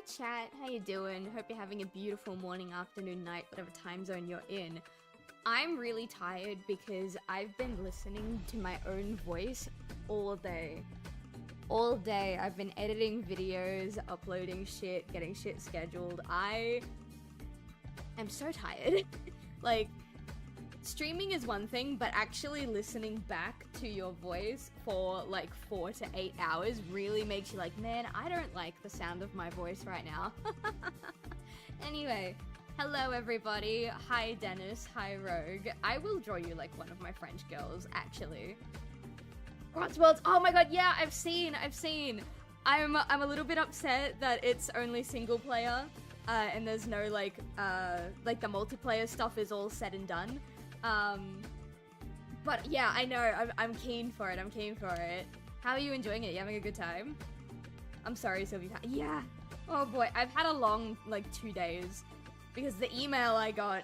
chat, how you doing? Hope you're having a beautiful morning, afternoon, night, whatever time zone you're in. I'm really tired because I've been listening to my own voice all day. All day. I've been editing videos, uploading shit, getting shit scheduled. I am so tired. Like, streaming is one thing, but actually listening back to your voice for like 4 to 8 hours really makes you like, man, I don't like the sound of my voice right now. Anyway, hello everybody. Hi Dennis, hi Rogue. I will draw you like one of my French girls, actually. Crossworlds, oh my god, yeah, I've seen. I'm a little bit upset that it's only single player, and there's no like the multiplayer stuff is all said and done. But yeah, I know, I'm keen for it, How are you enjoying it? You having a good time? I'm sorry, Sylvie. Yeah. Oh boy, I've had a long, like, 2 days. Because the email I got,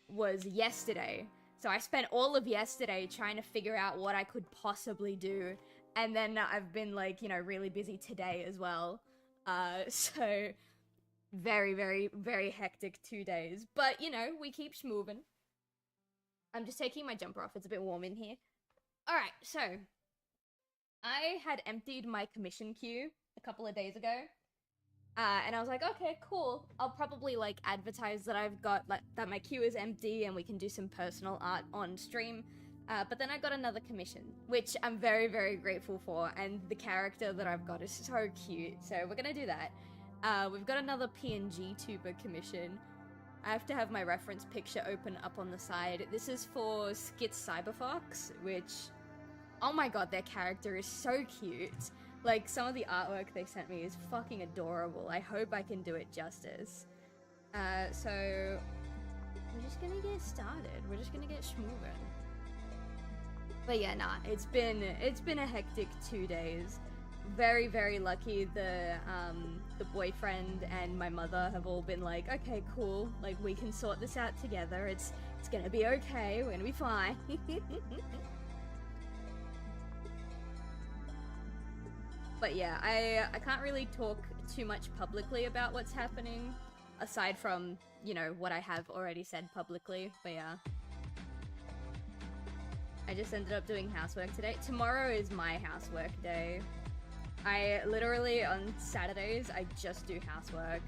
was yesterday. So I spent all of yesterday trying to figure out what I could possibly do. And then I've been, like, you know, really busy today as well. So very, very, very hectic 2 days. But, you know, we keep schmoving. I'm just taking my jumper off. It's a bit warm in here. Alright, so I had emptied my commission queue a couple of days ago. And I was like, okay, cool. I'll probably, like, advertise that I've got, like, that my queue is empty and we can do some personal art on stream. But then I got another commission, which I'm very, very grateful for. And the character that I've got is so cute. So we're gonna do that. We've got another PNG tuber commission. I have to have my reference picture open up on the side. This is for Skits Cyberfox, which, oh my god, their character is so cute. Like, some of the artwork they sent me is fucking adorable. I hope I can do it justice. So we're just gonna get started. We're just gonna get schmovin'. But yeah, nah, it's been a hectic 2 days. Very, very lucky the boyfriend and my mother have all been like, okay, cool, like, we can sort this out together, it's gonna be okay, we're gonna be fine. But yeah, I can't really talk too much publicly about what's happening, aside from, you know, what I have already said publicly, but yeah. I just ended up doing housework today. Tomorrow is my housework day. I literally, on Saturdays, I just do housework.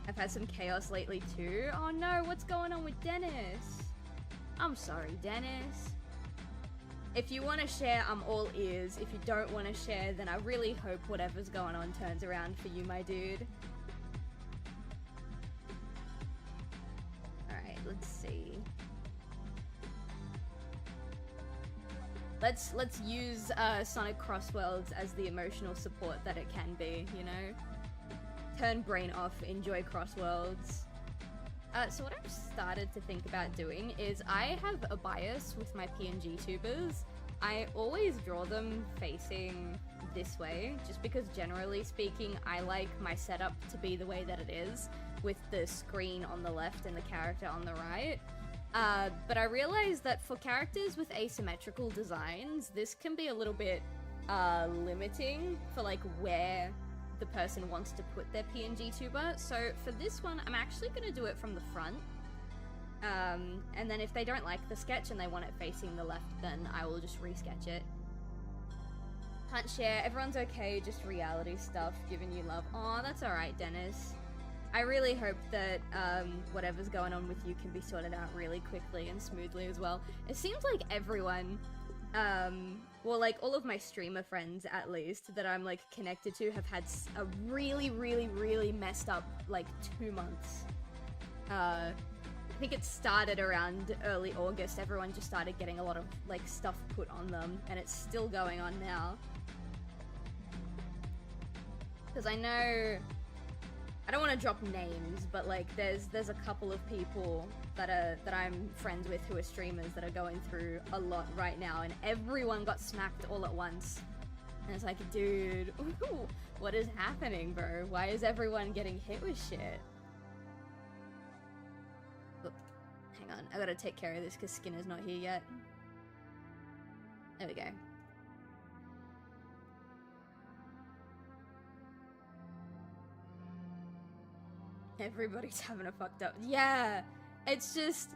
I've had some chaos lately too. Oh no, what's going on with Dennis? I'm sorry, Dennis. If you want to share, I'm all ears. If you don't want to share, then I really hope whatever's going on turns around for you, my dude. Alright, let's see. Let's use Sonic Crossworlds as the emotional support that it can be, you know? Turn brain off, enjoy Crossworlds. So what I've started to think about doing is I have a bias with my PNG tubers. I always draw them facing this way, just because generally speaking, I like my setup to be the way that it is, with the screen on the left and the character on the right. But I realized that for characters with asymmetrical designs, this can be a little bit limiting for like where the person wants to put their PNG tuber. So for this one, I'm actually going to do it from the front. And then if they don't like the sketch and they want it facing the left, then I will just resketch it. Can't share, everyone's okay, just reality stuff, giving you love. Aw, that's alright, Dennis. I really hope that whatever's going on with you can be sorted out really quickly and smoothly as well. It seems like everyone, well, like all of my streamer friends at least that I'm like connected to have had a really, really, really messed up like 2 months. I think it started around early August. Everyone just started getting a lot of like stuff put on them, and it's still going on now. Because I know, I don't want to drop names, but like there's a couple of people that I'm friends with who are streamers that are going through a lot right now, and everyone got smacked all at once. And it's like, dude, ooh, what is happening, bro? Why is everyone getting hit with shit? Look, hang on, I gotta take care of this because Skinner's not here yet. There we go. Everybody's having a fucked up. Yeah, it's just.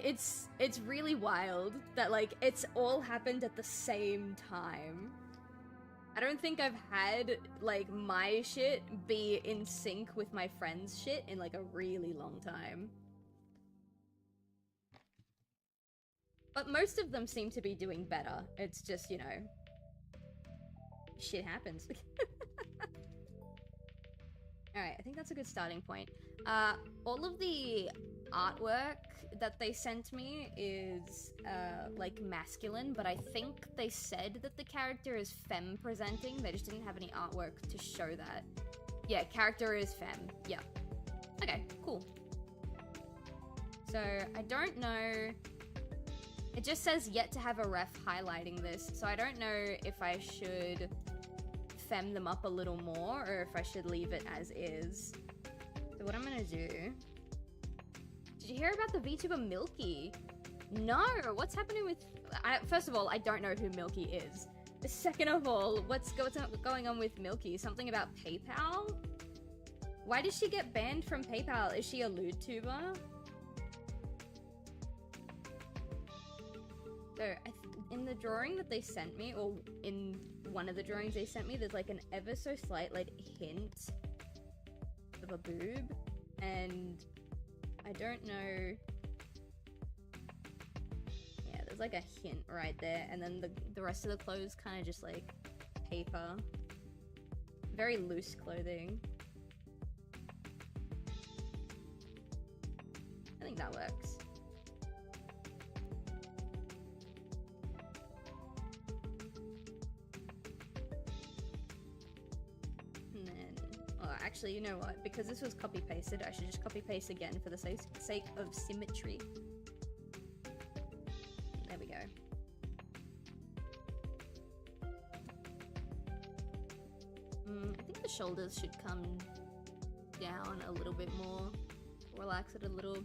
It's really wild that, like, it's all happened at the same time. I don't think I've had, like, my shit be in sync with my friend's shit in, like, a really long time. But most of them seem to be doing better. It's just, you know, shit happens. Alright, I think that's a good starting point. All of the artwork that they sent me is, like, masculine, but I think they said that the character is femme presenting. They just didn't have any artwork to show that. Yeah, character is femme. Yeah. Okay, cool. So, I don't know... It just says yet to have a ref highlighting this, so I don't know if I should femme them up a little more or if I should leave it as is. So what I'm gonna do... Did you hear about the VTuber Milky? No! What's happening with... first of all, I don't know who Milky is. Second of all, what's going on with Milky? Something about PayPal? Why did she get banned from PayPal? Is she a lewd tuber? So, in the drawing that they sent me, or in one of the drawings they sent me, there's like an ever so slight, like, hint of a boob, and I don't know... Yeah, there's like a hint right there, and then the rest of the clothes kind of just like paper. Very loose clothing. I think that works. Actually, you know what? Because this was copy-pasted, I should just copy-paste again for the sake of symmetry. There we go. I think the shoulders should come down a little bit more. Relax it a little.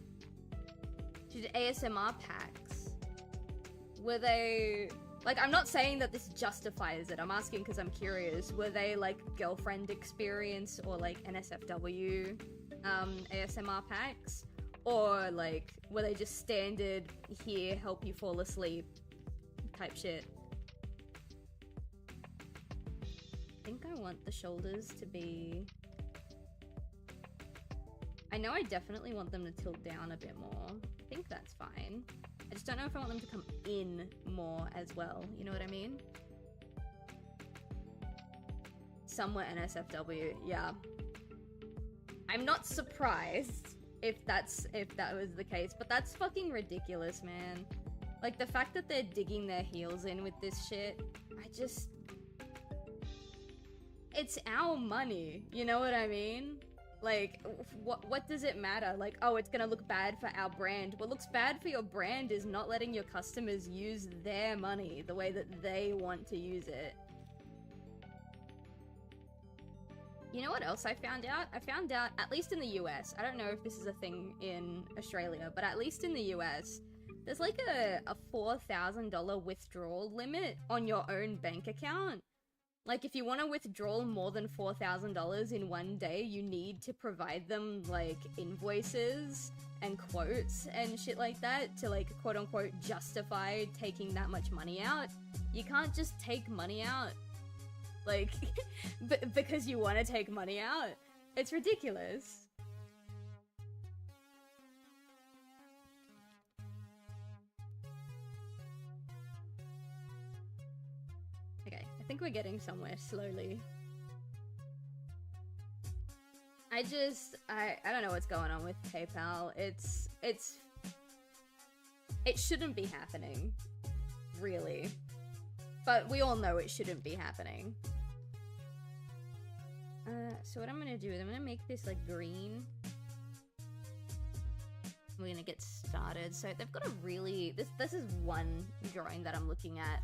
Did ASMR packs? Were they... Like, I'm not saying that this justifies it. I'm asking because I'm curious. Were they, like, girlfriend experience or, like, NSFW ASMR packs? Or, like, were they just standard, here, help you fall asleep type shit? I think I want the shoulders to be... I know I definitely want them to tilt down a bit more. I think that's fine. I just don't know if I want them to come in more as well. You know what I mean? Somewhat NSFW, yeah. I'm not surprised if that was the case, but that's fucking ridiculous, man. Like, the fact that they're digging their heels in with this shit, I just... It's our money, you know what I mean? Like, what does it matter? Like, oh, it's gonna look bad for our brand. What looks bad for your brand is not letting your customers use their money the way that they want to use it. You know what else I found out? I found out, at least in the US, I don't know if this is a thing in Australia, but at least in the US, there's like a $4,000 withdrawal limit on your own bank account. Like, if you want to withdraw more than $4,000 in one day, you need to provide them, like, invoices and quotes and shit like that to, like, quote-unquote justify taking that much money out. You can't just take money out, like, because you want to take money out. It's ridiculous. I think we're getting somewhere slowly. I don't know what's going on with PayPal. It shouldn't be happening, really. But we all know it shouldn't be happening. So what I'm gonna do is I'm gonna make this like green. We're gonna get started. So they've got a really, this is one drawing that I'm looking at.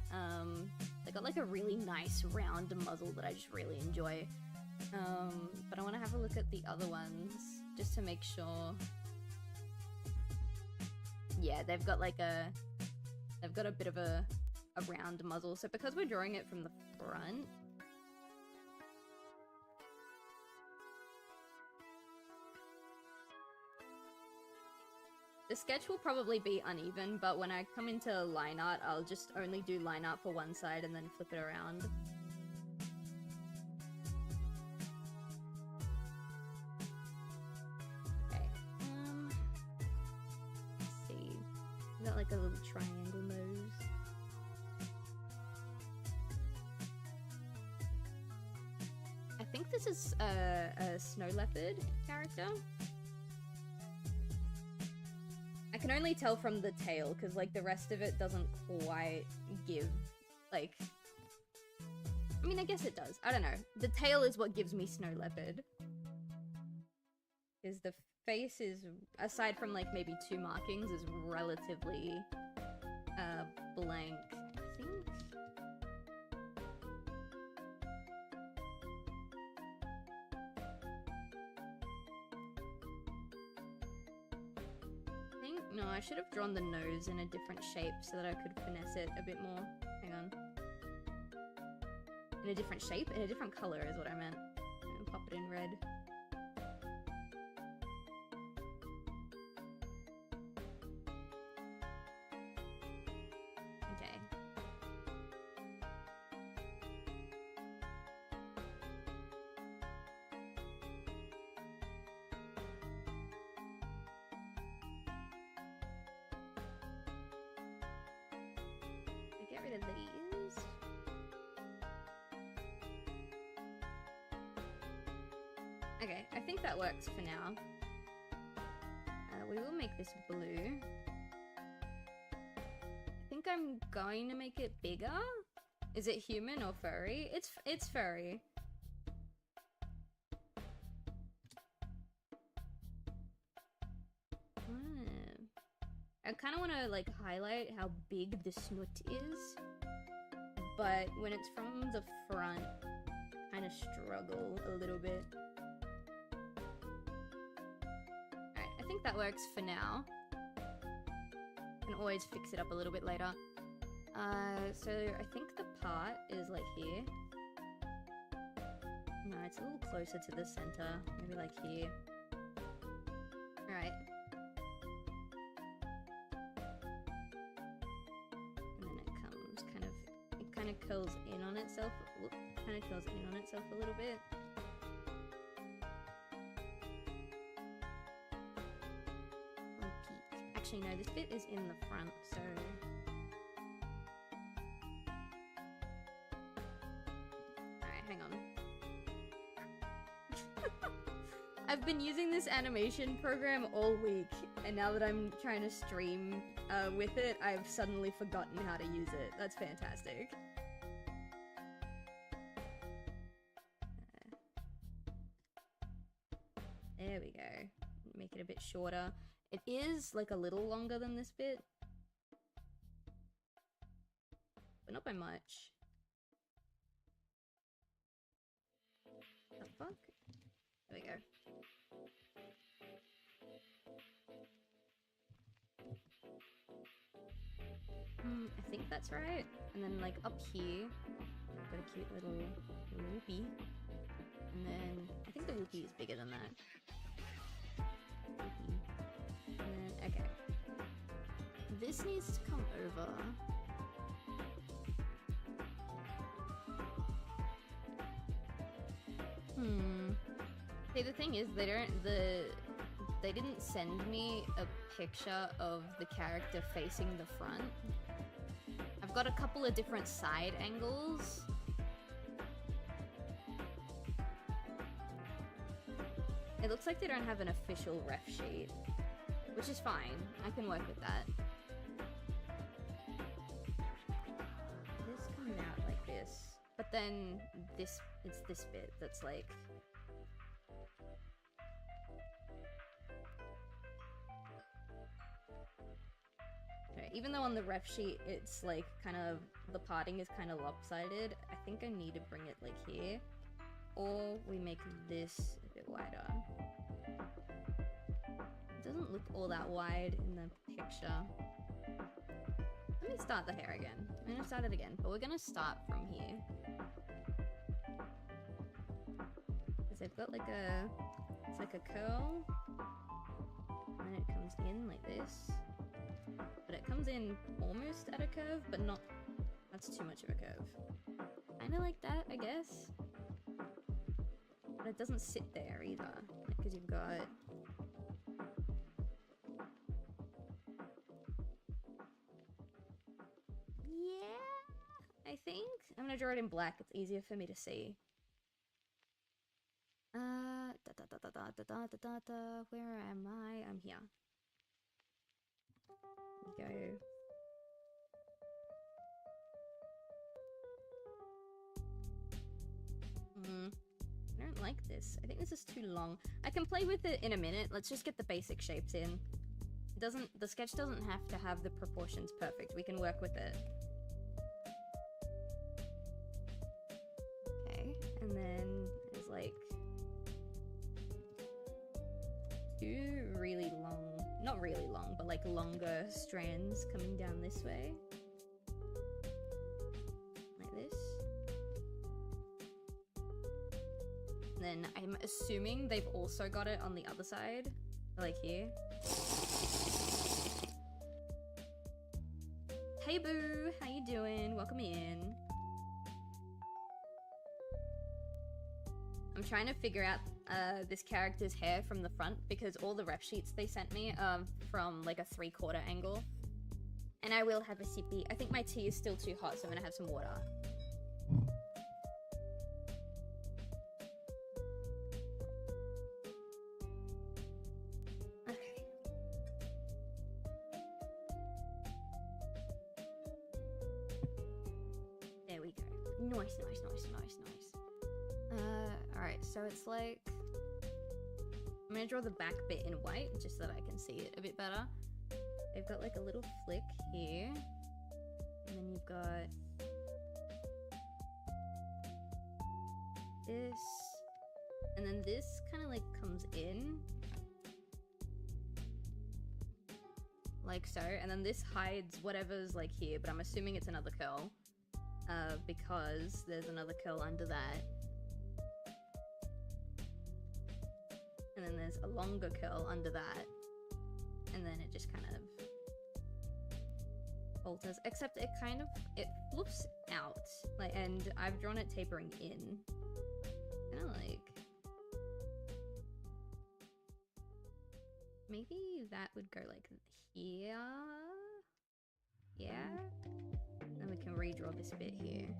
They got like a really nice round muzzle that I just really enjoy. But I want to have a look at the other ones just to make sure. Yeah, they've got like they've got a bit of a round muzzle. So because we're drawing it from the front, The sketch will probably be uneven, but when I come into line art, I'll just only do line art for one side and then flip it around. Okay, let's see. I've got like a little triangle nose. I think this is a snow leopard character. I can only tell from the tail, because, like, the rest of it doesn't quite give, like... I mean, I guess it does. I don't know. The tail is what gives me snow leopard. Because the face is, aside from, like, maybe 2 markings, is relatively, blank, I think? No, I should have drawn the nose in a different shape so that I could finesse it a bit more. Hang on. In a different shape? In a different color is what I meant. And pop it in red. Okay. Get rid of these. Okay, I think that works for now. We will make this blue. I think I'm going to make it bigger. Is it human or furry? It's furry. I kind of want to like highlight how big the snoot is, but when it's from the front, I kind of struggle a little bit. Alright, I think that works for now. Can always fix it up a little bit later. So I think the part is like here. No, it's a little closer to the center, maybe like here. Alright. Curls in on itself. Whoop, kind of curls in on itself a little bit. Little peek. Actually, no, this bit is in the front, so. Alright, hang on. I've been using this animation program all week, and now that I'm trying to stream with it, I've suddenly forgotten how to use it. That's fantastic. There we go. Make it a bit shorter. It is like a little longer than this bit, but not by much. The fuck? There we go. I think that's right. And then like up here, I've got a cute little whoopee. And then I think the whoopee is bigger than that. And then, okay. This needs to come over. See, the thing is, they didn't send me a picture of the character facing the front. I've got a couple of different side angles. It looks like they don't have an official ref sheet, which is fine. I can work with that. This comes out like this, but then it's this bit that's like... Okay, even though on the ref sheet it's like kind of, the parting is kind of lopsided, I think I need to bring it like here. Or we make this a bit wider. It doesn't look all that wide in the picture. Let me start the hair again. I'm gonna start it again, but we're gonna start from here. Because they've got like a, it's like a curl. And then it comes in like this. But it comes in almost at a curve, but not... That's too much of a curve. Kinda like that, I guess. But it doesn't sit there either, because you've got... Yeah, I think. I'm gonna draw it in black, it's easier for me to see. Where am I? I'm here. Here we go. I don't like this. I think this is too long. I can play with it in a minute. Let's just get the basic shapes in. The sketch doesn't have to have the proportions perfect. We can work with it. Okay, and then there's like two really long, not really long, but like longer strands coming down this way. Like this. And then I'm assuming they've also got it on the other side, like here. Hey boo, how you doing? Welcome in. I'm trying to figure out this character's hair from the front because all the rep sheets they sent me are from like a 3/4 angle. And I will have a sippy. I think my tea is still too hot, so I'm gonna have some water. Okay. There we go. Nice, nice, nice, nice, nice. Alright, so it's like... I'm gonna draw the back bit in white, just so that I can see it a bit better. They've got like a little flick here. And then you've got... this. And then this kind of like comes in. Like so. And then this hides whatever's like here, but I'm assuming it's another curl. Because there's another curl under that. And then there's a longer curl under that. And then it just kind of alters. Except it kind of, it flips out. Like, and I've drawn it tapering in. Kind of like... maybe that would go like here? Yeah? Then we can redraw this bit here.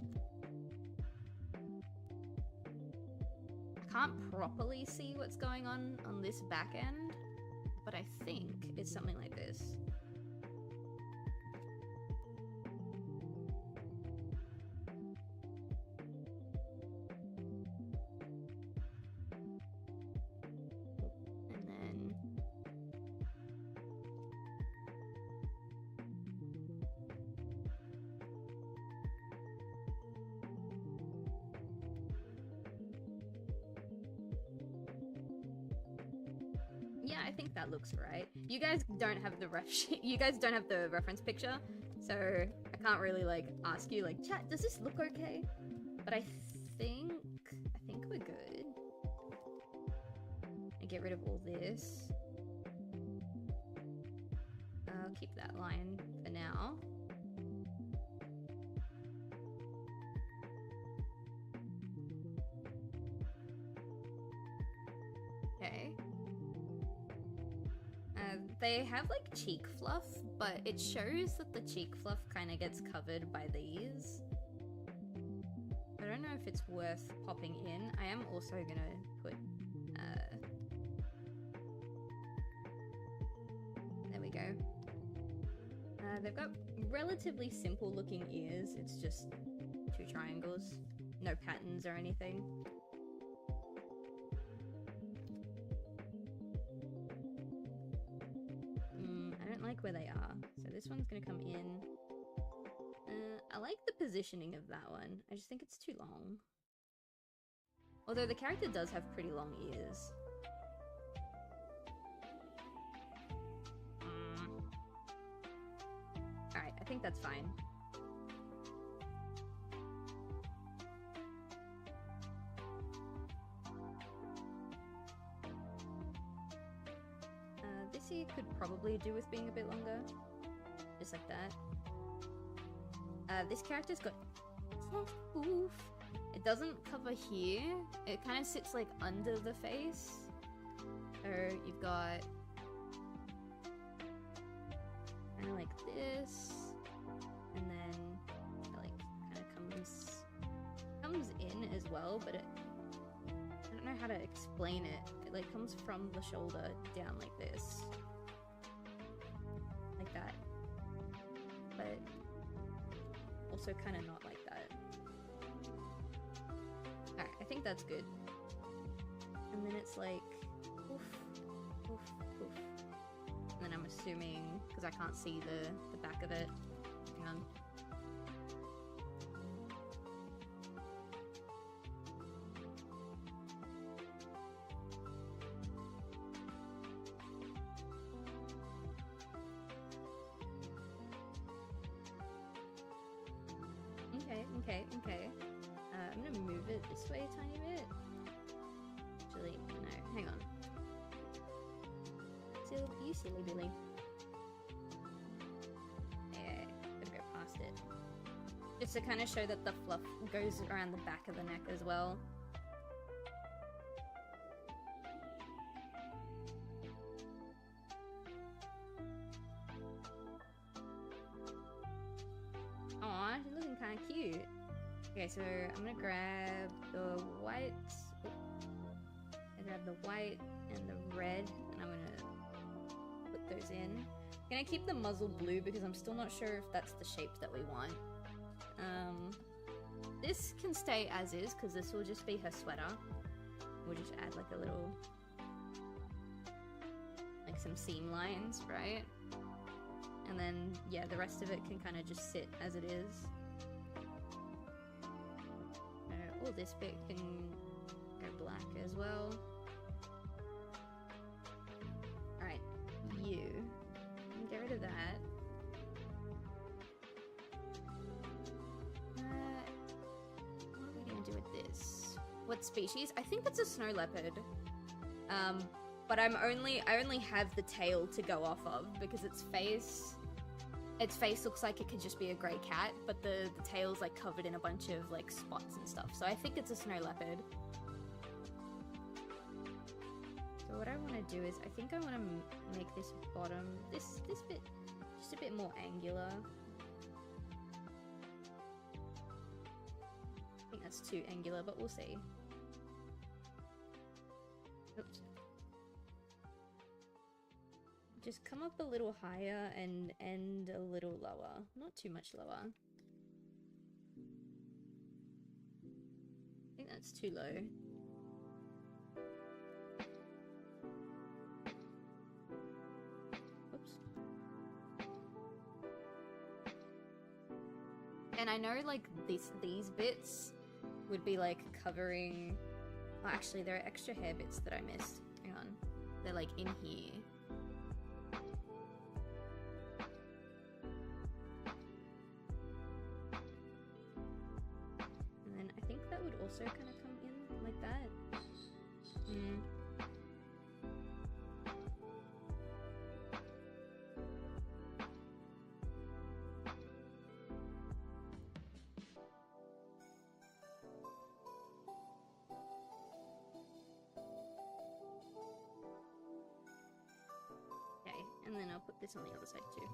I can't properly see what's going on this back end, but I think it's something like this. And then... yeah, I think that looks right. You guys don't have the you guys don't have the reference picture, so I can't really like ask you like, chat, does this look okay? But I think we're good. I get rid of all this. I'll keep that line for now. Okay. They have like cheek fluff, but it shows that the cheek fluff kind of gets covered by these. I don't know if it's worth popping in. I am also gonna put, there we go. They've got relatively simple looking ears. It's just two triangles, no patterns or anything. Where they are. So this one's gonna come in. I like the positioning of that one. I just think it's too long. Although the character does have pretty long ears. Alright, I think that's fine. This here could probably do with being a bit longer. Just like that. This character's got... Oof. It doesn't cover here. It kind of sits like under the face. So you've got... kind of like this. And then it like kind of comes in as well, but it... I don't know how to explain it. It like comes from the shoulder down like this. Like that. But also kind of not like that. Alright, I think that's good. And then it's like oof, oof, oof. And then I'm assuming, because I can't see the back of it. Hang on. Okay. I'm gonna move it this way a tiny bit. Actually, no, hang on. Silv, you silly Billy. Yeah, gotta go past it. Just to kind of show that the fluff goes around the back of the neck as well. Aw, she's looking kind of cute. Okay, so I'm gonna grab the white. I grab the white and the red, and I'm gonna put those in. I'm gonna keep the muzzle blue because I'm still not sure if that's the shape that we want. This can stay as is because this will just be her sweater. We'll just add like a little, like some seam lines, right? And then, yeah, the rest of it can kind of just sit as it is. All this bit can go black as well. Alright, you. Get rid of that. What are we gonna do with this? What species? I think it's a snow leopard. But I only have the tail to go off of because its face looks like it could just be a grey cat, but the tail's like covered in a bunch of like spots and stuff. So I think it's a snow leopard. So what I want to do is I think I want to make this bottom, this bit just a bit more angular. I think that's too angular, but we'll see. Oops. Just come up a little higher and end a little lower. Not too much lower. I think that's too low. Oops. And I know like these bits would be like covering... Oh, actually there are extra hair bits that I missed. Hang on. They're like in here. Also kind of come in like that. Okay, and then I'll put this on the other side too.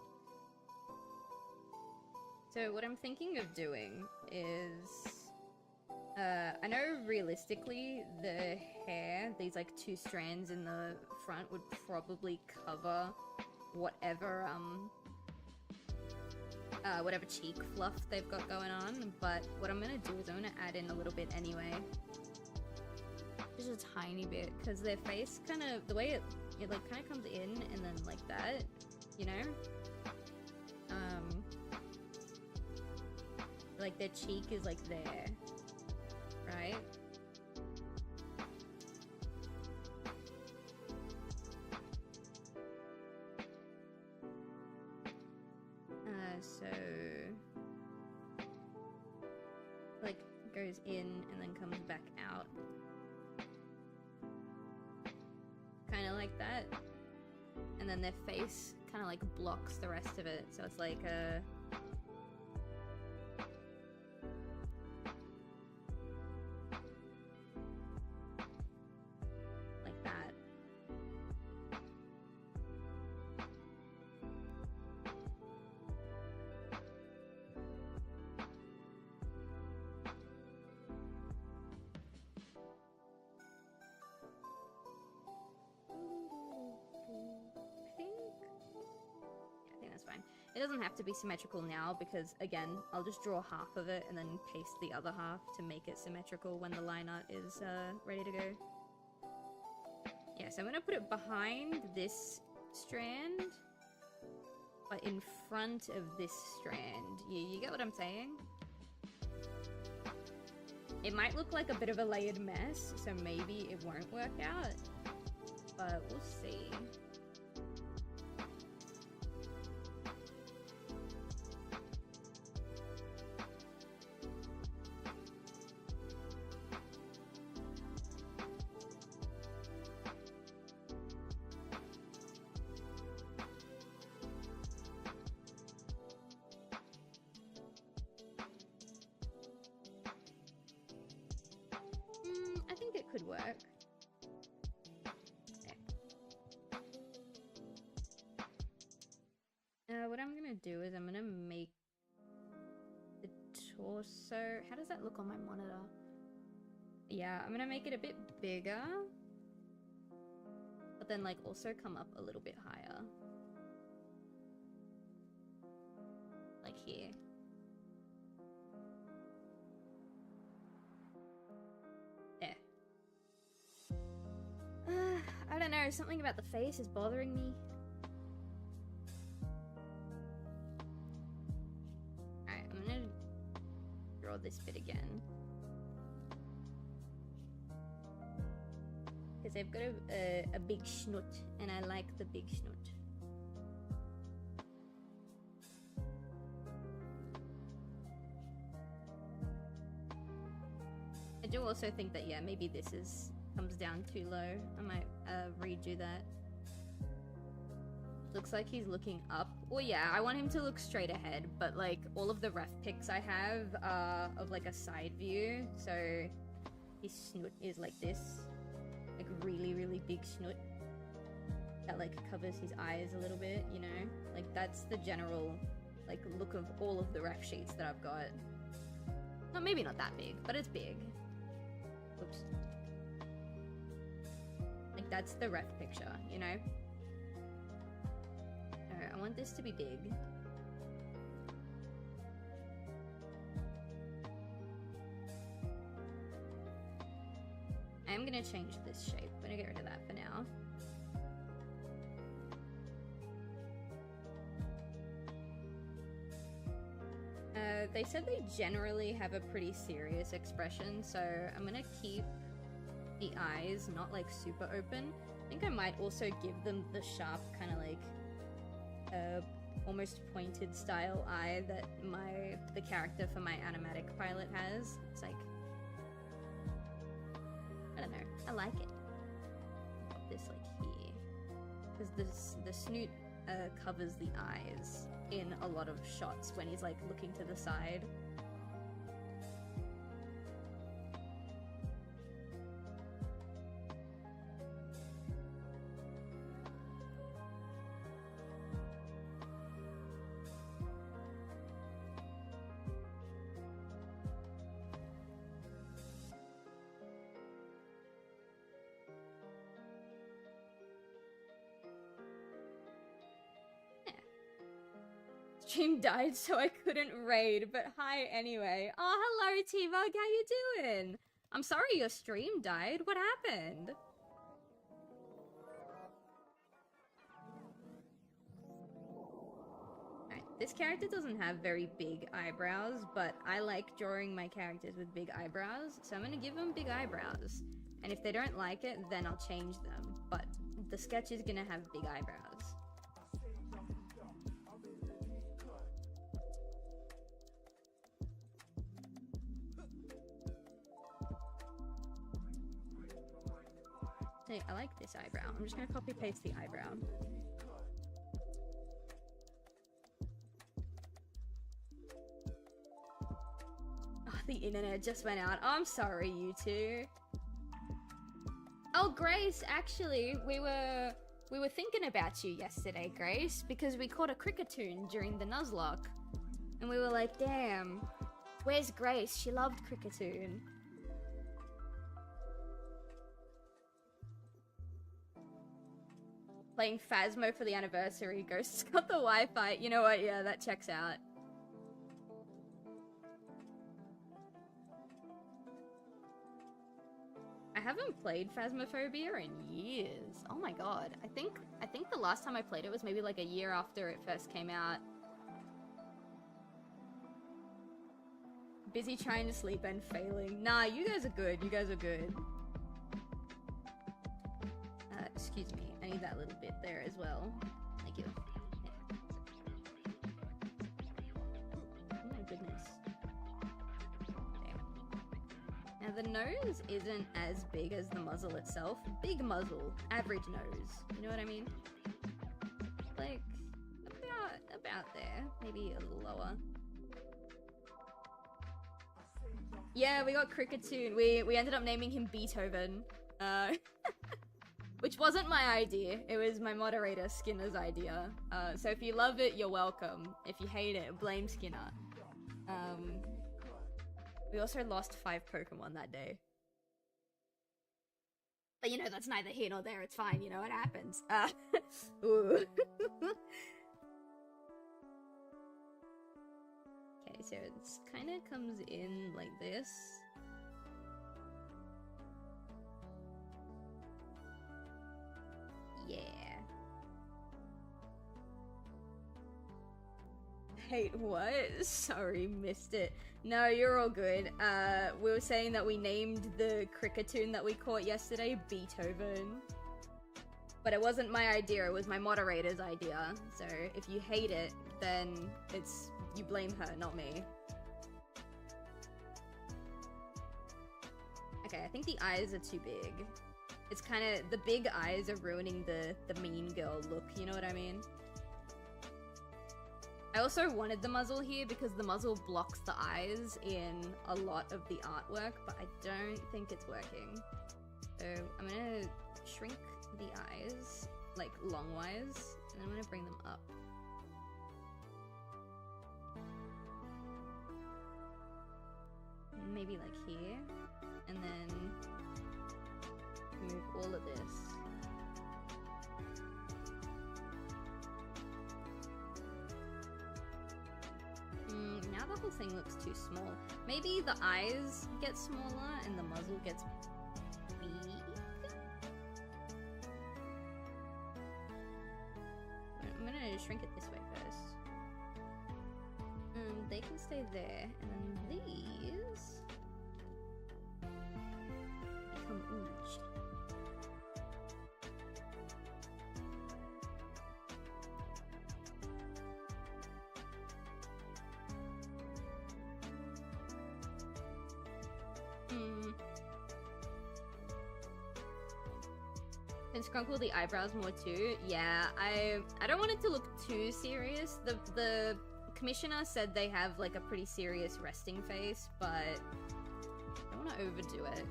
So what I'm thinking of doing is... I know realistically the hair, these like two strands in the front would probably cover whatever whatever cheek fluff they've got going on, but what I'm gonna do is I'm gonna add in a little bit anyway. Just a tiny bit, because their face kind of, the way it like kind of comes in and then like that, you know? Like their cheek is like there. Right? So like goes in and then comes back out. Kind of like that. and then their face kind of like blocks the rest of it, so it's like a... like that. I think that's fine. It doesn't have to be symmetrical now because, again, I'll just draw half of it and then paste the other half to make it symmetrical when the line art is ready to go. Yeah, so I'm gonna put it behind this strand, but in front of this strand. You get what I'm saying? It might look like a bit of a layered mess, so maybe it won't work out, but we'll see. I think it could work. Okay. What I'm gonna do is I'm gonna make the torso... How does that look on my monitor? Yeah, I'm gonna make it a bit bigger, but then like also come up a little bit higher. Like here. I don't know, something about the face is bothering me. Alright, I'm gonna draw this bit again. Because they've got a big schnoot, and I like the big schnoot. I do also think that, yeah, maybe this comes down too low. I might redo that. Looks like he's looking up. Well, yeah, I want him to look straight ahead, but like all of the ref pics I have are of like a side view, so his snoot is like this, like really, really big snoot that like covers his eyes a little bit, you know? Like that's the general like look of all of the ref sheets that I've got. No, maybe not that big, but it's big. Oops. Like that's the ref picture, you know? Alright, I want this to be big. I am gonna change this shape. I'm gonna get rid of that for now. They said they generally have a pretty serious expression, so I'm gonna keep the eyes not like super open. I think I might also give them the sharp kind of like almost pointed style eye that the character for my animatic pilot has. It's like, I don't know, I like it. Put this like here, because the snoot covers the eyes in a lot of shots when he's like looking to the side. Stream died so I couldn't raid, but hi anyway. Oh, hello T-Bug, how you doing? I'm sorry your stream died. What happened? Alright, this character doesn't have very big eyebrows, but I like drawing my characters with big eyebrows, so I'm gonna give them big eyebrows. And if they don't like it, then I'll change them. But the sketch is gonna have big eyebrows. I like this eyebrow. I'm just gonna copy paste the eyebrow. the internet just went out. I'm sorry, you two. Oh, Grace, actually, we were thinking about you yesterday, Grace, because we caught a Cricketoon during the Nuzlocke. And we were like, damn, where's Grace? She loved Cricketoon. Playing Phasmo for the anniversary. Ghost's got the Wi-Fi. You know what? Yeah, that checks out. I haven't played Phasmophobia in years. Oh my god. I think the last time I played it was maybe like a year after it first came out. Busy trying to sleep and failing. Nah, you guys are good. You guys are good. Excuse me. I need that little bit there as well. Thank you. Oh my goodness. Now the nose isn't as big as the muzzle itself. Big muzzle, average nose. You know what I mean? Like, about there. Maybe a little lower. Yeah, we got Cricketoon. We ended up naming him Beethoven. Which wasn't my idea. It was my moderator, Skinner's idea. So if you love it, you're welcome. If you hate it, blame Skinner. We also lost 5 Pokemon that day. But you know, that's neither here nor there. It's fine, you know, it happens. Ooh. Okay, so it's kind of comes in like this. Yeah. Hate what? Sorry, missed it. No, you're all good. We were saying that we named the Cricketoon that we caught yesterday Beethoven. But it wasn't my idea, it was my moderator's idea. So if you hate it, then it's you blame her, not me. Okay, I think the eyes are too big. It's kind of, the big eyes are ruining the mean girl look, you know what I mean? I also wanted the muzzle here because the muzzle blocks the eyes in a lot of the artwork, but I don't think it's working. So I'm gonna shrink the eyes, like longwise, and I'm gonna bring them up. Maybe like here, and then move all of this. Now the whole thing looks too small. Maybe the eyes get smaller and the muzzle gets big? I'm gonna shrink it this way first. They can stay there, and then these become ooch. And scrunkle the eyebrows more too. Yeah, I don't want it to look too serious. The commissioner said they have like a pretty serious resting face, but I don't want to overdo it.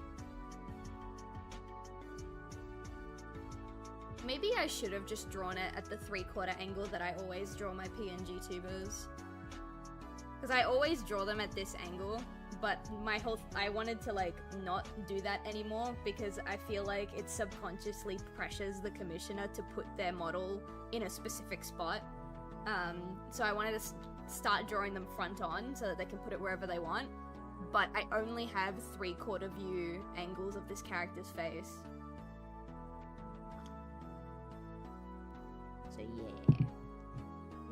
Maybe I should have just drawn it at the 3/4 angle that I always draw my PNG tubers. Because I always draw them at this angle, but I wanted to like not do that anymore because I feel like it subconsciously pressures the commissioner to put their model in a specific spot. So I wanted to start drawing them front on so that they can put it wherever they want, but I only have 3/4 view angles of this character's face. So yeah,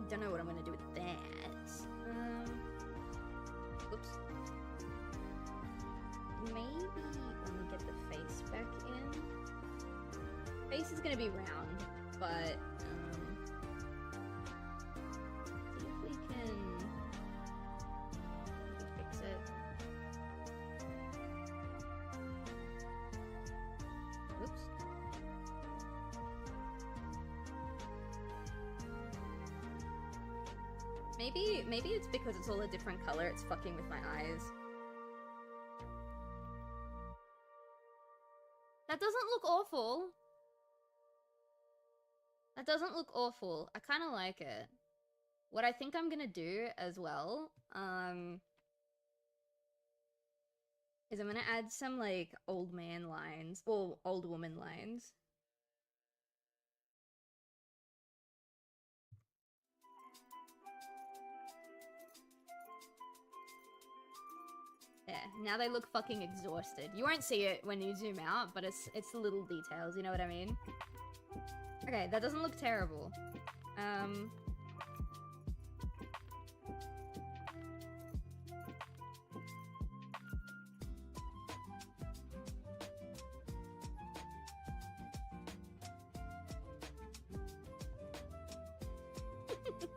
don't know what I'm gonna do with that. Oops. Maybe when we get the face back in. Face is gonna be round, but see if we can fix it. Oops. Maybe it's because it's all a different color, it's fucking with my eyes. That doesn't look awful. I kind of like it. What I think I'm gonna do as well, is I'm gonna add some, like, old man lines, or old woman lines. Yeah, now they look fucking exhausted. You won't see it when you zoom out, but it's the little details, you know what I mean? Okay, that doesn't look terrible.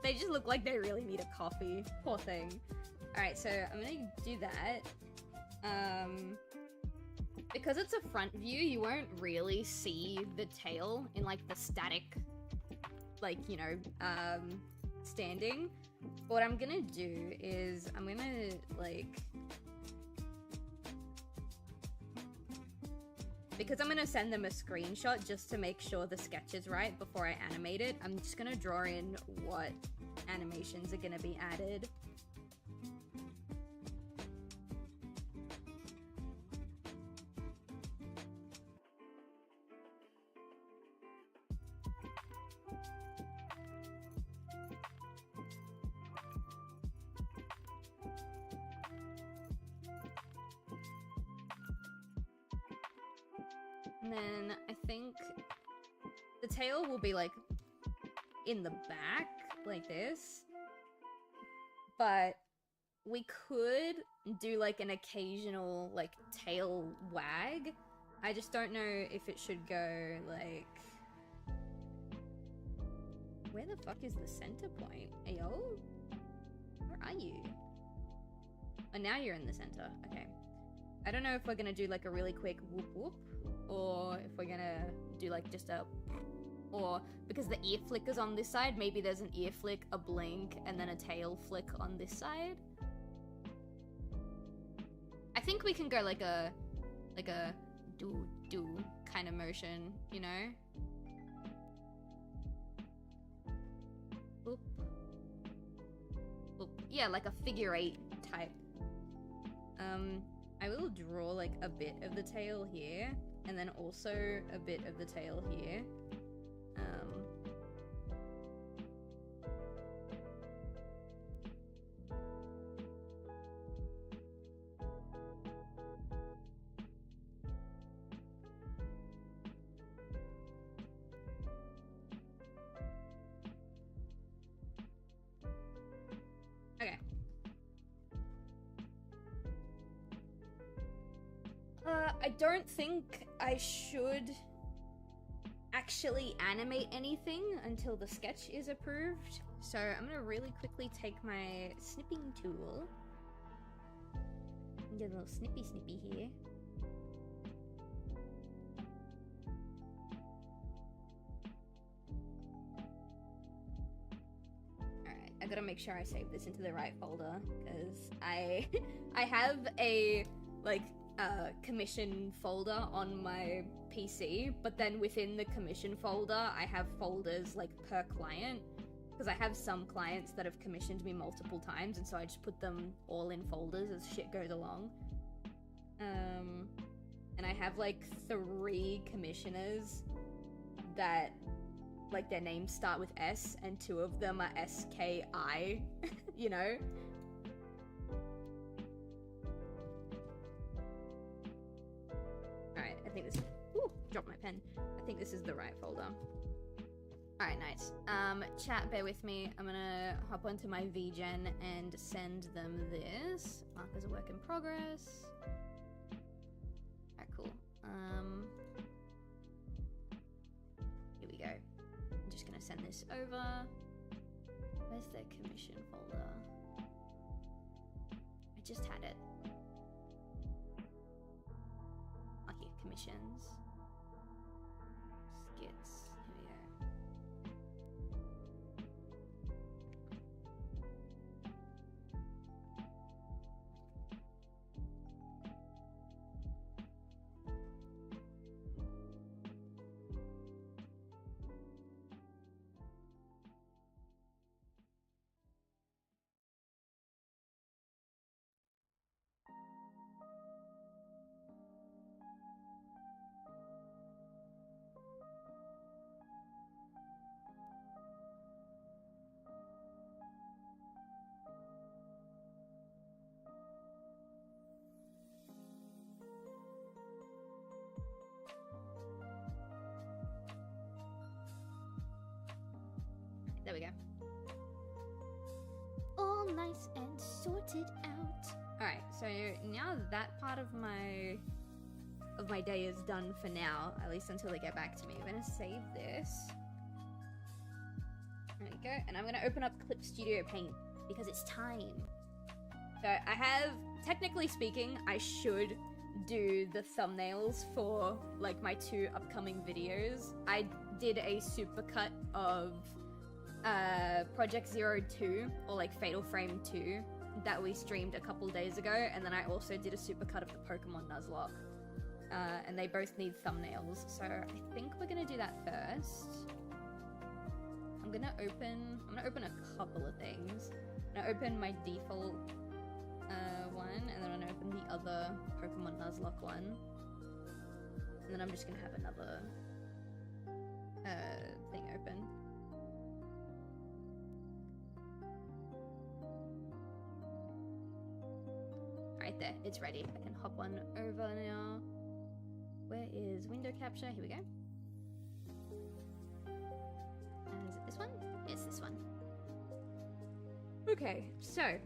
They just look like they really need a coffee. Poor thing. Alright, so I'm gonna do that. Because it's a front view, you won't really see the tail in, like, the static, like, you know, standing. What I'm gonna do is I'm gonna, like... Because I'm gonna send them a screenshot just to make sure the sketch is right before I animate it, I'm just gonna draw in what animations are gonna be added. And then I think the tail will be, like, in the back, like this. But we could do, like, an occasional, like, tail wag. I just don't know if it should go, like... Where the fuck is the center point? Ayo? Where are you? Oh, now you're in the center. Okay. I don't know if we're gonna do, like, a really quick whoop whoop, or if we're gonna do, like, just a... Or, because the ear flicker's on this side, maybe there's an ear flick, a blink, and then a tail flick on this side. I think we can go like a do kind of motion, you know? Oop. Oop. Yeah, like a figure 8 type. I will draw, like, a bit of the tail here, and then also a bit of the tail here. Okay. I don't think I should actually animate anything until the sketch is approved. So I'm gonna really quickly take my snipping tool and get a little snippy here. Alright, I gotta make sure I save this into the right folder, because I have a, like, commission folder on my PC, but then within the commission folder, I have folders, like, per client, because I have some clients that have commissioned me multiple times, and so I just put them all in folders as shit goes along. And I have, like, 3 commissioners that, like, their names start with S, and 2 of them are SKI, you know? Alright, I think this... Ooh, dropped my pen. I think this is the right folder. Alright, nice. Chat, bear with me. I'm gonna hop onto my VGen and send them this. Mark as a work in progress. Alright, cool. Here we go. I'm just gonna send this over. Where's the commission folder? I just had it. Oh, here, commissions. Skits. Here we go. we go. All nice and sorted out. Alright, so now that part of my day is done for now, at least until they get back to me. I'm gonna save this. There we go, and I'm gonna open up Clip Studio Paint because it's time. So I have, technically speaking, I should do the thumbnails for like my 2 upcoming videos. I did a supercut of Project 02 or like Fatal Frame 2 that we streamed a couple days ago, and then I also did a supercut of the Pokemon Nuzlocke. And they both need thumbnails, so I think we're gonna do that first. I'm gonna open a couple of things. I'm gonna open my default one, and then I'm gonna open the other Pokemon Nuzlocke one. And then I'm just gonna have another thing open. Right there, it's ready. I can hop on over now. Where is window capture? Here we go. Is it this one? It's this one. Okay, so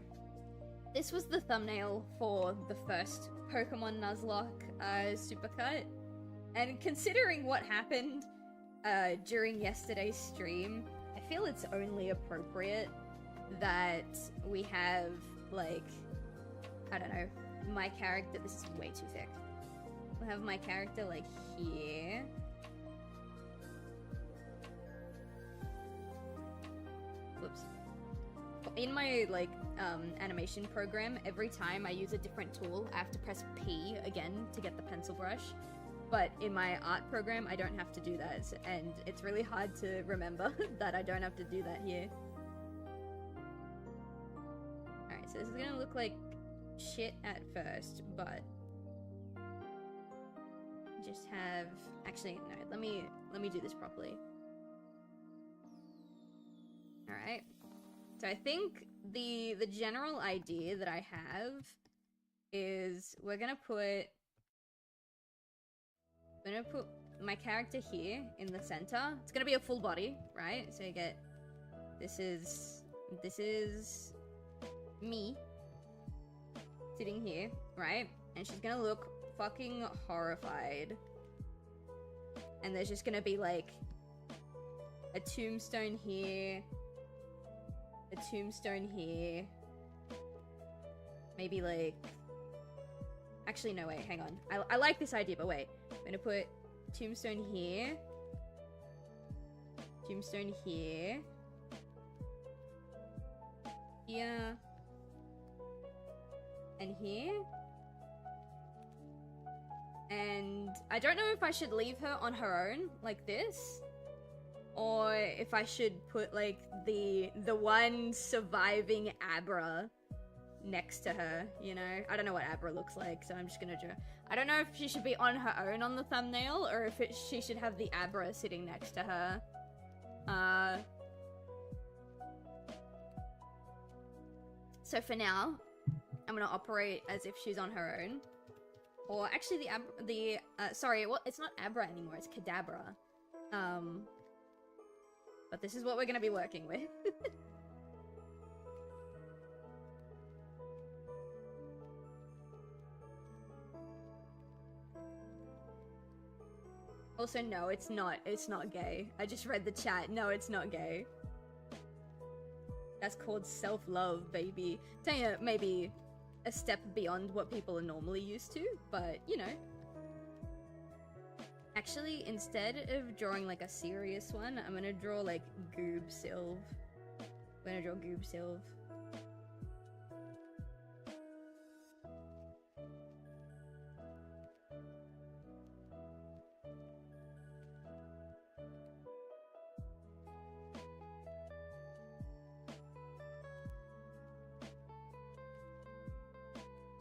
this was the thumbnail for the first Pokemon Nuzlocke supercut. And considering what happened during yesterday's stream, I feel it's only appropriate that we have, like, I don't know, my character, this is way too thick. We'll have my character, like, here. Whoops. In my, like, animation program, every time I use a different tool, I have to press P again to get the pencil brush. But in my art program, I don't have to do that, and it's really hard to remember that I don't have to do that here. Alright, so this is gonna look like shit at first, but just have, actually no, let me do this properly. All right, so I think the general idea that I have is we're gonna put my character here in the center. It's gonna be a full body, right? So you get, this is me sitting here, right? And she's gonna look fucking horrified. And there's just gonna be like a tombstone here, a tombstone here, maybe like, actually no, wait, hang on. I like this idea, but wait. I'm gonna put tombstone here, tombstone here, here, and here. And I don't know if I should leave her on her own like this, or if I should put like the one surviving Abra next to her, you know? I don't know what Abra looks like, so I'm just gonna draw. I don't know if she should be on her own on the thumbnail, or if she should have the Abra sitting next to her. So for now, I'm gonna operate as if she's on her own. Or actually sorry, well, it's not Abra anymore, it's Kadabra. But this is what we're gonna be working with. Also, no, it's not gay. I just read the chat. No, it's not gay. That's called self-love, baby. Tell you, maybe a step beyond what people are normally used to, but, you know. Actually, instead of drawing, like, a serious one, I'm gonna draw, like, Goob Silv. I'm gonna draw Goob Silv.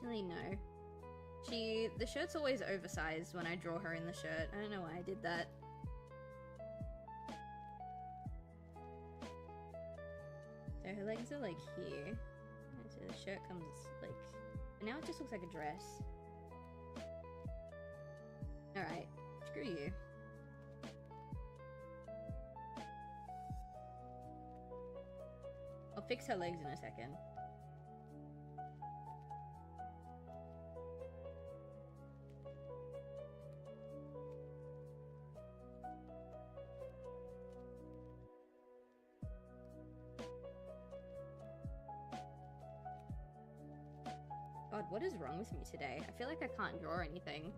Really, no. The shirt's always oversized when I draw her in the shirt. I don't know why I did that. So her legs are like here. And so the shirt comes like, and now it just looks like a dress. Alright, screw you. fix her legs in a second. God, what is wrong with me today? I feel like I can't draw anything.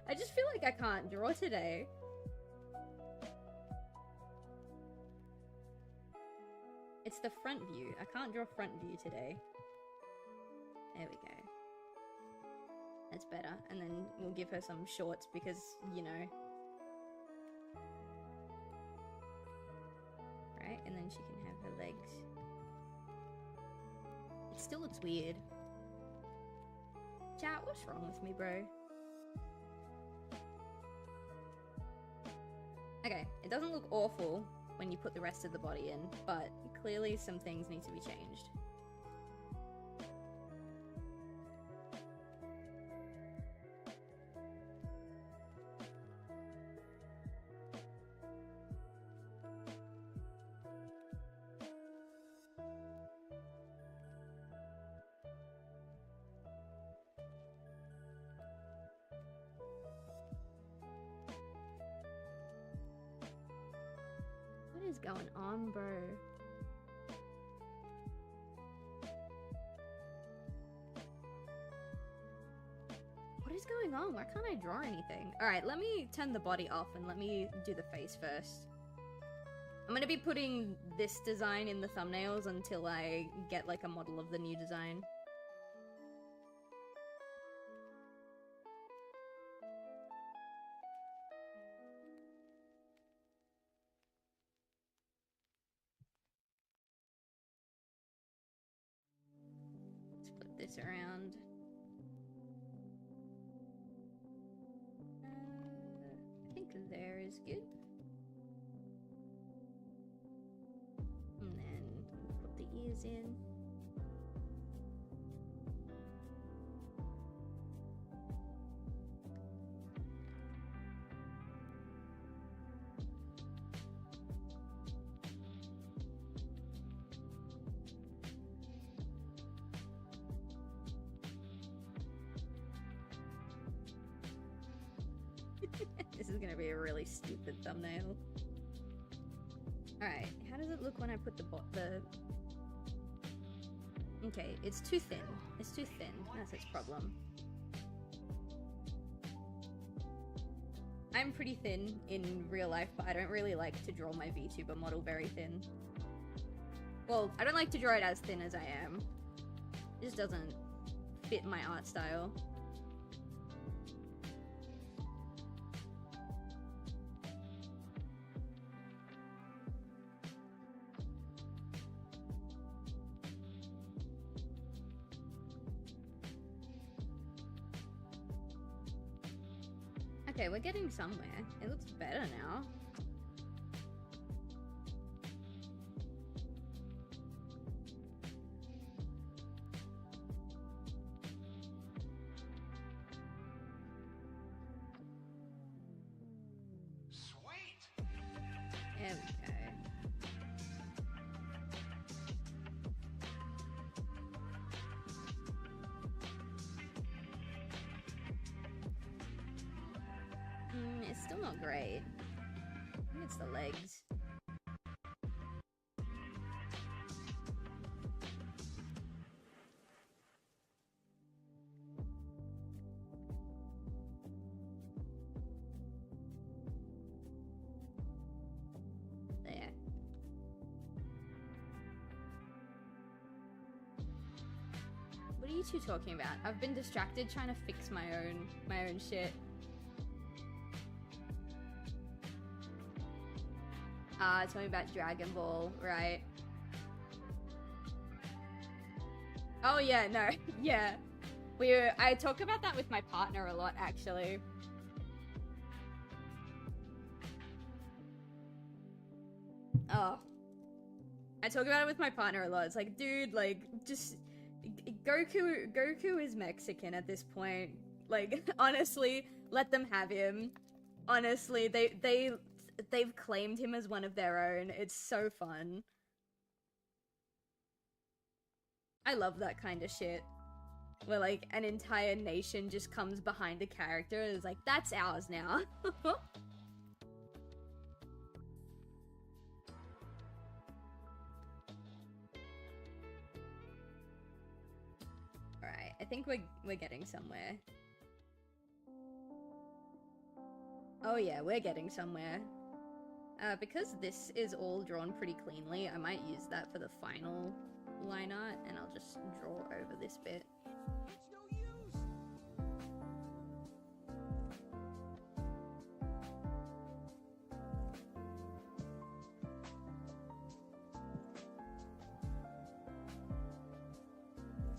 I just feel like I can't draw today. It's the front view. I can't draw front view today. There we go. That's better. And then we'll give her some shorts because, you know. Right? And then she can have her legs. It still looks weird. Chat, what's wrong with me, bro? Okay, it doesn't look awful when you put the rest of the body in, but clearly some things need to be changed. What is going on, bro? What is going on? Why can't I draw anything? Alright, let me turn the body off and let me do the face first. I'm gonna be putting this design in the thumbnails until I get like a model of the new design. Let's flip this around. I think there is good. And then put the ears in. This is gonna be a really stupid thumbnail. Alright, how does it look when I put the Okay, it's too thin. It's too thin. That's its problem. I'm pretty thin in real life, but I don't really like to draw my VTuber model very thin. Well, I don't like to draw it as thin as I am. It just doesn't fit my art style. Okay, we're getting somewhere. It looks better now. Sweet. There we go. It's still not great. I think it's the legs. There. What are you two talking about? I've been distracted trying to fix my own shit. Tell me about Dragon Ball, right? Oh yeah, no, yeah. I talk about that with my partner a lot, actually. Oh. I talk about it with my partner a lot. It's like, dude, like, just... Goku is Mexican at this point. Like, honestly, let them have him. Honestly, they've claimed him as one of their own. It's so fun. I love that kind of shit. Where, like, an entire nation just comes behind a character and is like, that's ours now. Alright, I think we're getting somewhere. Oh yeah, we're getting somewhere. Because this is all drawn pretty cleanly, I might use that for the final line art, and I'll just draw over this bit. It's no use.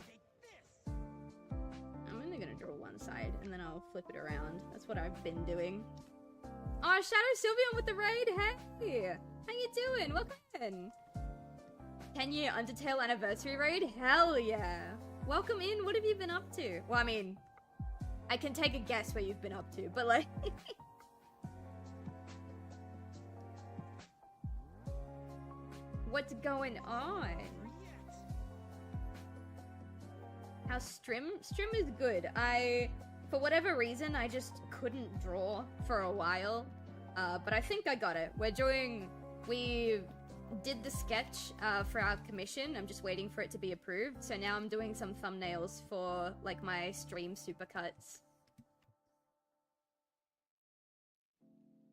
Take this. I'm only gonna draw one side, and then I'll flip it around. That's what I've been doing. Oh, Shadow Sylveon with the raid! Hey! How you doing? Welcome in! 10-year Undertale anniversary raid? Hell yeah! Welcome in, what have you been up to? Well, I mean, I can take a guess what you've been up to, but like... What's going on? How's Strim? Strim is good. For whatever reason, I just couldn't draw for a while. But I think I got it. We did the sketch for our commission. I'm just waiting for it to be approved. So now I'm doing some thumbnails for like my stream supercuts.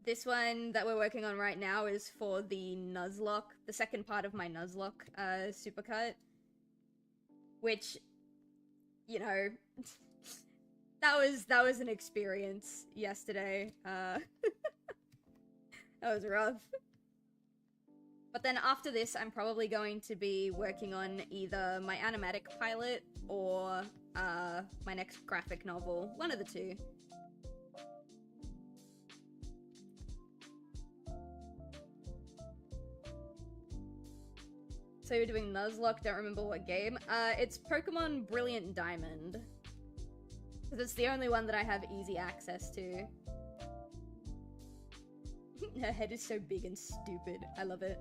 This one that we're working on right now is for the Nuzlocke, the second part of my Nuzlocke supercut. Which, you know... That was an experience yesterday. That was rough. But then after this, I'm probably going to be working on either my animatic pilot or my next graphic novel. One of the two. So you're doing Nuzlocke, don't remember what game. It's Pokemon Brilliant Diamond. Because it's the only one that I have easy access to. Her head is so big and stupid. I love it.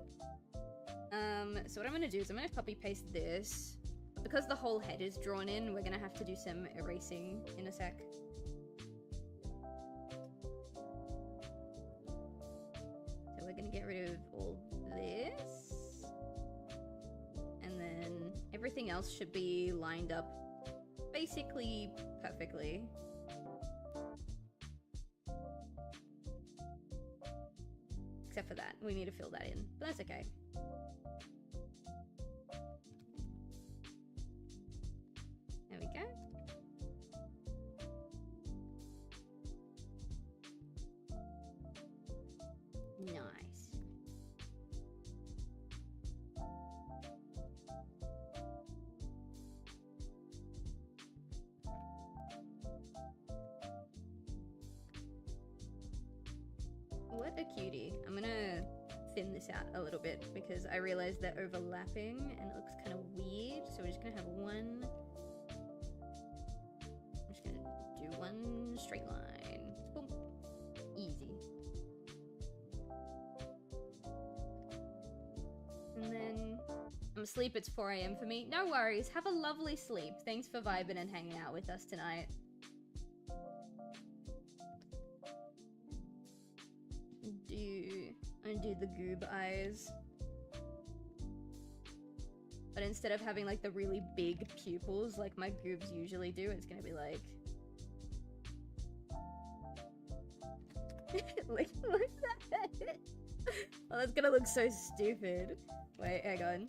So what I'm gonna do is I'm gonna copy paste this. Because the whole head is drawn in, we're gonna have to do some erasing in a sec. So we're gonna get rid of all this. And then everything else should be lined up basically perfectly. Except for that. We need to fill that in. But that's okay. There we go. Nice. What a cutie. I'm gonna thin this out a little bit because I realized they're overlapping and it looks kind of weird. So we're just gonna have one. I'm just gonna do one straight line. Boom. Easy. And then I'm asleep. It's 4 AM for me. No worries. Have a lovely sleep. Thanks for vibing and hanging out with us tonight. Do the goob eyes. But instead of having like the really big pupils like my goobs usually do, it's gonna be like... look at that. Oh, that's gonna look so stupid. Wait, hang on.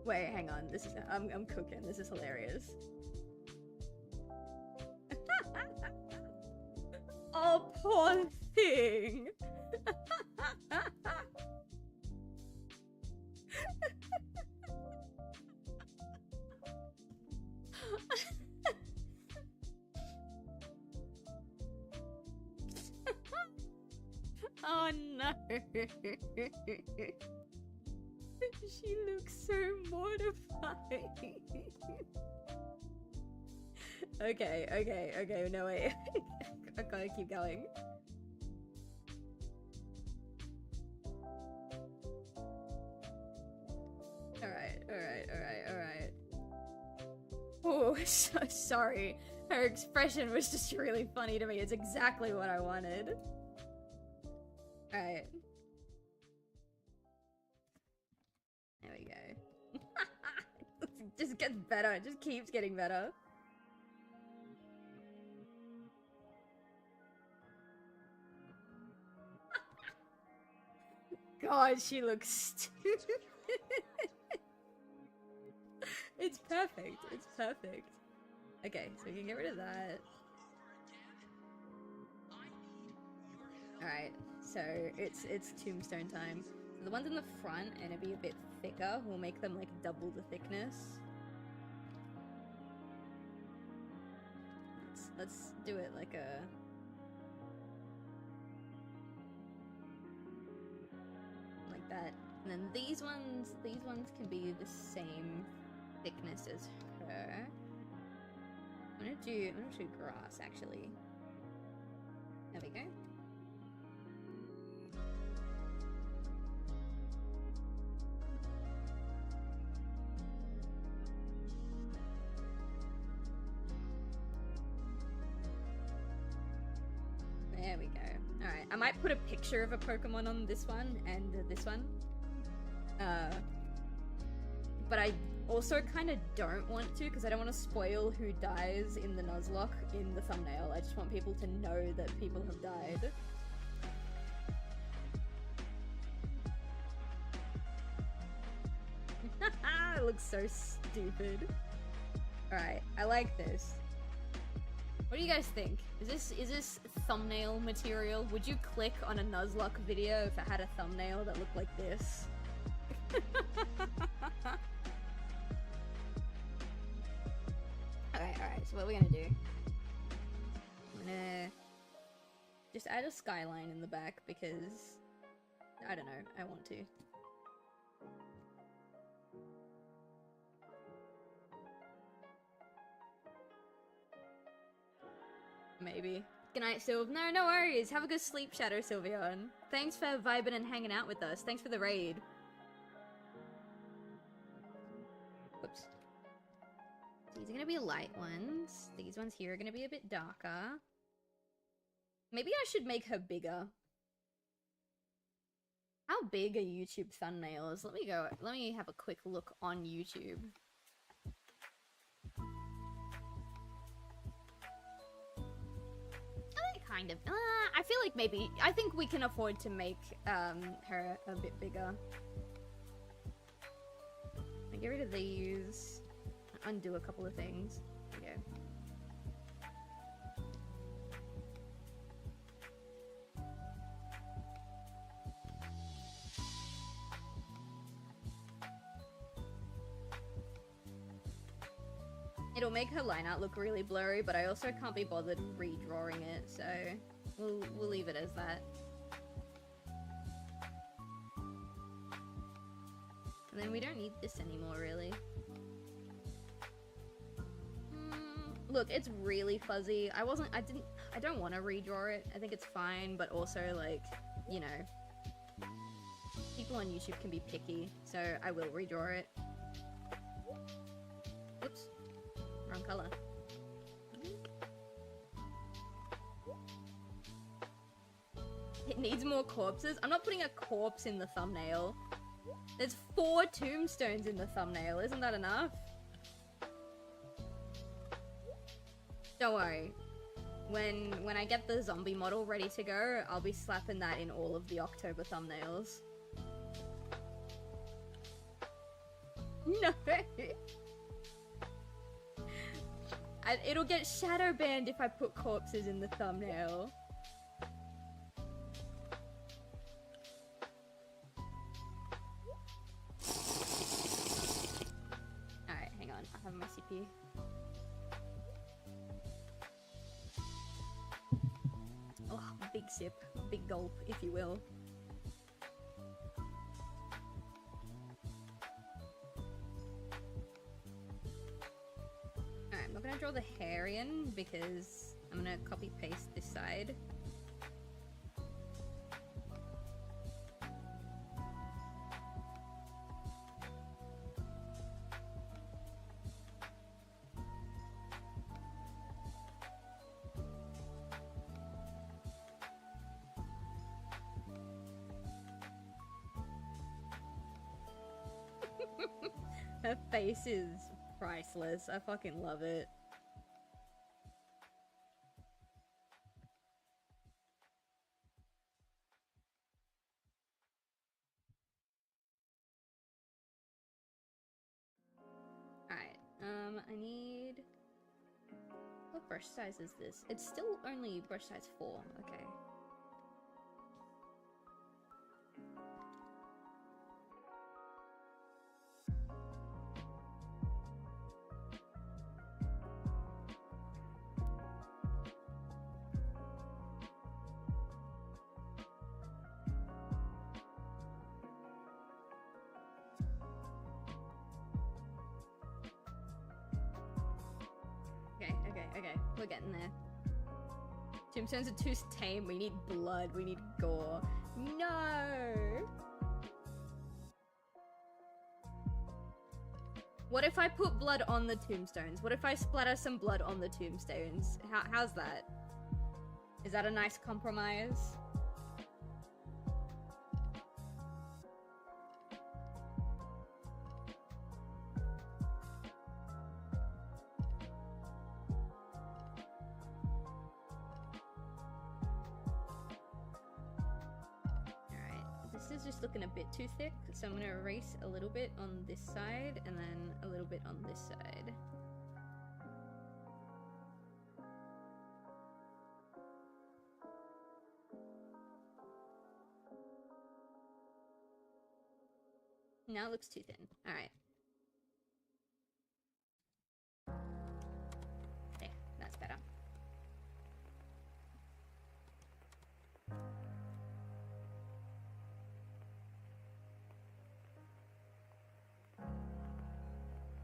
Wait, hang on. This is I'm cooking. This is hilarious. Oh, poor thing. Oh no. She looks so mortified. Okay, no wait. I gotta keep going. Alright. Oh, so sorry. Her expression was just really funny to me. It's exactly what I wanted. Alright. There we go. It just gets better. It just keeps getting better. God, she looks stupid. It's perfect. It's perfect. Okay, so we can get rid of that. Alright, so it's tombstone time. So the ones in the front and it'll be a bit thicker. We'll make them like double the thickness. Let's do it like a... like that. And then these ones can be the same thickness as her. I'm gonna do grass actually. There we go. There we go. Alright, I might put a picture of a Pokemon on this one and this one. But I also kind of don't want to, because I don't want to spoil who dies in the Nuzlocke in the thumbnail. I just want people to know that people have died. It looks so stupid. Alright, I like this. What do you guys think? Is this thumbnail material? Would you click on a Nuzlocke video if it had a thumbnail that looked like this? Alright, so what are we gonna do? I'm gonna just add a skyline in the back because, I don't know, I want to. Maybe. Good night, Silv. No worries. Have a good sleep, Shadow Sylveon. Thanks for vibing and hanging out with us. Thanks for the raid. Whoops. These are gonna be light ones. These ones here are gonna be a bit darker. Maybe I should make her bigger. How big are YouTube thumbnails? Let me have a quick look on YouTube. Kind of. I feel like maybe. I think we can afford to make her a bit bigger. I get rid of these. Undo a couple of things. There we go. It'll make her line art look really blurry, but I also can't be bothered redrawing it, so we'll leave it as that. And then we don't need this anymore, really. Look, it's really fuzzy. I don't want to redraw it. I think it's fine, but also, like, you know, people on YouTube can be picky, so I will redraw it. Oops. Wrong color. It needs more corpses. I'm not putting a corpse in the thumbnail. There's 4 tombstones in the thumbnail. Isn't that enough? Don't worry. When I get the zombie model ready to go, I'll be slapping that in all of the October thumbnails. No! It'll get shadow banned if I put corpses in the thumbnail. Alright, hang on. I'll have my CP. Oh, big sip. Big gulp, if you will. draw the hair in because I'm gonna copy paste this side. Her face is priceless. I fucking love it. Alright, I need... What brush size is this? It's still only brush size 4, okay. Okay, we're getting there. Tombstones are too tame. We need blood. We need gore. No! What if I put blood on the tombstones? What if I splatter some blood on the tombstones? How's that? Is that a nice compromise? Looking a bit too thick, so I'm going to erase a little bit on this side and then a little bit on this side. Now it looks too thin. Alright. There, that's better.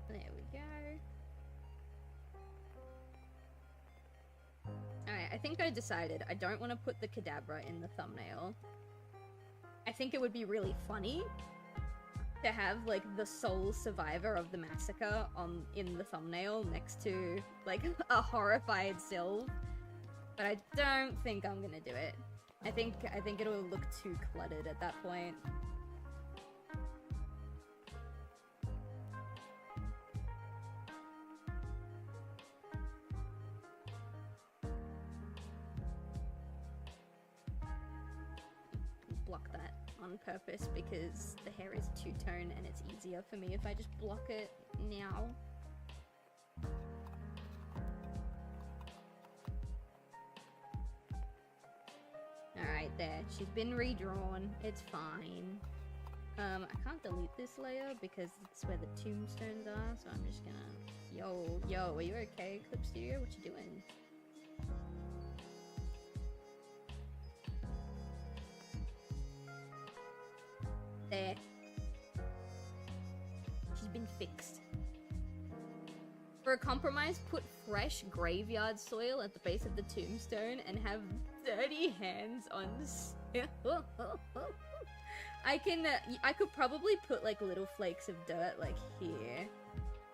There we go. Alright, I think I decided I don't want to put the cadabra in the thumbnail. I think it would be really funny to have, like, the sole survivor of the massacre in the thumbnail next to, like, a horrified Silv. But I don't think I'm gonna do it. I think it'll look too cluttered at that point. Block that on purpose because the hair is two-tone and it's easier for me if I just block it now. Alright, there. She's been redrawn. It's fine. I can't delete this layer because it's where the tombstones are, so I'm just gonna... Yo, are you okay, Clip Studio? What you doing? There. She's been fixed. For a compromise, put fresh graveyard soil at the base of the tombstone and have dirty hands on I could probably put like little flakes of dirt like here.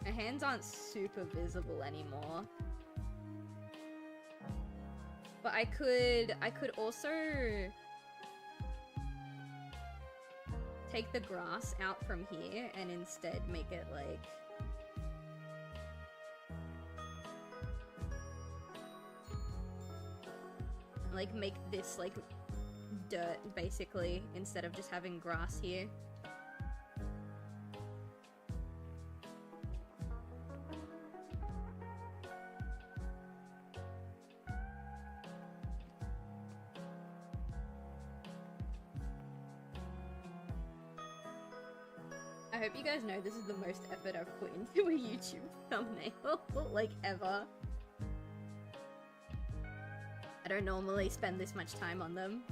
Her hands aren't super visible anymore. But I could also take the grass out from here and instead make it like make this like dirt basically instead of just having grass here. I hope you guys know this is the most effort I've put into a YouTube thumbnail, like, ever. I don't normally spend this much time on them.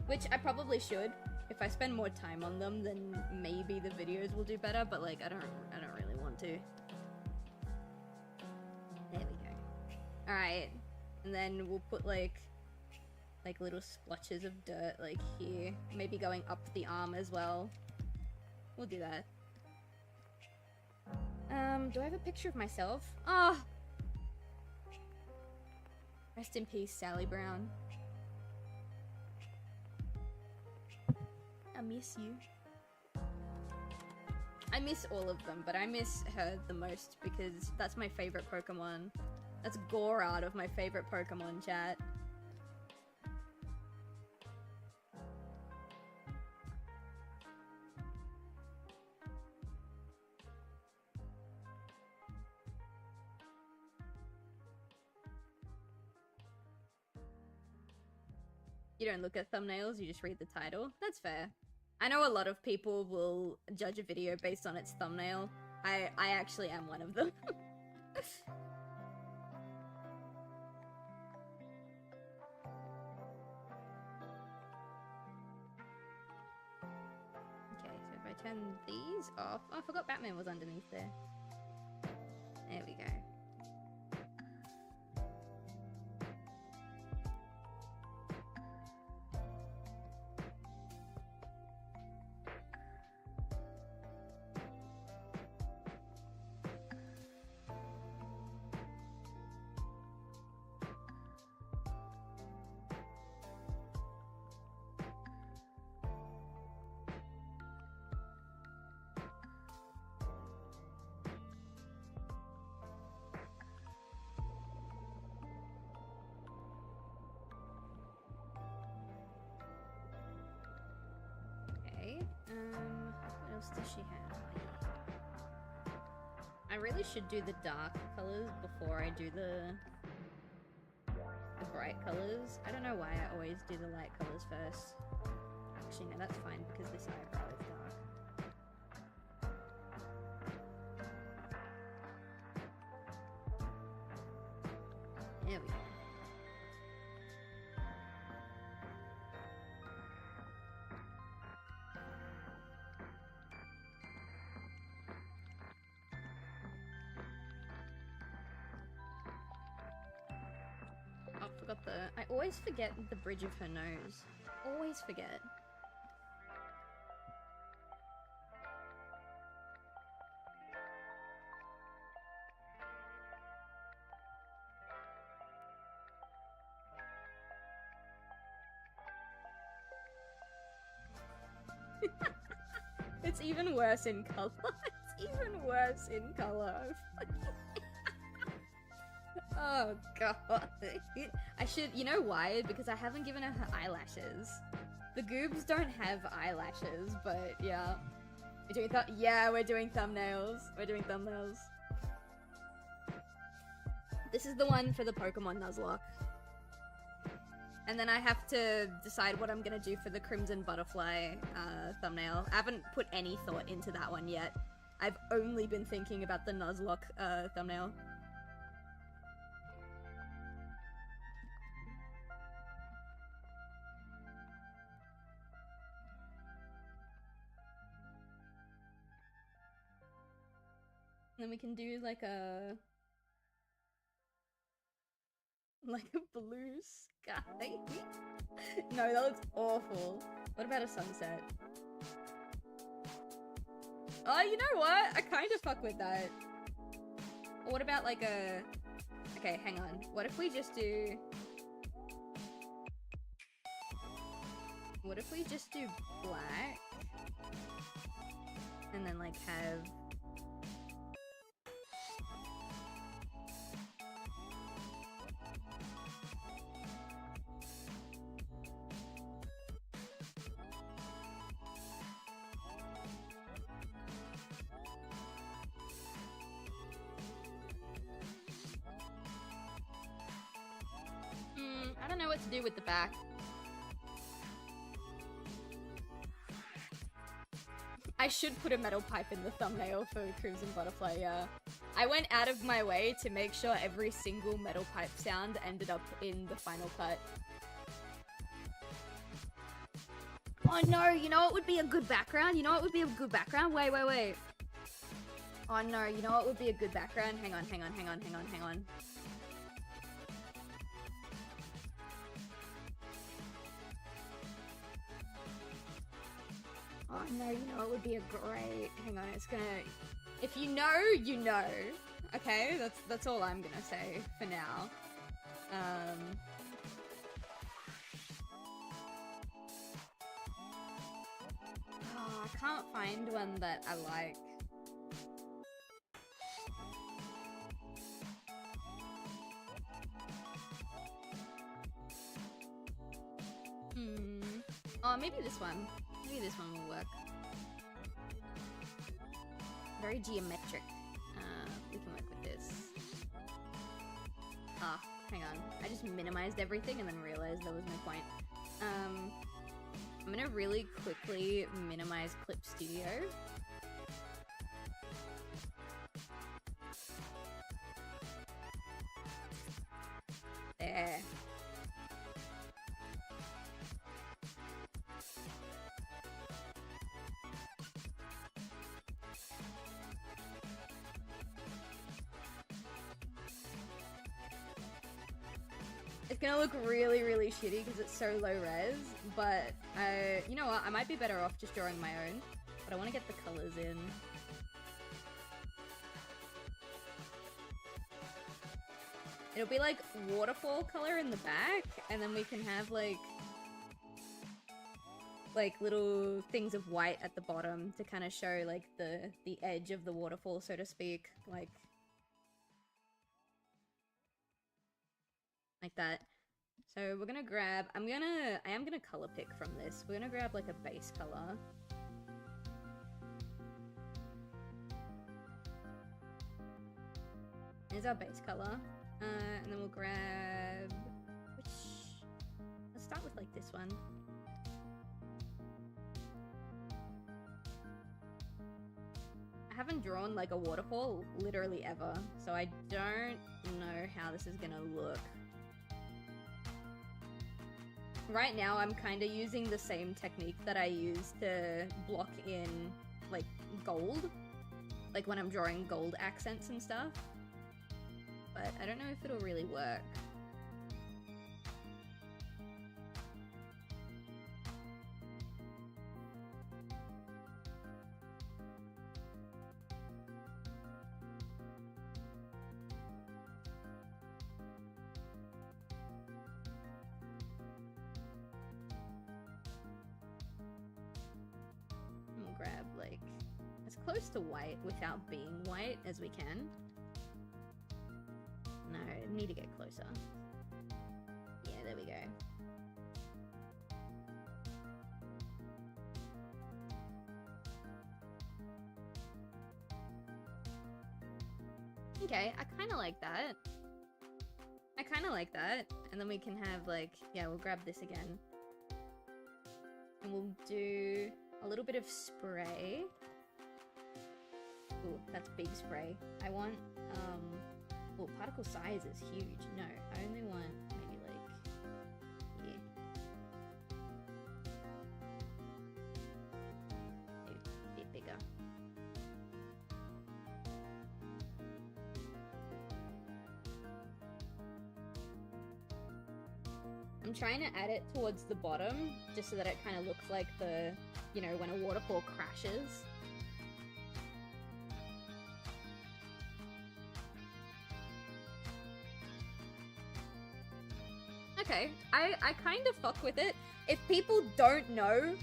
Which I probably should. If I spend more time on them, then maybe the videos will do better, but, like, I don't really want to. Alright. And then we'll put like little splotches of dirt like here. Maybe going up the arm as well. We'll do that. Do I have a picture of myself? Ah! Oh. Rest in peace, Sally Brown. I miss you. I miss all of them, but I miss her the most because that's my favorite Pokemon. That's Gorard of my favorite Pokemon, chat. You don't look at thumbnails, you just read the title. That's fair. I know a lot of people will judge a video based on its thumbnail. I actually am one of them. Okay, so if I turn these off... Oh, I forgot Batman was underneath there. There we go. What else does she have? I really should do the dark colors before I do the bright colors. I don't know why I always do the light colors first. Actually, no, that's fine because this eyebrow is dark. There we go. I always forget the bridge of her nose. Always forget. It's even worse in color. It's even worse in color. Oh god. I should, you know why? Because I haven't given her eyelashes. The goobs don't have eyelashes, but yeah. We're doing thumbnails. We're doing thumbnails. This is the one for the Pokemon Nuzlocke. And then I have to decide what I'm gonna do for the Crimson Butterfly thumbnail. I haven't put any thought into that one yet. I've only been thinking about the Nuzlocke thumbnail. Then we can do like a blue sky. No, that looks awful. What about a sunset? Oh, you know what? I kind of fuck with that. Or what about like a... Okay, hang on. What if we just do... What if we just do black? And then like have... I don't know what to do with the back. I should put a metal pipe in the thumbnail for Crimson Butterfly, yeah. I went out of my way to make sure every single metal pipe sound ended up in the final cut. Oh no, you know what would be a good background? You know what would be a good background? Wait. Oh no, you know what would be a good background? Hang on. no, you know, it would be a great... Hang on, it's gonna... If you know, you know. Okay, that's all I'm gonna say for now. Oh, I can't find one that I like. Oh, maybe this one. Maybe this one will work. Very geometric. We can work with this. Ah, hang on. I just minimized everything and then realized there was no point. I'm gonna really quickly minimize Clip Studio. There. It's gonna look really, really shitty because it's so low res, but you know what? I might be better off just drawing my own, but I want to get the colors in. It'll be like waterfall color in the back, and then we can have like little things of white at the bottom to kind of show like the edge of the waterfall, so to speak, like that. So we're gonna grab, I am gonna color pick from this. We're gonna grab like a base color. Here's our base color. And then we'll grab, let's start with like this one. I haven't drawn like a waterfall literally ever, so I don't know how this is gonna look. Right now, I'm kind of using the same technique that I use to block in, like, gold. Like, when I'm drawing gold accents and stuff. But I don't know if it'll really work. Grab like as close to white without being white as we can. No, I need to get closer. Yeah, there we go. Okay, I kind of like that. I kind of like that. And then we can have like, yeah, we'll grab this again. And we'll do a little bit of spray. Ooh, that's big spray. I want, well, particle size is huge. No, I only want maybe like here. A bit bigger. I'm trying to add it towards the bottom, just so that it kind of looks like the, you know, when a waterfall crashes. Okay, I kind of fuck with it. If people don't know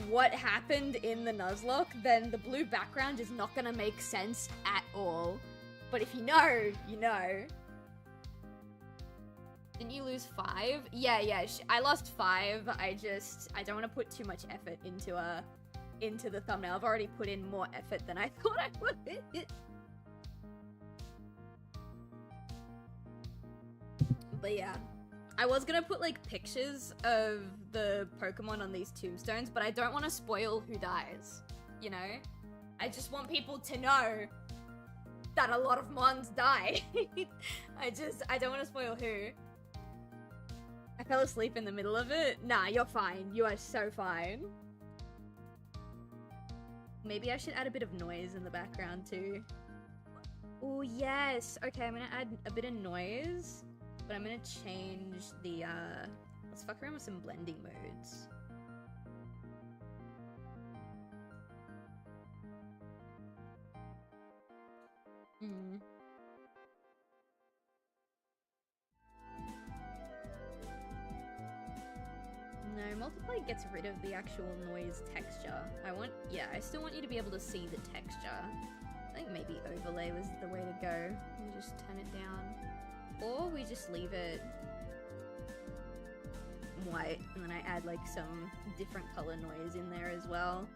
what happened in the Nuzlocke, then the blue background is not gonna make sense at all. But if you know, you know. Didn't you lose 5? Yeah, I lost 5. I don't want to put too much effort into the thumbnail. I've already put in more effort than I thought I would. But yeah, I was gonna put like pictures of the Pokemon on these tombstones, but I don't want to spoil who dies, you know? I just want people to know that a lot of Mons die. I don't want to spoil who. I fell asleep in the middle of it. Nah, you're fine. You are so fine. Maybe I should add a bit of noise in the background too. Oh yes. Okay, I'm gonna add a bit of noise, but I'm gonna change the, let's fuck around with some blending modes. multiply gets rid of the actual noise texture. I still want you to be able to see the texture. I think maybe overlay was the way to go. We just turn it down. Or we just leave it white, and then I add like some different color noise in there as well.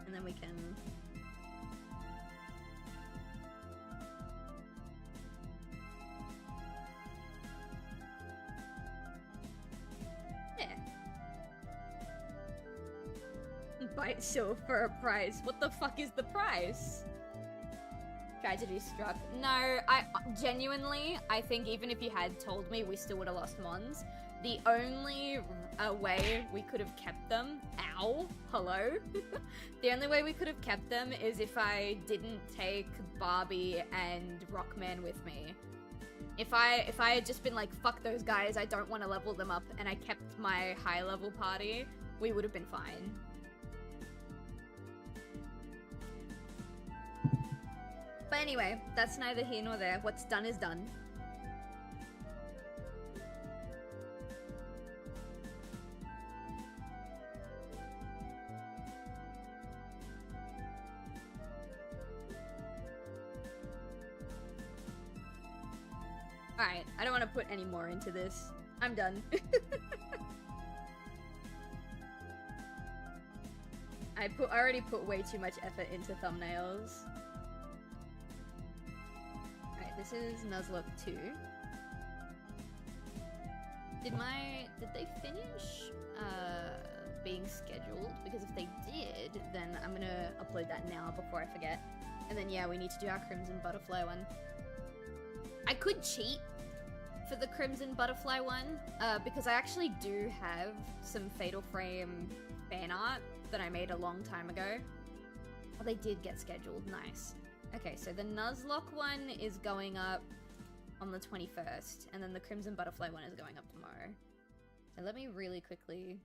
And then we can... yeah. Bite Silv for a price. What the fuck is the price? Tragedy struck. No, I genuinely, I think even if you had told me, we still would have lost Mons. The only way we could have kept them, ow, hello? The only way we could have kept them is if I didn't take Barbie and Rockman with me. If I had just been like, fuck those guys, I don't want to level them up, and I kept my high level party, we would have been fine. But anyway, that's neither here nor there. What's done is done. Alright, I don't want to put any more into this. I'm done. I already put way too much effort into thumbnails. This is Nuzlocke 2. Did they finish being scheduled? Because if they did, then I'm gonna upload that now before I forget. And then yeah, we need to do our Crimson Butterfly one. I could cheat for the Crimson Butterfly one, because I actually do have some Fatal Frame fan art that I made a long time ago. Oh, they did get scheduled, nice. Okay, so the Nuzlocke one is going up on the 21st, and then the Crimson Butterfly one is going up tomorrow. So let me really quickly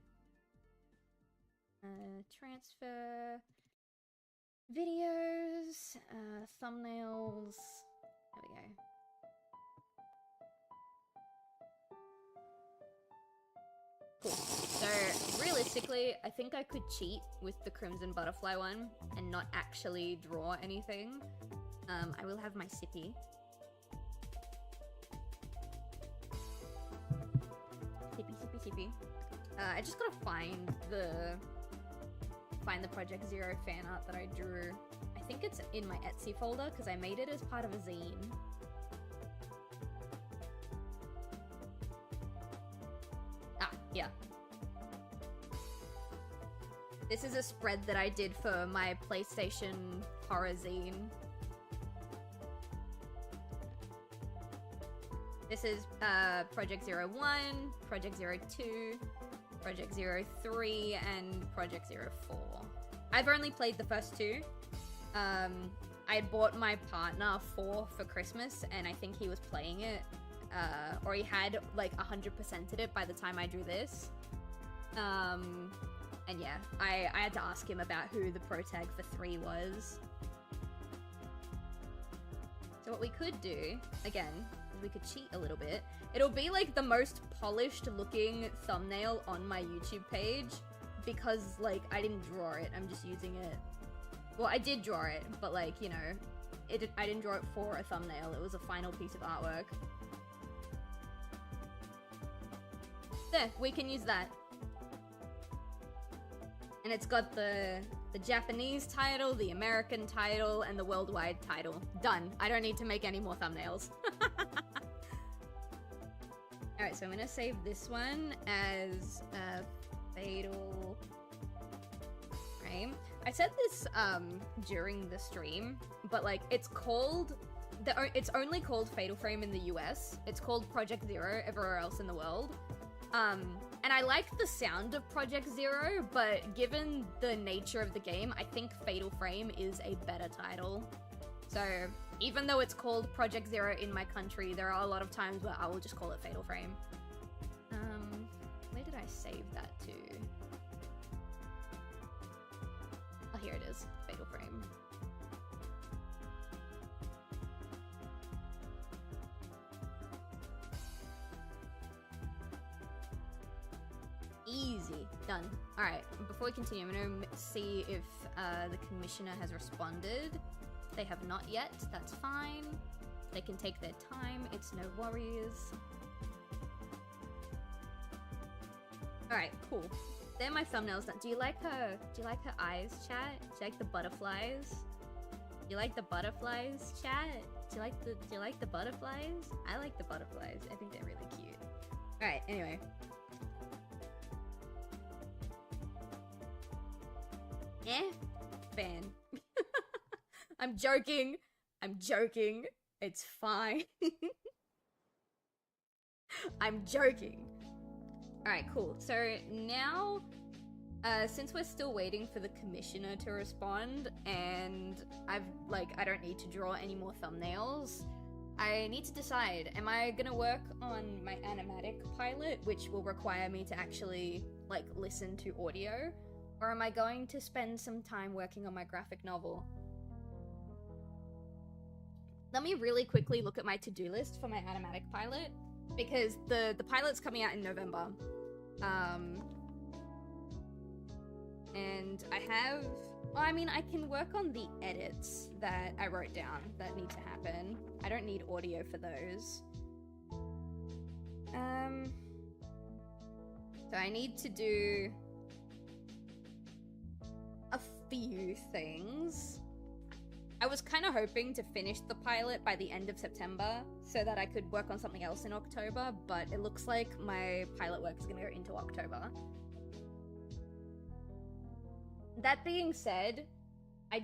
transfer videos, thumbnails. There we go. Cool. So realistically, I think I could cheat with the Crimson Butterfly one and not actually draw anything. I will have my sippy. Sippy. I just gotta find the Project Zero fan art that I drew. I think it's in my Etsy folder because I made it as part of a zine. Ah, yeah. This is a spread that I did for my PlayStation horror zine. This is Project 01, Project 02, Project 03, and Project 04. I've only played the first two. I had bought my partner 4 for Christmas, and I think he was playing it, or he had like 100%ed it by the time I drew this. And yeah, I had to ask him about who the pro tag for 3 was. So what we could do, again, is we could cheat a little bit. It'll be like the most polished looking thumbnail on my YouTube page because like I didn't draw it, I'm just using it. Well, I did draw it, but like, you know, I didn't draw it for a thumbnail, it was a final piece of artwork. There, we can use that. And it's got the Japanese title, the American title, and the worldwide title. Done. I don't need to make any more thumbnails. Alright, so I'm gonna save this one as Fatal Frame. I said this during the stream, but like it's only called Fatal Frame in the US. It's called Project Zero everywhere else in the world. And I like the sound of Project Zero, but given the nature of the game, I think Fatal Frame is a better title. So even though it's called Project Zero in my country, there are a lot of times where I will just call it Fatal Frame. Where did I save that to? Oh, here it is, Fatal Frame. Done. Alright, before we continue, I'm gonna see if the commissioner has responded. They have not yet, that's fine. They can take their time, it's no worries. Alright, cool. They're my thumbnails done. Do you like her eyes, chat? Do you like the butterflies? Do you like the butterflies, chat? Do you like the butterflies? I like the butterflies. I think they're really cute. Alright, anyway. Fan. I'm joking. I'm joking. It's fine. I'm joking. Alright, cool. So now, since we're still waiting for the commissioner to respond, and I don't need to draw any more thumbnails, I need to decide, am I gonna work on my animatic pilot, which will require me to actually, listen to audio, or am I going to spend some time working on my graphic novel? Let me really quickly look at my to-do list for my animatic pilot, because the pilot's coming out in November. And I have... Well, I mean, I can work on the edits that I wrote down that need to happen. I don't need audio for those. So I need to do a few things. I was kind of hoping to finish the pilot by the end of September so that I could work on something else in October, but it looks like my pilot work is going to go into October. That being said, I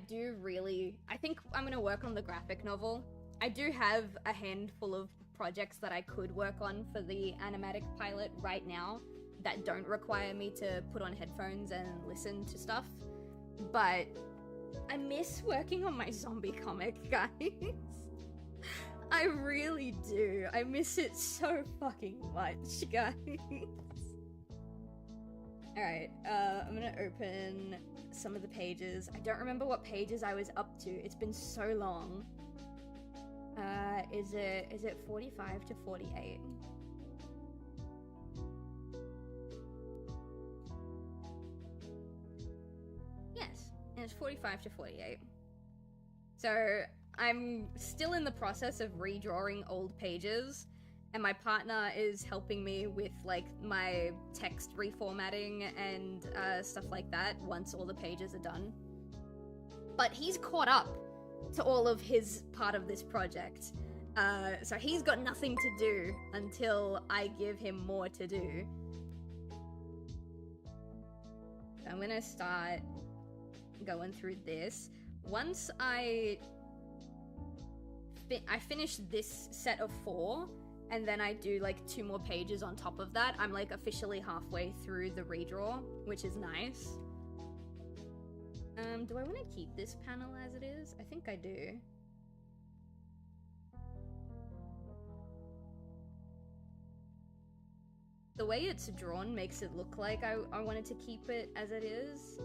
think I'm going to work on the graphic novel. I do have a handful of projects that I could work on for the animatic pilot right now that don't require me to put on headphones and listen to stuff, but I miss working on my zombie comic, guys. I really do. I miss it so fucking much, guys. Alright, I'm gonna open some of the pages. I don't remember what pages I was up to. It's been so long. Is it 45 to 48? Yes, and it's 45 to 48. So I'm still in the process of redrawing old pages, and my partner is helping me with my text reformatting and stuff like that once all the pages are done. But he's caught up to all of his part of this project, so he's got nothing to do until I give him more to do. So I'm gonna start going through this. Once I finish this set of 4, and then I do 2 more pages on top of that, I'm officially halfway through the redraw, which is nice. Do I want to keep this panel as it is? I think I do. The way it's drawn makes it look like I wanted to keep it as it is.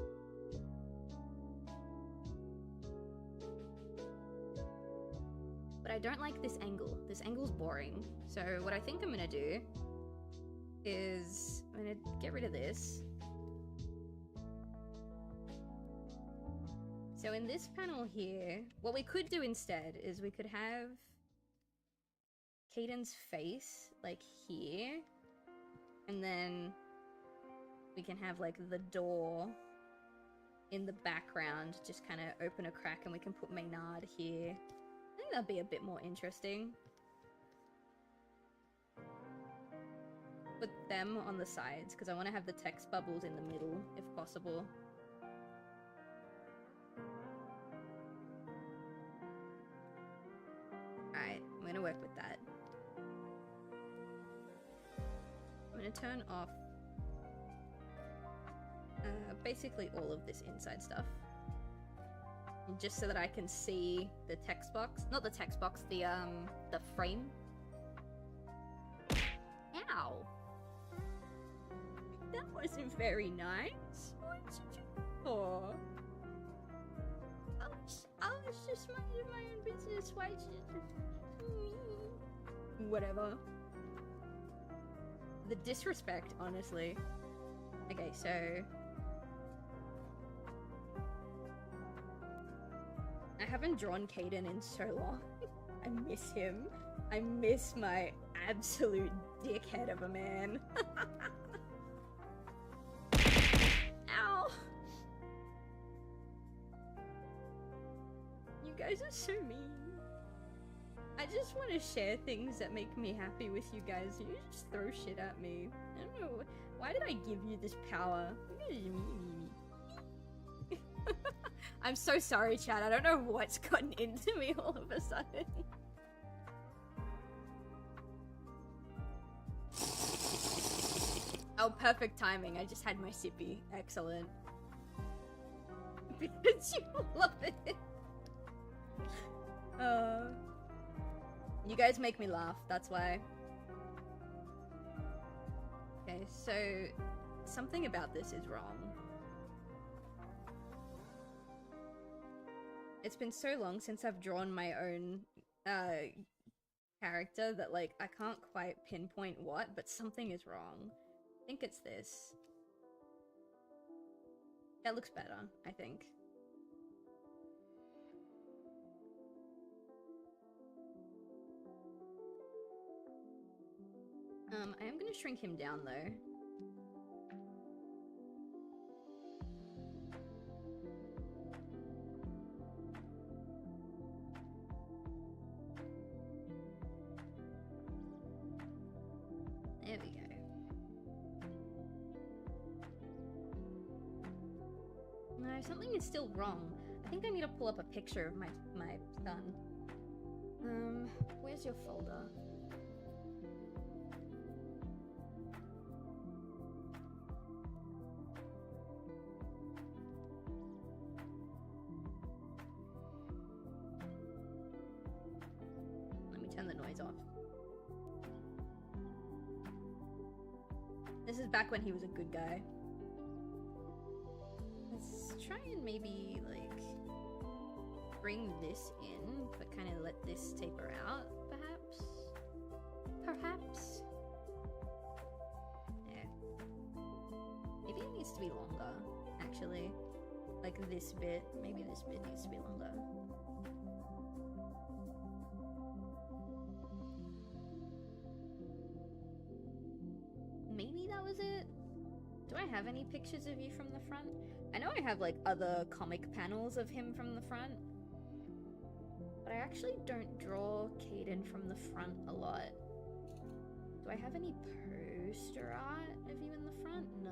But I don't like this angle. This angle's boring. So what I think I'm gonna do is I'm gonna get rid of this. So in this panel here, what we could do instead is we could have Caden's face here, and then we can have the door in the background just kind of open a crack, and we can put Maynard here. I think that'd be a bit more interesting. Put them on the sides, because I want to have the text bubbles in the middle, if possible. Alright, I'm gonna work with that. I'm gonna turn off basically all of this inside stuff, just so that I can see the text box. Not the text box, the frame. Ow! That wasn't very nice. What did you do for? I was just minding my own business. Why did you... Whatever. The disrespect, honestly. Okay, so... I haven't drawn Caden in so long. I miss him. I miss my absolute dickhead of a man. Ow! You guys are so mean. I just want to share things that make me happy with you guys. You just throw shit at me. I don't know. Why did I give you this power? I'm so sorry, Chad. I don't know what's gotten into me all of a sudden. Oh, perfect timing. I just had my sippy. Excellent. Because you love it. You guys make me laugh, that's why. Okay, so something about this is wrong. It's been so long since I've drawn my own character that, like, I can't quite pinpoint what, but something is wrong. I think it's this. That looks better, I think. I am gonna shrink him down though. There we go. No, something is still wrong. I think I need to pull up a picture of my son. Where's your folder? Let me turn the noise off. This is back when he was a good guy. Let's try and maybe, like, bring this in, but kind of let this taper out, perhaps? Perhaps? Yeah. Maybe it needs to be longer, actually. Like this bit. Maybe this bit needs to be longer. Maybe that was it? Do I have any pictures of you from the front? I know I have, like, other comic panels of him from the front. But I actually don't draw Caden from the front a lot. Do I have any poster art of you in the front? No.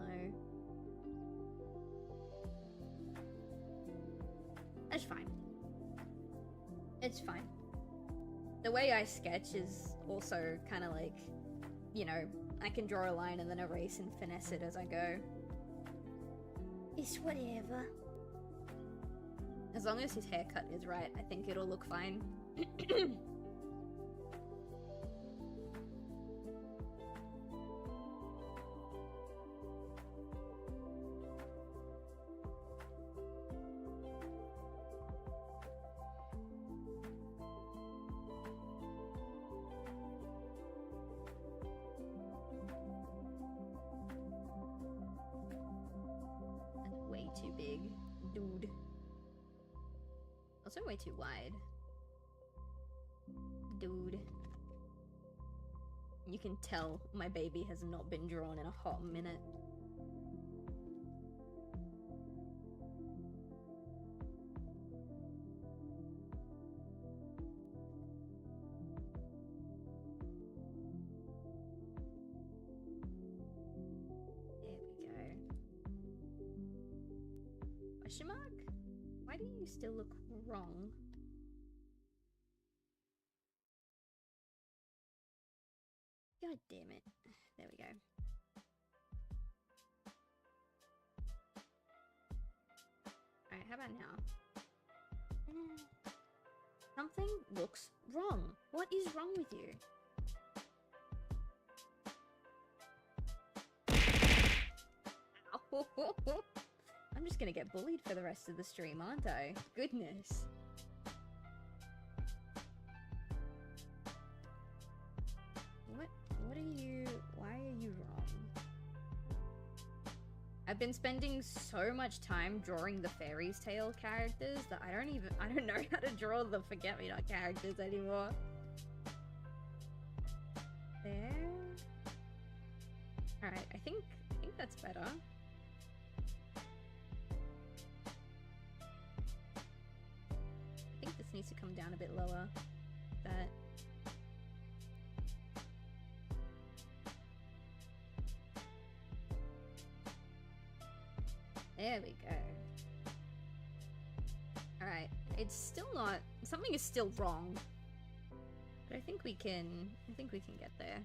That's fine. It's fine. The way I sketch is also kind of like, you know, I can draw a line and then erase and finesse it as I go. It's whatever. As long as his haircut is right, I think it'll look fine. That's way too big, dude. Also way too wide. Dude. You can tell my baby has not been drawn in a hot minute. There we go. Question mark? Why do you still look wrong? God damn it. There we go. Alright, how about now? Something looks wrong. What is wrong with you? Ow. I'm just gonna get bullied for the rest of the stream, aren't I? Goodness. What are you... Why are you wrong? I've been spending so much time drawing the Fairy's Tale characters that I don't know how to draw the Forget-Me-Not characters anymore. There. Alright, I think that's better. I think this needs to come down a bit lower. That. There we go. Alright, it's still not... Something is still wrong. But I think we can get there.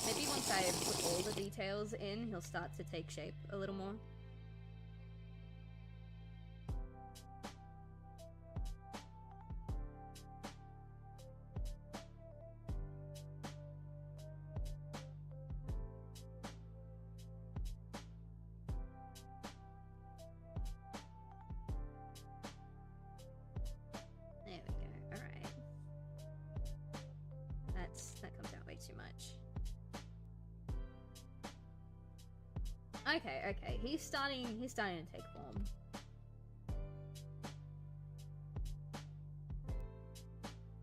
Maybe once I put all the details in, he'll start to take shape a little more. Okay, he's starting to take form.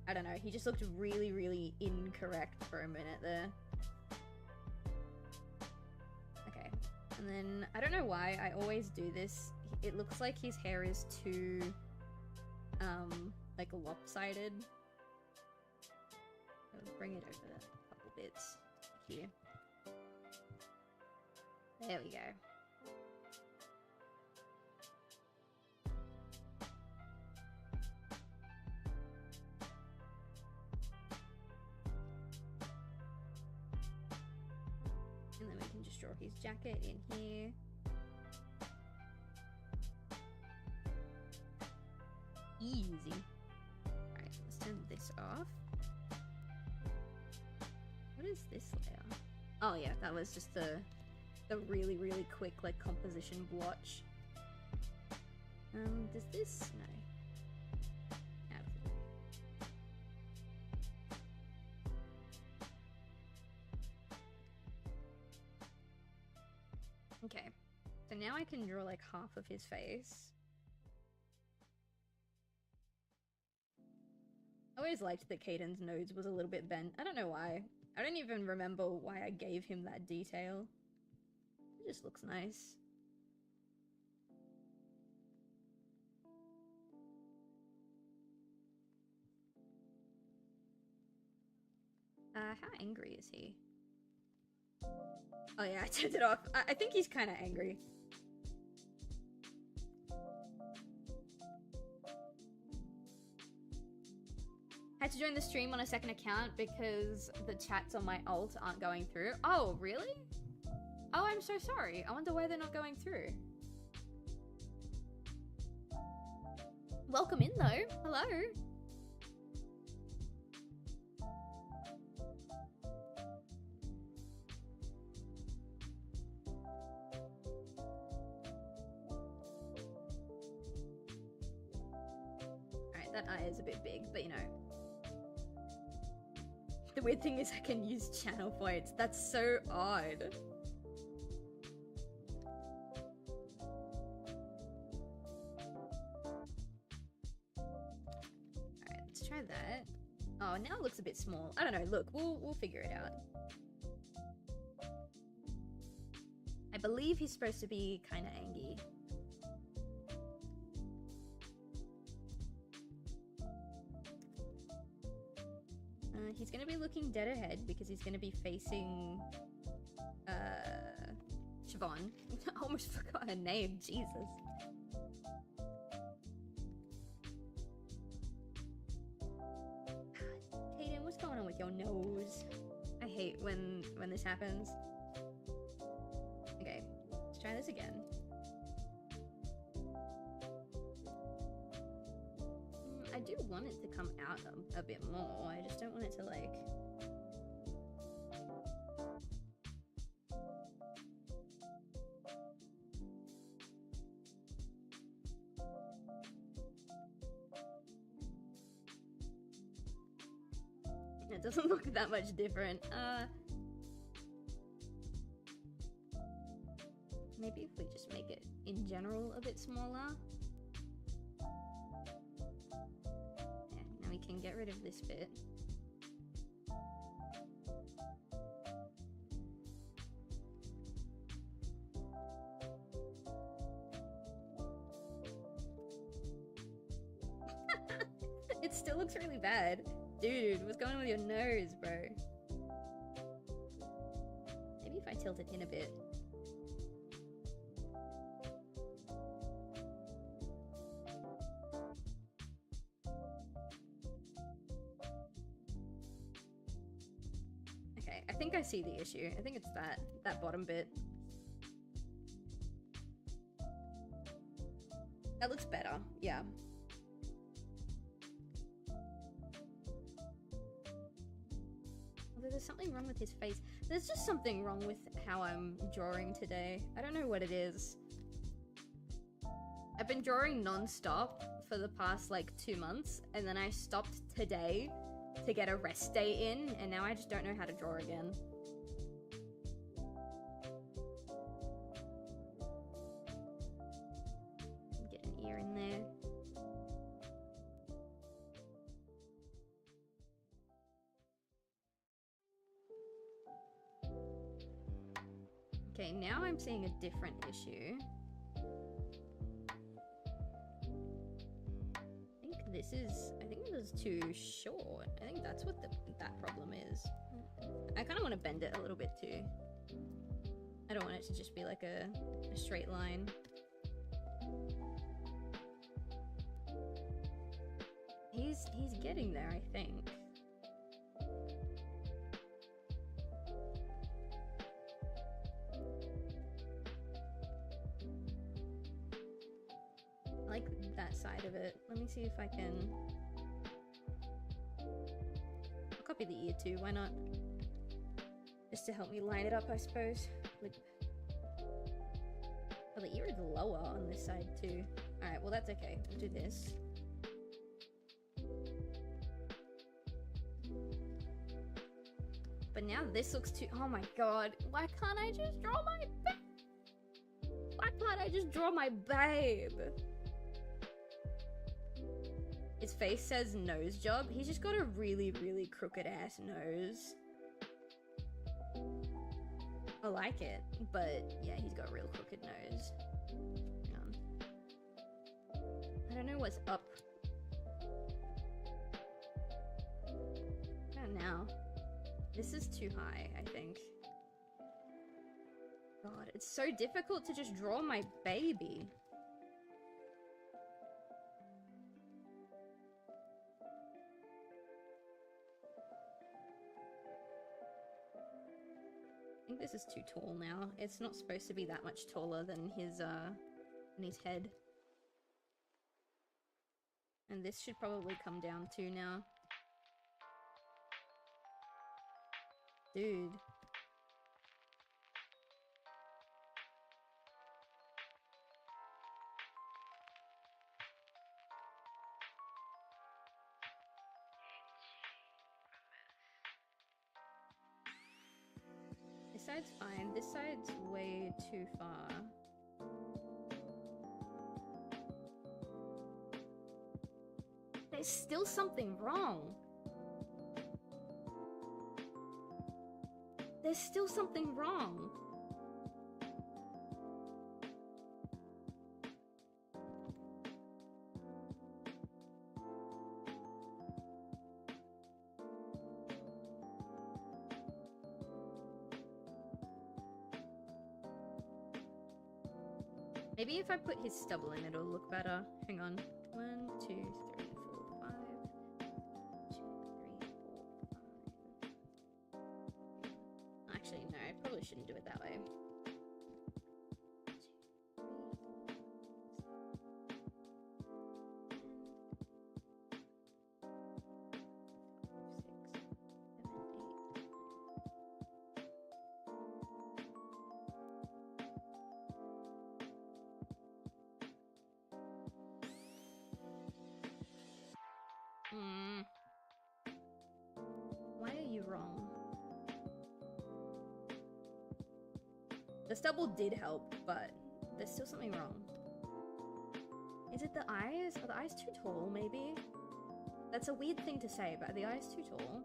I don't know, he just looked really, really incorrect for a minute there. Okay, and then, I don't know why I always do this. It looks like his hair is too, like lopsided. I'll bring it over a couple bits here. There we go. And then we can just draw his jacket in here. Easy. Alright, let's turn this off. What is this layer? Oh yeah, that was just the really, really quick, like, composition blotch. Does this... no. Out of the way. Okay. So now I can draw, like, half of his face. I always liked that Caden's nose was a little bit bent. I don't know why. I don't even remember why I gave him that detail. It just looks nice. How angry is he? Oh yeah, I turned it off. I think he's kind of angry. Had to join the stream on a second account because the chats on my alt aren't going through. Oh, really? Oh, I'm so sorry. I wonder why they're not going through. Welcome in, though. Hello. Alright, that eye is a bit big, but you know. The weird thing is I can use channel points. That's so odd. Alright, let's try that. Oh, now it looks a bit small. I don't know, look, we'll figure it out. I believe he's supposed to be kinda angry. He's gonna be looking dead ahead because he's gonna be facing Siobhan. I almost forgot her name, Jesus. Caden, what's going on with your nose? I hate when this happens. Okay, let's try this again. I do want it to come out a bit more. I just don't want it to, like... It doesn't look that much different. Maybe if we just make it in general a bit smaller. Yeah, now we can get rid of this bit. It still looks really bad. Dude, what's going on with your nose, bro? Maybe if I tilt it in a bit. Okay, I think I see the issue. I think it's that bottom bit. That looks better, yeah. Although there's something wrong with his face. There's just something wrong with how I'm drawing today. I don't know what it is. I've been drawing non-stop for the past like 2 months, and then I stopped today to get a rest day in, and now I just don't know how to draw again. Get an ear in there. Okay, now I'm seeing a different issue. I think this is too short. I think that's what that problem is. I kind of want to bend it a little bit too. I don't want it to just be like a straight line. He's getting there, I think. I like that side of it. Let me see if I can... I'll copy the ear too, why not? Just to help me line it up, I suppose. Like... Oh, the ear is lower on this side too. Alright, well that's okay. We'll do this. But now this looks too... Oh my god. Why can't I just draw my babe? Why can't I just draw my babe? His face says nose job. He's just got a really, really crooked ass nose. I like it, but yeah, he's got a real crooked nose. Hang on. I don't know what's up. I don't know. This is too high, I think. God, it's so difficult to just draw my baby. I think this is too tall now. It's not supposed to be that much taller than his head. And this should probably come down too now. Dude. This side's fine. This side's way too far. There's still something wrong. There's still something wrong. Maybe if I put his stubble in, it'll look better. Hang on. 1, 2, 3, 4, 5. 2, 3, 4, 5. Actually, no, I probably shouldn't do it that way. 2, 3, 4, 5, 6, 7, 8. The stubble did help, but there's still something wrong. Is it the eyes? Are the eyes too tall, maybe? That's a weird thing to say, but are the eyes too tall?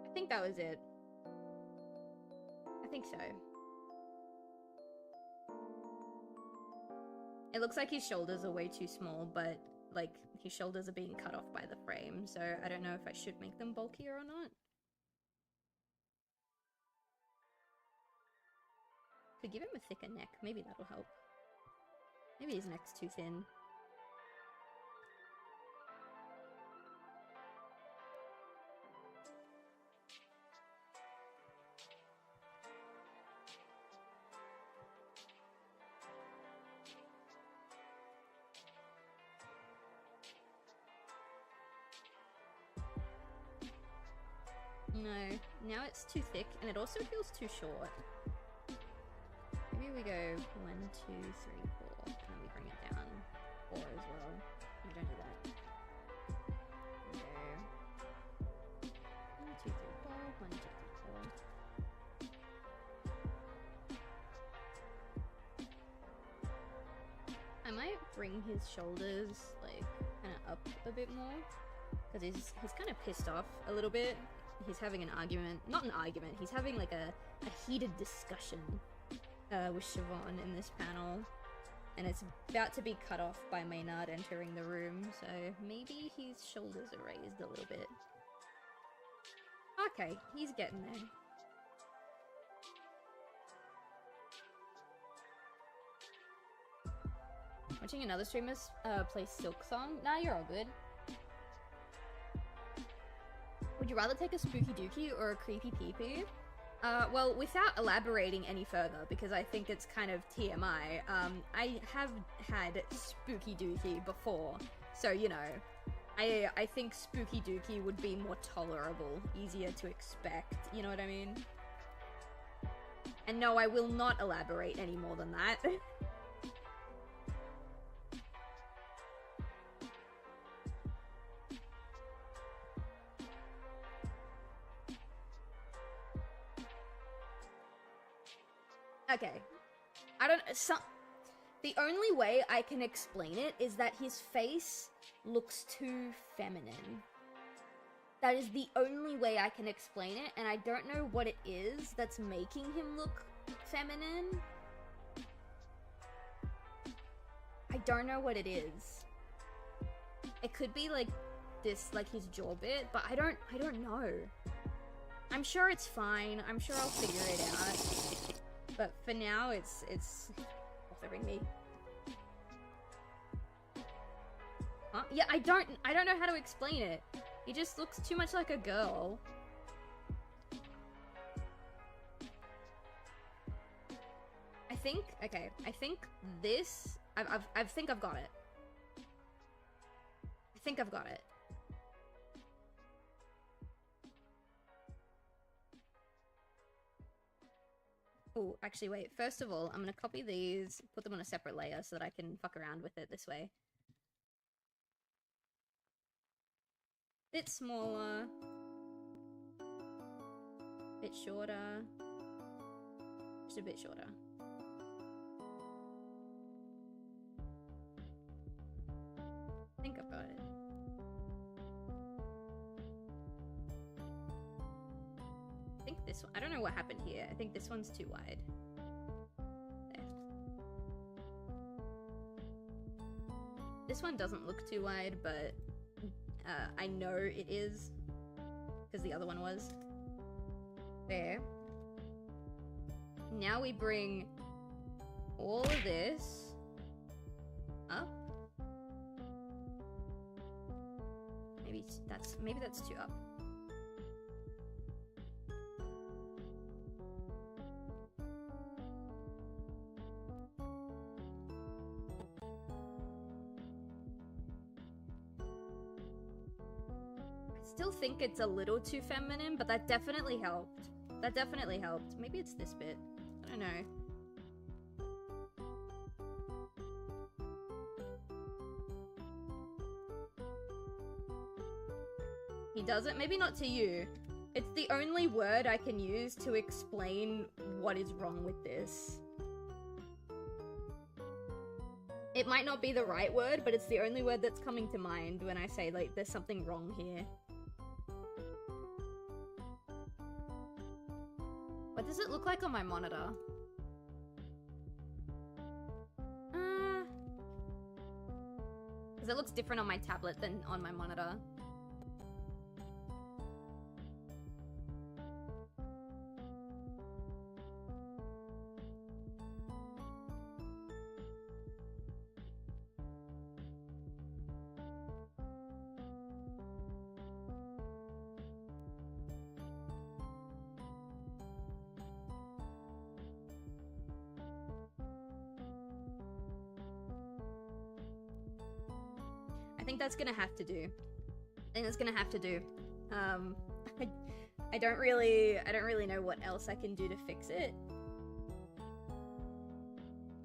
I think that was it. I think so. It looks like his shoulders are way too small, but like his shoulders are being cut off by the frame, so I don't know if I should make them bulkier or not. Could give him a thicker neck, maybe that'll help. Maybe his neck's too thin. No, now it's too thick, and it also feels too short. Maybe we go 1, 2, 3, 4, and then we bring it down 4 as well. We don't do that. We go 1, 2, 3, 4, 1, 2, 3, 4. I might bring his shoulders like kind of up a bit more, because he's kind of pissed off a little bit. He's having an argument, not an argument, he's having like a heated discussion with Siobhan in this panel, and it's about to be cut off by Maynard entering the room, so maybe his shoulders are raised a little bit. Okay, he's getting there. Watching another streamer play Silk Song? Nah, you're all good. Would you rather take a spooky dookie or a creepy peepee? Well, without elaborating any further, because I think it's kind of TMI, I have had spooky dookie before, so, you know, I think spooky dookie would be more tolerable, easier to expect, you know what I mean? And no, I will not elaborate any more than that. Okay, the only way I can explain it is that his face looks too feminine. That is the only way I can explain it, and I don't know what it is that's making him look feminine. I don't know what it is. It could be like this, like his jaw bit, but I don't know. I'm sure it's fine. I'm sure I'll figure it out. But for now, it's bothering me. Huh? Yeah, I don't know how to explain it. He just looks too much like a girl. I think this. I think I've got it. I think I've got it. Oh, actually, wait. First of all, I'm gonna copy these, put them on a separate layer so that I can fuck around with it this way. Bit smaller. Bit shorter. Just a bit shorter. I think I've got it. I think this one, I don't know what happened here. I think this one's too wide. There. This one doesn't look too wide, but I know it is, because the other one was. There. Now we bring all of this up. Maybe that's too up. Still think it's a little too feminine, but that definitely helped. That definitely helped. Maybe it's this bit. I don't know. He doesn't? Maybe not to you. It's the only word I can use to explain what is wrong with this. It might not be the right word, but it's the only word that's coming to mind when I say, like, there's something wrong here. What does it look like on my monitor? Because it looks different on my tablet than on my monitor. I think that's gonna have to do. I think that's gonna have to do. I don't really know what else I can do to fix it.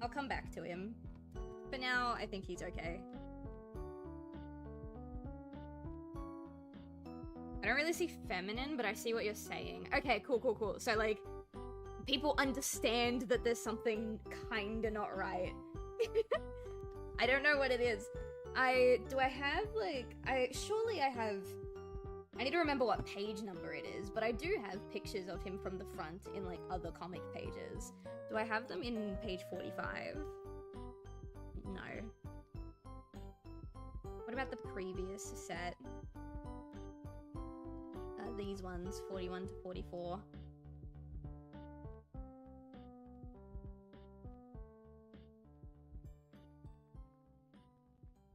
I'll come back to him. For now, I think he's okay. I don't really see feminine, but I see what you're saying. Okay, cool. So, like, people understand that there's something kinda not right. I don't know what it is. Do I have, like, surely I have, I need to remember what page number it is, but I do have pictures of him from the front in, like, other comic pages. Do I have them in page 45? No. What about the previous set? These ones, 41 to 44.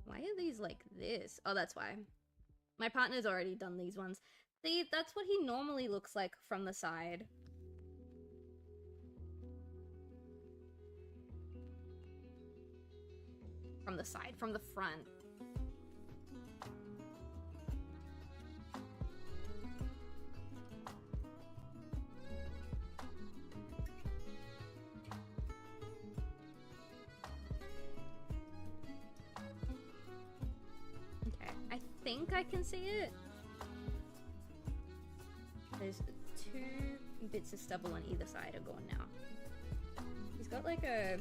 Why are these like this? Oh, that's why. My partner's already done these ones. See, that's what he normally looks like from the side. From the side, from the front. I think I can see it. There's 2 bits of stubble on either side are gone now. He's got like a...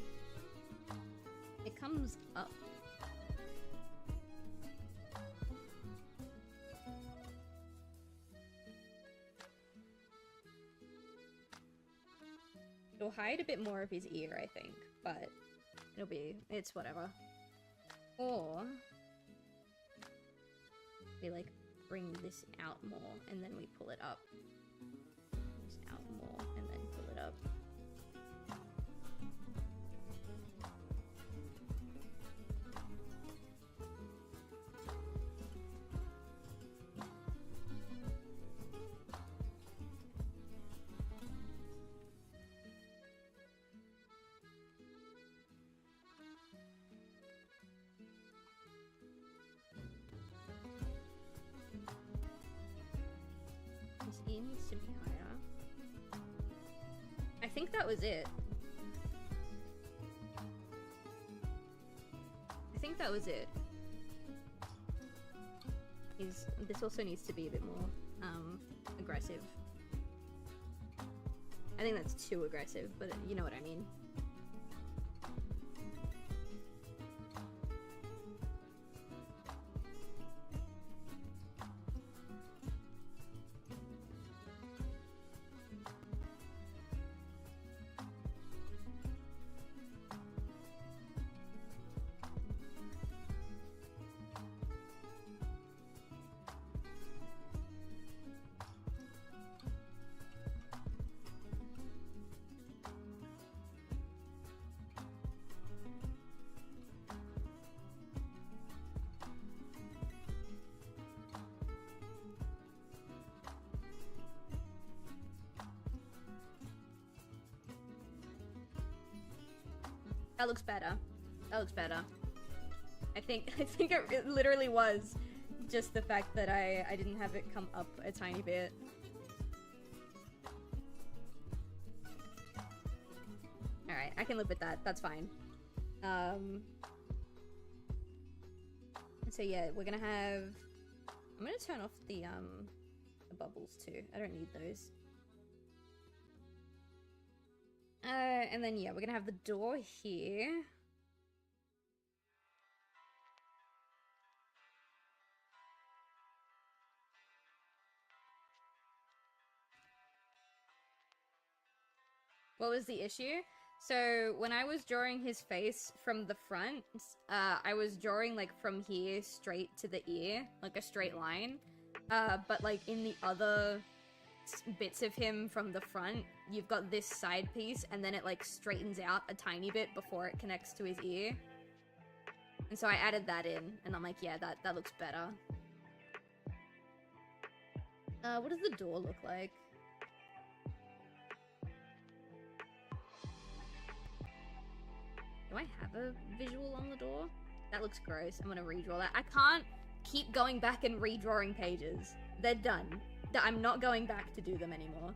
It comes up. It'll hide a bit more of his ear, I think, but it's whatever. Or... we like bring this out more and then we pull it up. This out more and then pull it up. He needs to be higher. I think that was it. This also needs to be a bit more aggressive. I think that's too aggressive, but you know what I mean. That looks better. I think it literally was just the fact that I didn't have it come up a tiny bit. Alright, I can live with that. That's fine. So yeah, we're gonna have... I'm gonna turn off the bubbles too. I don't need those. And then yeah, we're gonna have the door here. What was the issue? So when I was drawing his face from the front, I was drawing like from here straight to the ear, like a straight line. But like in the other bits of him from the front, you've got this side piece and then it like straightens out a tiny bit before it connects to his ear. And so I added that in and I'm like, yeah, that looks better. What does the door look like? Do I have a visual on the door? That looks gross. I'm gonna redraw that. I can't keep going back and redrawing pages. They're done. I'm not going back to do them anymore.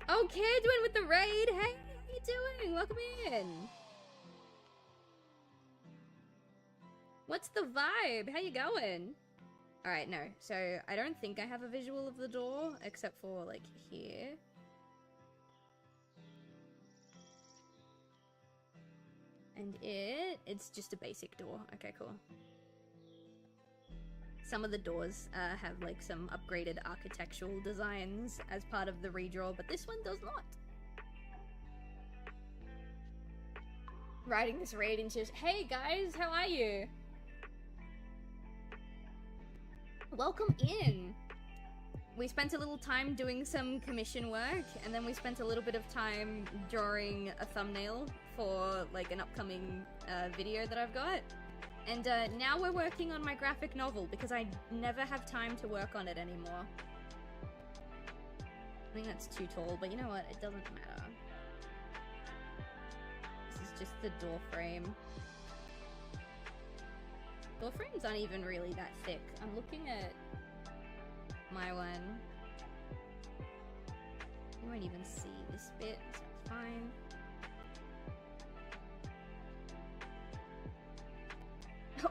Oh, kid, doing with the raid. Hey, how you doing? Welcome in. What's the vibe? How you going? Alright, no. So, I don't think I have a visual of the door, except for, like, here. And it's just a basic door. Okay, cool. Some of the doors have like some upgraded architectural designs as part of the redraw, but this one does not. Writing this raid into... Hey guys, how are you? Welcome in! We spent a little time doing some commission work, and then we spent a little bit of time drawing a thumbnail for like an upcoming video that I've got. And now we're working on my graphic novel because I never have time to work on it anymore. I think that's too tall, but you know what? It doesn't matter. This is just the door frame. Door frames aren't even really that thick. I'm looking at my one. You won't even see this bit, so it's fine.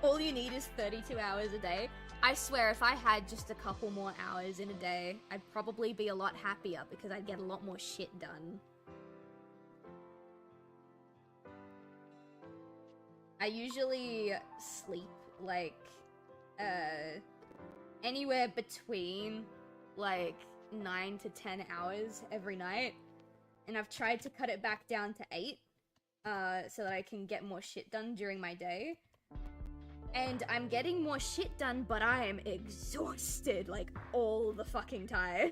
All you need is 32 hours a day. I swear, if I had just a couple more hours in a day, I'd probably be a lot happier because I'd get a lot more shit done. I usually sleep, like, anywhere between, like, 9 to 10 hours every night. And I've tried to cut it back down to 8, so that I can get more shit done during my day. And I'm getting more shit done, but I am exhausted, like, all the fucking time.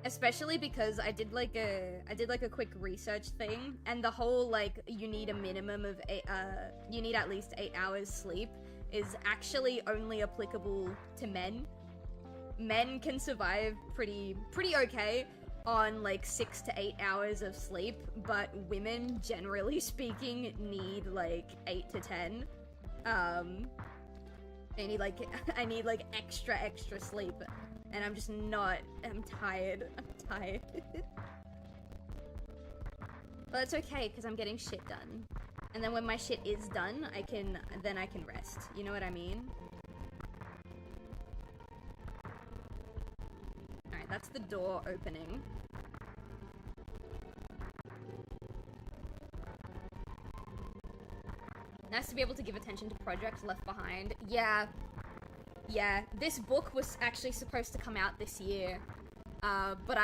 Especially because I did like a quick research thing, and the whole, like, you need a minimum of you need at least 8 hours sleep is actually only applicable to men. Men can survive pretty okay on like 6 to 8 hours of sleep, but women, generally speaking, need like 8 to 10. I need like extra sleep, and I'm just not. I'm tired. But that's okay because I'm getting shit done, and then when my shit is done, I can rest. You know what I mean? Alright, that's the door opening. Nice to be able to give attention to projects left behind. Yeah, this book was actually supposed to come out this year. But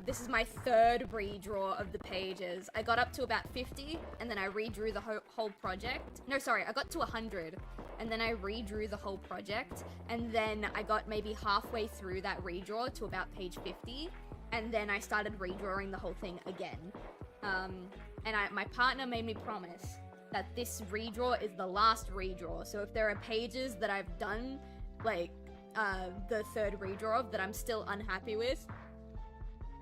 this is my third redraw of the pages. I got up to about 50, and then I redrew the whole project. No, sorry, I got to 100, and then I redrew the whole project, and then I got maybe halfway through that redraw to about page 50, and then I started redrawing the whole thing again. And my partner made me promise that this redraw is the last redraw, so if there are pages that I've done, like, the third redraw of that I'm still unhappy with,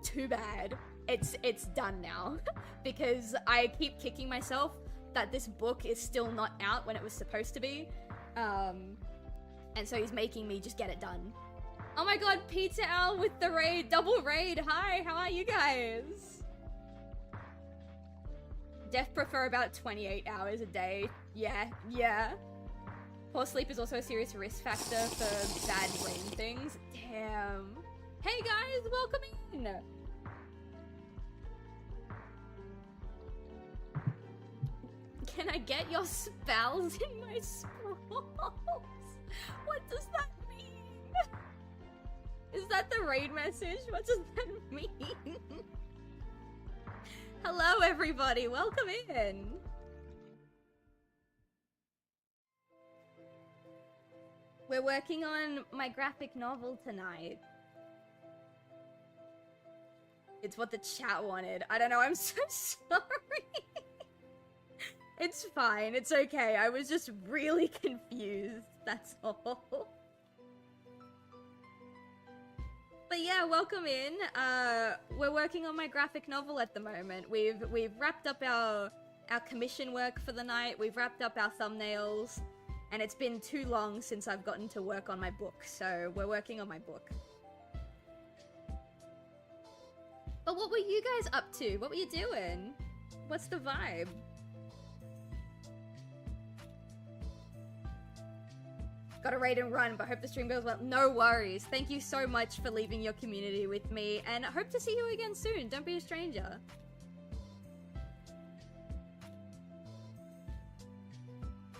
too bad. it's done now. Because I keep kicking myself that this book is still not out when it was supposed to be. And so he's making me just get it done. Oh my god, Pizza Owl with the raid, double raid. Hi, how are you guys? Def prefer about 28 hours a day. Yeah. Poor sleep is also a serious risk factor for bad brain things. Damn. Hey guys, welcome in. Can I get your spells in my scrolls? What does that mean? Is that the raid message? What does that mean? Hello everybody, welcome in. We're working on my graphic novel tonight. It's what the chat wanted. I don't know, I'm so sorry. It's fine, it's okay. I was just really confused, that's all. But yeah, welcome in. We're working on my graphic novel at the moment. We've wrapped up our commission work for the night. We've wrapped up our thumbnails. And it's been too long since I've gotten to work on my book, so we're working on my book. But what were you guys up to? What were you doing? What's the vibe? Gotta raid and run, but hope the stream goes well. No worries. Thank you so much for leaving your community with me, and I hope to see you again soon. Don't be a stranger.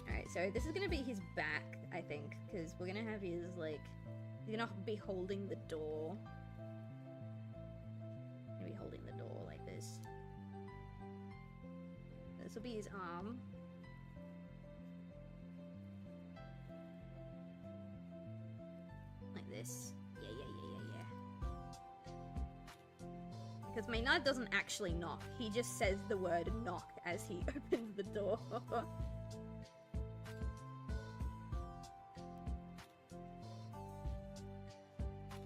Alright, so this is gonna be his back, I think, because we're gonna have his, like, he's gonna be holding the door. He's gonna be holding the door like this. This will be his arm. Like this. Yeah. Because Maynard doesn't actually knock. He just says the word knock as he opens the door.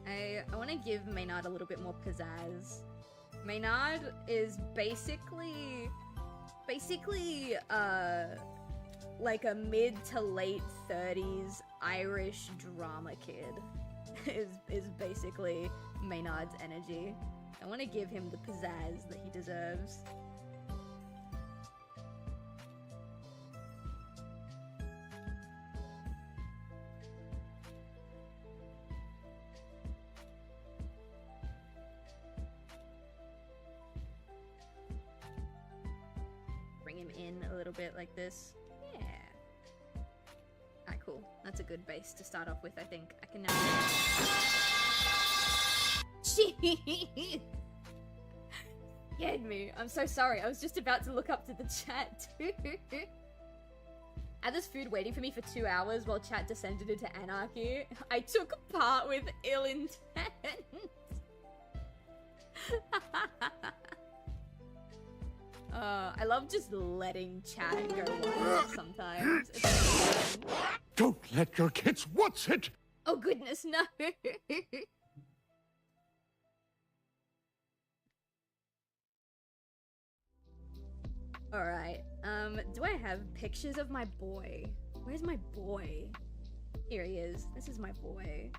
I want to give Maynard a little bit more pizzazz. Maynard is basically like a mid to late 30s Irish drama kid is basically Maynard's energy. I want to give him the pizzazz that he deserves. Bring him in a little bit like this. Yeah. Alright, cool. That's a good base to start off with, I think. I can now... Jeez! Scared me. I'm so sorry. I was just about to look up to the chat, too. I had this food waiting for me for 2 hours while chat descended into anarchy. I took part with ill intent. I love just letting chat go wild sometimes. It's so fun. Don't let your kids watch it! Oh goodness, no! Alright, do I have pictures of my boy? Where's my boy? Here he is. This is my boy.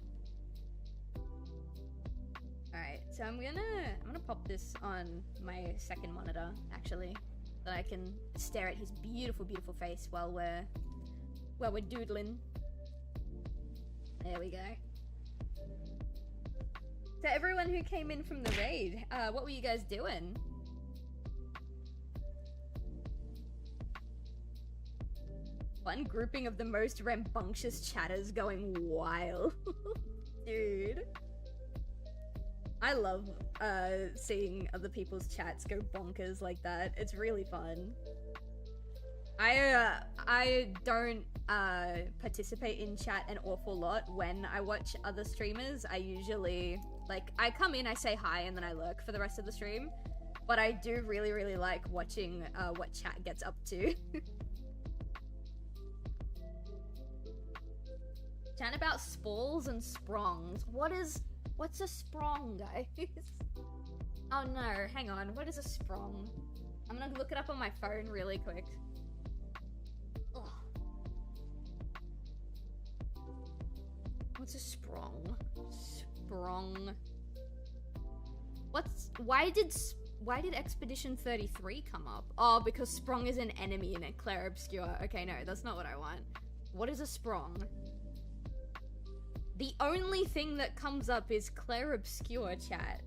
Alright, so I'm gonna pop this on my second monitor, actually, so that I can stare at his beautiful, beautiful face while we're doodling. There we go. To everyone who came in from the raid, what were you guys doing? One grouping of the most rambunctious chatters going wild. Dude. I love seeing other people's chats go bonkers like that. It's really fun. I don't participate in chat an awful lot when I watch other streamers. I usually, like, I come in, I say hi, and then I lurk for the rest of the stream. But I do really, really like watching what chat gets up to. Chat about spalls and sprongs. What's a sprong, guys? Oh no, hang on. What is a sprong? I'm gonna look it up on my phone really quick. Ugh. What's a sprong? Sprong. Why did Expedition 33 come up? Oh, because sprong is an enemy in it. Claire Obscure. Okay, no, that's not what I want. What is a sprong? The only thing that comes up is Claire Obscure, chat.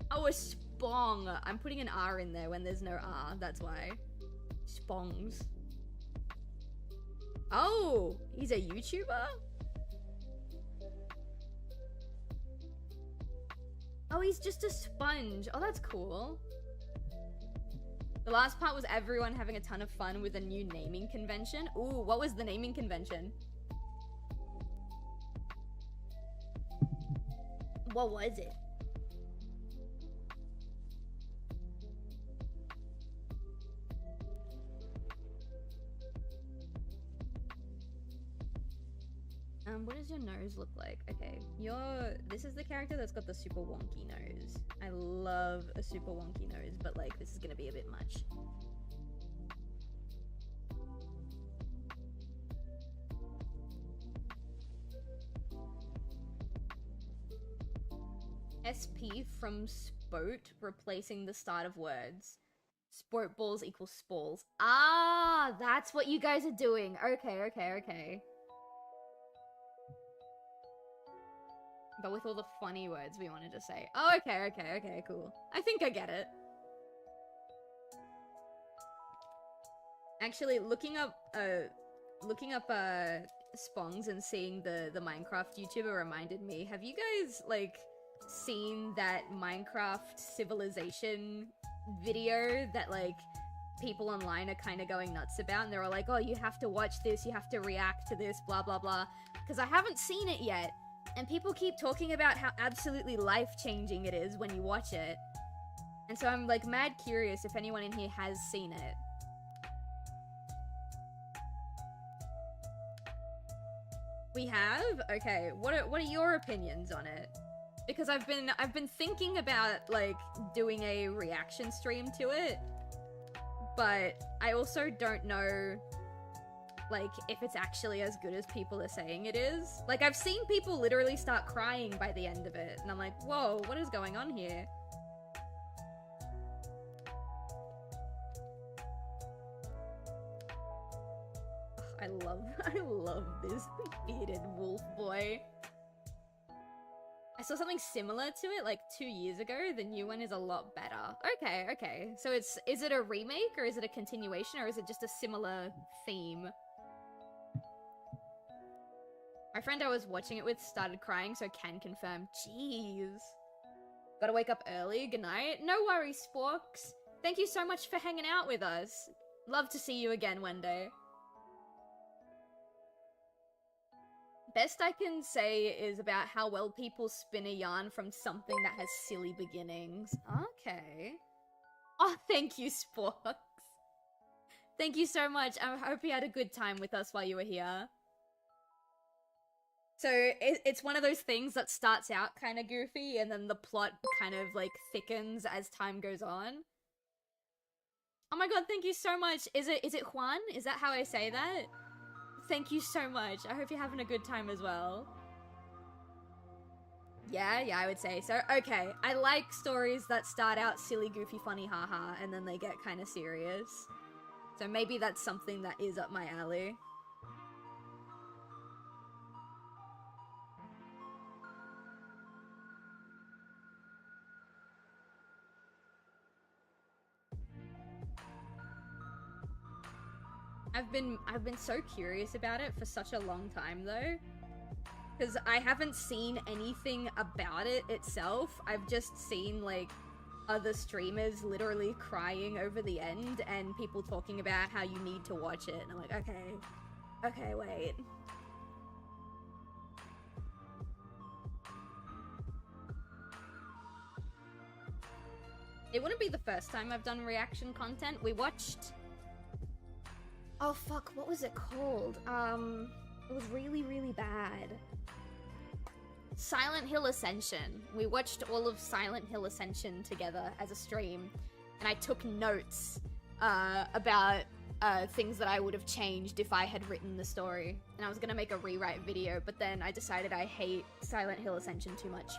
Oh, a spong. I'm putting an R in there when there's no R, that's why. Spongs. Oh, he's a YouTuber? Oh, he's just a sponge. Oh, that's cool. The last part was everyone having a ton of fun with a new naming convention. Ooh, what was the naming convention? What was it? What does your nose look like? Okay, this is the character that's got the super wonky nose. I love a super wonky nose, but like, this is gonna be a bit much. SP from spoat, replacing the start of words. Sport balls equals spalls. Ah, that's what you guys are doing. Okay, okay, okay. But with all the funny words we wanted to say. Oh, okay, okay, okay, cool. I think I get it. Actually, looking up Spongs and seeing the Minecraft YouTuber reminded me. Have you guys, like, seen that Minecraft Civilization video that, like, people online are kind of going nuts about? And they're all like, oh, you have to watch this, you have to react to this, blah, blah, blah. Because I haven't seen it yet. And people keep talking about how absolutely life-changing it is when you watch it. And so I'm, like, mad curious if anyone in here has seen it. We have? Okay, what are your opinions on it? Because I've been thinking about, like, doing a reaction stream to it. But I also don't know, like, if it's actually as good as people are saying it is. Like, I've seen people literally start crying by the end of it, and I'm like, whoa, what is going on here? I love this bearded wolf boy. I saw something similar to it, like, 2 years ago. The new one is a lot better. Okay, okay. So is it a remake, or is it a continuation, or is it just a similar theme? My friend I was watching it with started crying, so can confirm. Jeez. Gotta wake up early. Good night. No worries, Sporks. Thank you so much for hanging out with us. Love to see you again one day. Best I can say is about how well people spin a yarn from something that has silly beginnings. Okay. Oh, thank you, Sporks. Thank you so much. I hope you had a good time with us while you were here. So, it's one of those things that starts out kind of goofy, and then the plot kind of, like, thickens as time goes on. Oh my god, thank you so much! Is it Juan? Is that how I say that? Thank you so much. I hope you're having a good time as well. Yeah, I would say so. Okay, I like stories that start out silly, goofy, funny, haha, and then they get kind of serious. So maybe that's something that is up my alley. I've been so curious about it for such a long time though, because I haven't seen anything about it itself. I've just seen, like, other streamers literally crying over the end and people talking about how you need to watch it, and I'm like, okay, wait. It wouldn't be the first time I've done reaction content. We watched... Oh fuck, what was it called? It was really, really bad. Silent Hill Ascension. We watched all of Silent Hill Ascension together as a stream, and I took notes about things that I would have changed if I had written the story. And I was gonna make a rewrite video, but then I decided I hate Silent Hill Ascension too much.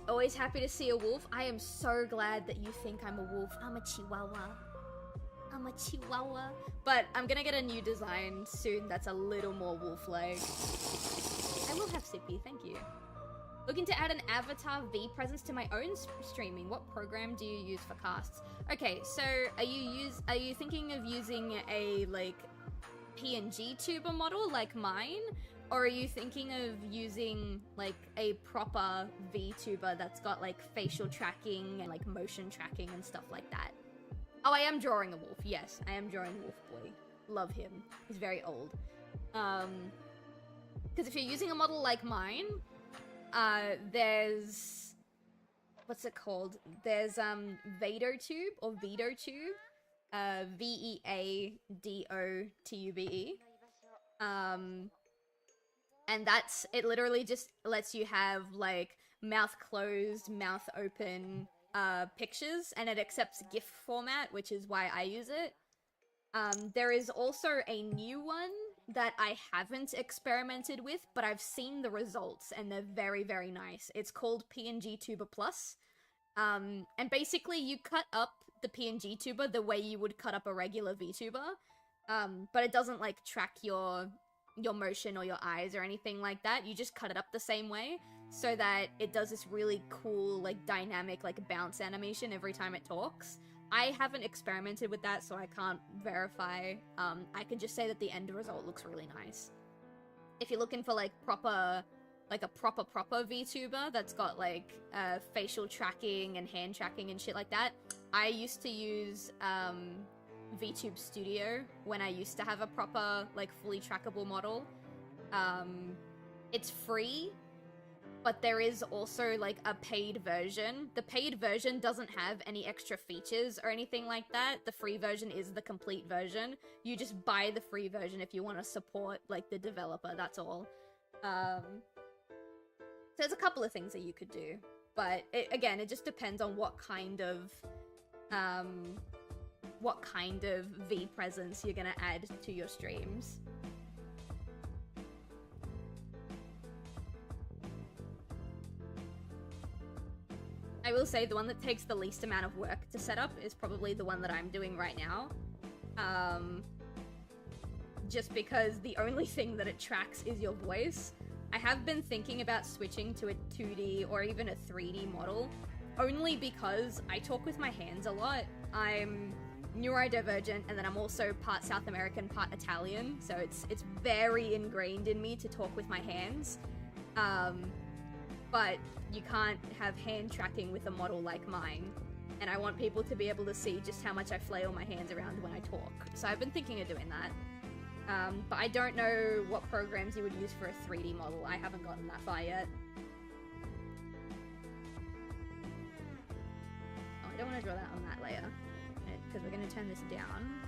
Always happy to see a wolf. I am so glad that you think I'm a wolf. I'm a chihuahua. I'm a chihuahua. But I'm gonna get a new design soon that's a little more wolf-like. I will have Sippy, thank you. Looking to add an avatar V presence to my own streaming. What program do you use for casts? Okay, so are you thinking of using a like PNG tuber model like mine? Or are you thinking of using like a proper VTuber that's got like facial tracking and like motion tracking and stuff like that? Oh, I am drawing a wolf. Yes, I am drawing Wolf Boy. Love him. He's very old. Because if you're using a model like mine, there's what's it called? There's VadoTube or VedoTube, VeaDotube. And it literally just lets you have like mouth closed, mouth open pictures, and it accepts GIF format, which is why I use it. There is also a new one that I haven't experimented with, but I've seen the results and they're very, very nice. It's called PNG Tuber Plus. And basically you cut up the PNG tuber the way you would cut up a regular VTuber, but it doesn't like track your motion or your eyes or anything like that. You just cut it up the same way so that it does this really cool like dynamic like bounce animation every time it talks. I haven't experimented with that, so I can't verify. I can just say that the end result looks really nice. If you're looking for like proper VTuber that's got like facial tracking and hand tracking and shit like that, I used to use VTube Studio when I used to have a proper like fully trackable model. It's free, but there is also like a paid version. The paid version doesn't have any extra features or anything like that. The free version is the complete version. You just buy the free version if you want to support like the developer, that's all. So there's a couple of things that you could do, but again, it just depends on what kind of V presence you're gonna add to your streams. I will say the one that takes the least amount of work to set up is probably the one that I'm doing right now. Just because the only thing that it tracks is your voice. I have been thinking about switching to a 2D or even a 3D model, only because I talk with my hands a lot. I'm neurodivergent, and then I'm also part South American, part Italian, so it's very ingrained in me to talk with my hands. But you can't have hand tracking with a model like mine, and I want people to be able to see just how much I flail my hands around when I talk. So I've been thinking of doing that. But I don't know what programs you would use for a 3D model. I haven't gotten that far yet. Oh, I don't want to draw that on that layer, because we're going to turn this down.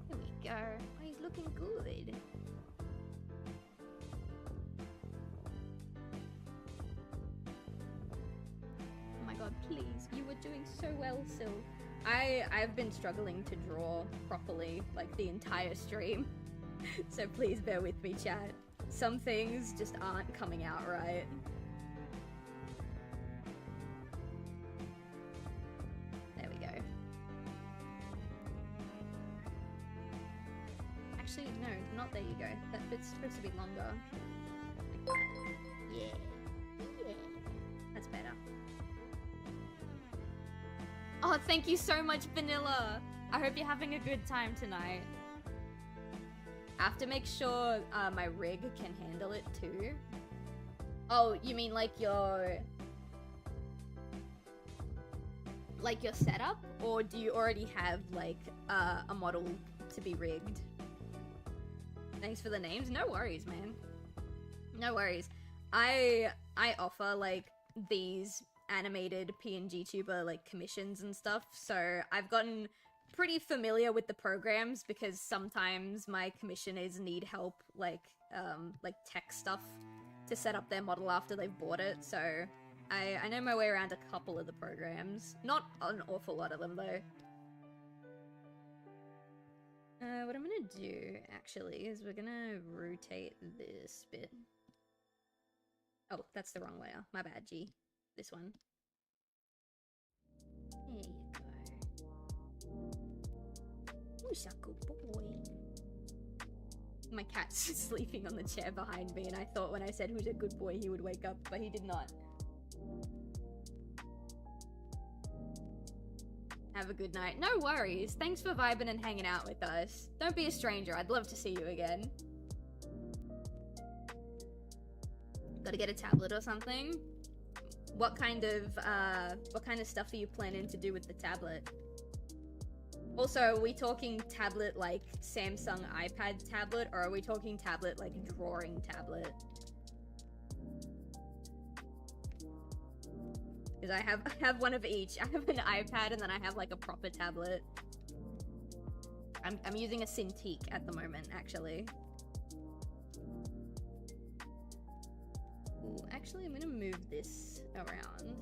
There we go. Oh, he's looking good. Oh my god, please. You were doing so well, Silv. I've been struggling to draw properly, like, the entire stream. So please bear with me, chat. Some things just aren't coming out right. There we go. Actually, no, not there you go. That bit's supposed to be longer. Like that. Yeah. Yeah. That's better. Oh, thank you so much, Vanilla! I hope you're having a good time tonight. I have to make sure my rig can handle it too. Oh, you mean like your setup? Or do you already have like a model to be rigged? Thanks for the names. No worries, man. No worries. I offer like these animated PNG tuber like commissions and stuff, so I've gotten pretty familiar with the programs because sometimes my commissioners need help like tech stuff to set up their model after they've bought it, so I know my way around a couple of the programs. Not an awful lot of them though. What I'm gonna do actually is we're gonna rotate this bit. Oh, that's the wrong layer. My bad, G. This one. There you go. Who's a good boy? My cat's sleeping on the chair behind me, and I thought when I said who's a good boy, he would wake up, but he did not. Have a good night. No worries. Thanks for vibing and hanging out with us. Don't be a stranger. I'd love to see you again. Gotta get a tablet or something? What kind of stuff are you planning to do with the tablet? Also, are we talking tablet like Samsung iPad tablet, or are we talking tablet like drawing tablet? Because I have one of each. I have an iPad and then I have like a proper tablet. I'm using a Cintiq at the moment, actually. Ooh, actually, I'm gonna move this around.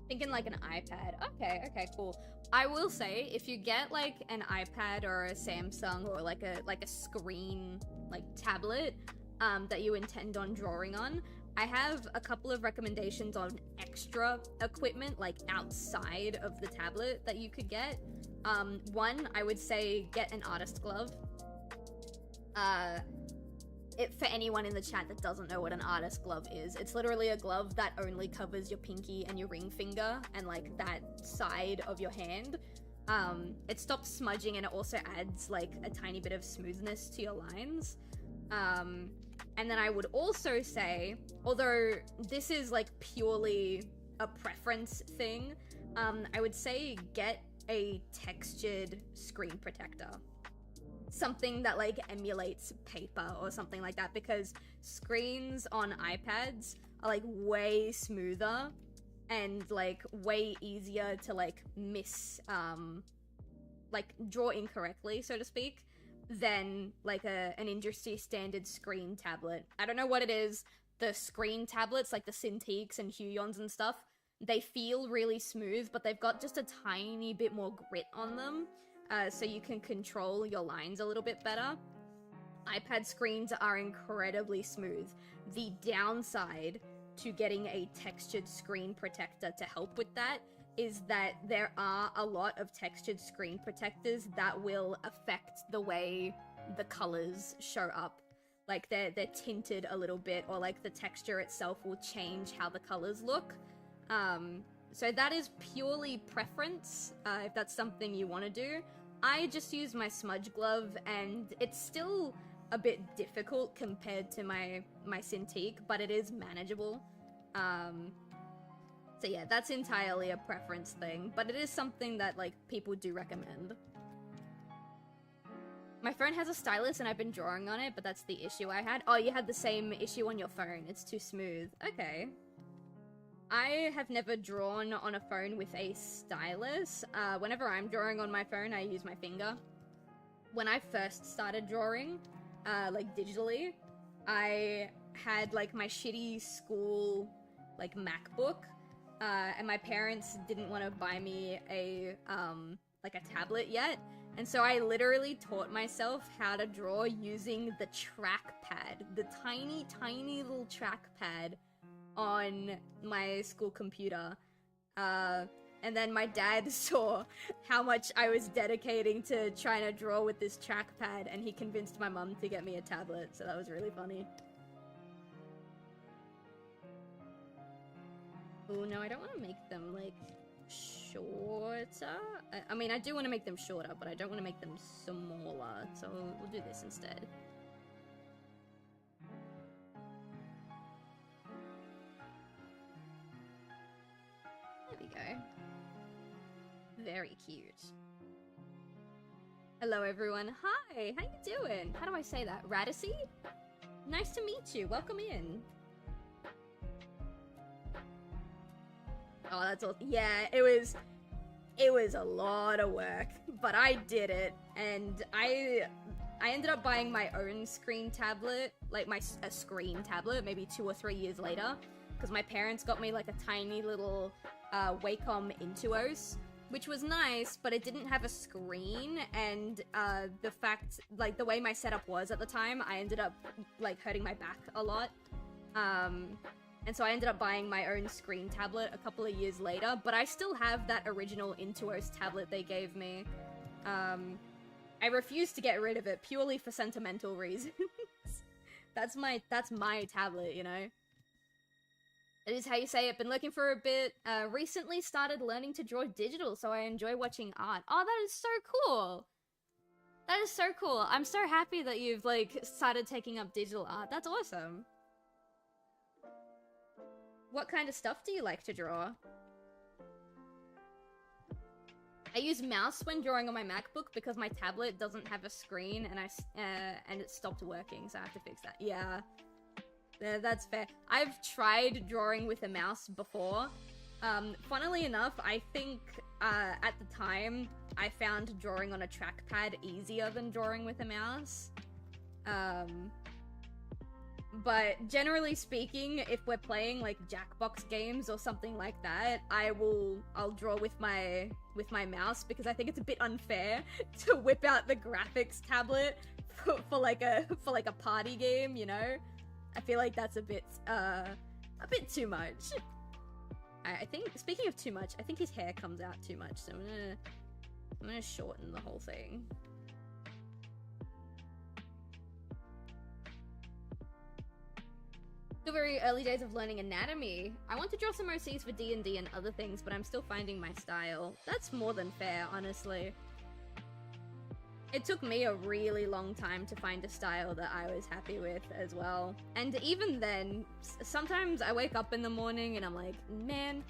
Thinking like an iPad. Okay, cool. I will say, if you get like an iPad or a Samsung or like a screen like tablet that you intend on drawing on, I have a couple of recommendations on extra equipment like outside of the tablet that you could get. One, I would say get an artist glove. For anyone in the chat that doesn't know what an artist glove is, it's literally a glove that only covers your pinky and your ring finger and like that side of your hand. It stops smudging and it also adds like a tiny bit of smoothness to your lines. And then I would also say, although this is like purely a preference thing, I would say get a textured screen protector. Something that like emulates paper or something like that, because screens on iPads are like way smoother and like way easier to like like draw incorrectly, so to speak, than like an industry standard screen tablet. I don't know what it is. The screen tablets, like the Cintiqs and Huyons and stuff, they feel really smooth, but they've got just a tiny bit more grit on them. So you can control your lines a little bit better. iPad screens are incredibly smooth. The downside to getting a textured screen protector to help with that is that there are a lot of textured screen protectors that will affect the way the colors show up. Like they're tinted a little bit, or like the texture itself will change how the colors look. So that is purely preference, if that's something you want to do. I just use my smudge glove, and it's still a bit difficult compared to my Cintiq, but it is manageable. So yeah, that's entirely a preference thing, but it is something that like people do recommend. My phone has a stylus and I've been drawing on it, but that's the issue I had. Oh, you had the same issue on your phone. It's too smooth. Okay. I have never drawn on a phone with a stylus. Whenever I'm drawing on my phone, I use my finger. When I first started drawing, like digitally, I had like my shitty school like MacBook, and my parents didn't want to buy me a like a tablet yet, and so I literally taught myself how to draw using the trackpad, the tiny little trackpad on my school computer. And then my dad saw how much I was dedicating to trying to draw with this trackpad, and he convinced my mum to get me a tablet, so that was really funny. Oh no, I don't want to make them like shorter. I mean, I do want to make them shorter, but I don't want to make them smaller, so we'll do this instead. There we go. Very cute. Hello everyone. Hi, how you doing? How do I say that? Radicy? Nice to meet you. Welcome in. Oh, that's all. Yeah, it was a lot of work, but I did it, and I ended up buying my own screen tablet, like a screen tablet, maybe 2 or 3 years later, because my parents got me like a tiny little Wacom Intuos, which was nice, but it didn't have a screen, and the fact, like, the way my setup was at the time, I ended up, like, hurting my back a lot, and so I ended up buying my own screen tablet a couple of years later, but I still have that original Intuos tablet they gave me. I refuse to get rid of it purely for sentimental reasons. That's my tablet, you know? It is how you say it. Been looking for a bit. Recently started learning to draw digital, so I enjoy watching art. Oh, that is so cool! That is so cool. I'm so happy that you've, like, started taking up digital art. That's awesome. What kind of stuff do you like to draw? I use mouse when drawing on my MacBook because my tablet doesn't have a screen, and it stopped working, so I have to fix that. Yeah. That's fair. I've tried drawing with a mouse before. Funnily enough, I think at the time I found drawing on a trackpad easier than drawing with a mouse. But generally speaking, if we're playing like Jackbox games or something like that, I'll draw with my mouse because I think it's a bit unfair to whip out the graphics tablet for like a party game, you know? I feel like that's a bit too much. I think, speaking of too much, I think his hair comes out too much, so I'm gonna shorten the whole thing. The very early days of learning anatomy. I want to draw some OCs for D&D and other things, but I'm still finding my style. That's more than fair, honestly. It took me a really long time to find a style that I was happy with as well. And even then, sometimes I wake up in the morning and I'm like, man,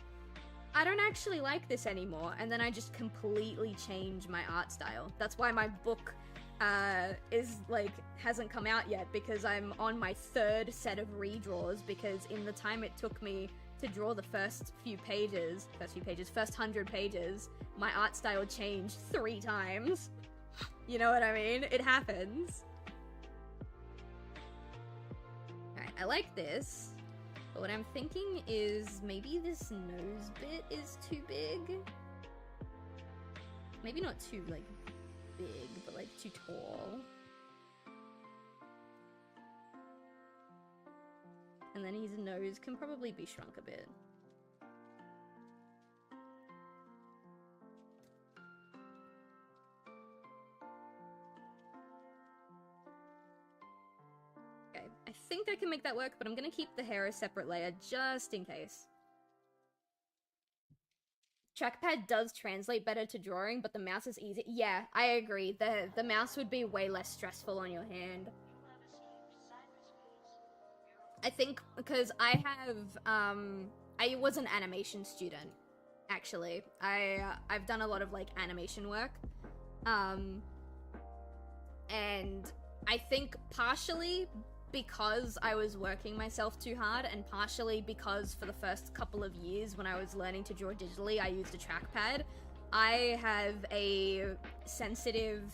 I don't actually like this anymore. And then I just completely change my art style. That's why my book hasn't come out yet, because I'm on my 3rd set of redraws, because in the time it took me to draw the first 100 pages, my art style changed 3 times. You know what I mean? It happens. Alright, I like this, but what I'm thinking is maybe this nose bit is too big. Maybe not too, like, big, but like too tall. And then his nose can probably be shrunk a bit. Okay, I think I can make that work, but I'm gonna keep the hair a separate layer just in case. Trackpad does translate better to drawing, but the mouse is easy. Yeah, I agree. The mouse would be way less stressful on your hand. I think because I was an animation student, actually. I've done a lot of, like, animation work. And I think partially because I was working myself too hard, and partially because for the first couple of years when I was learning to draw digitally, I used a trackpad. I have a sensitive,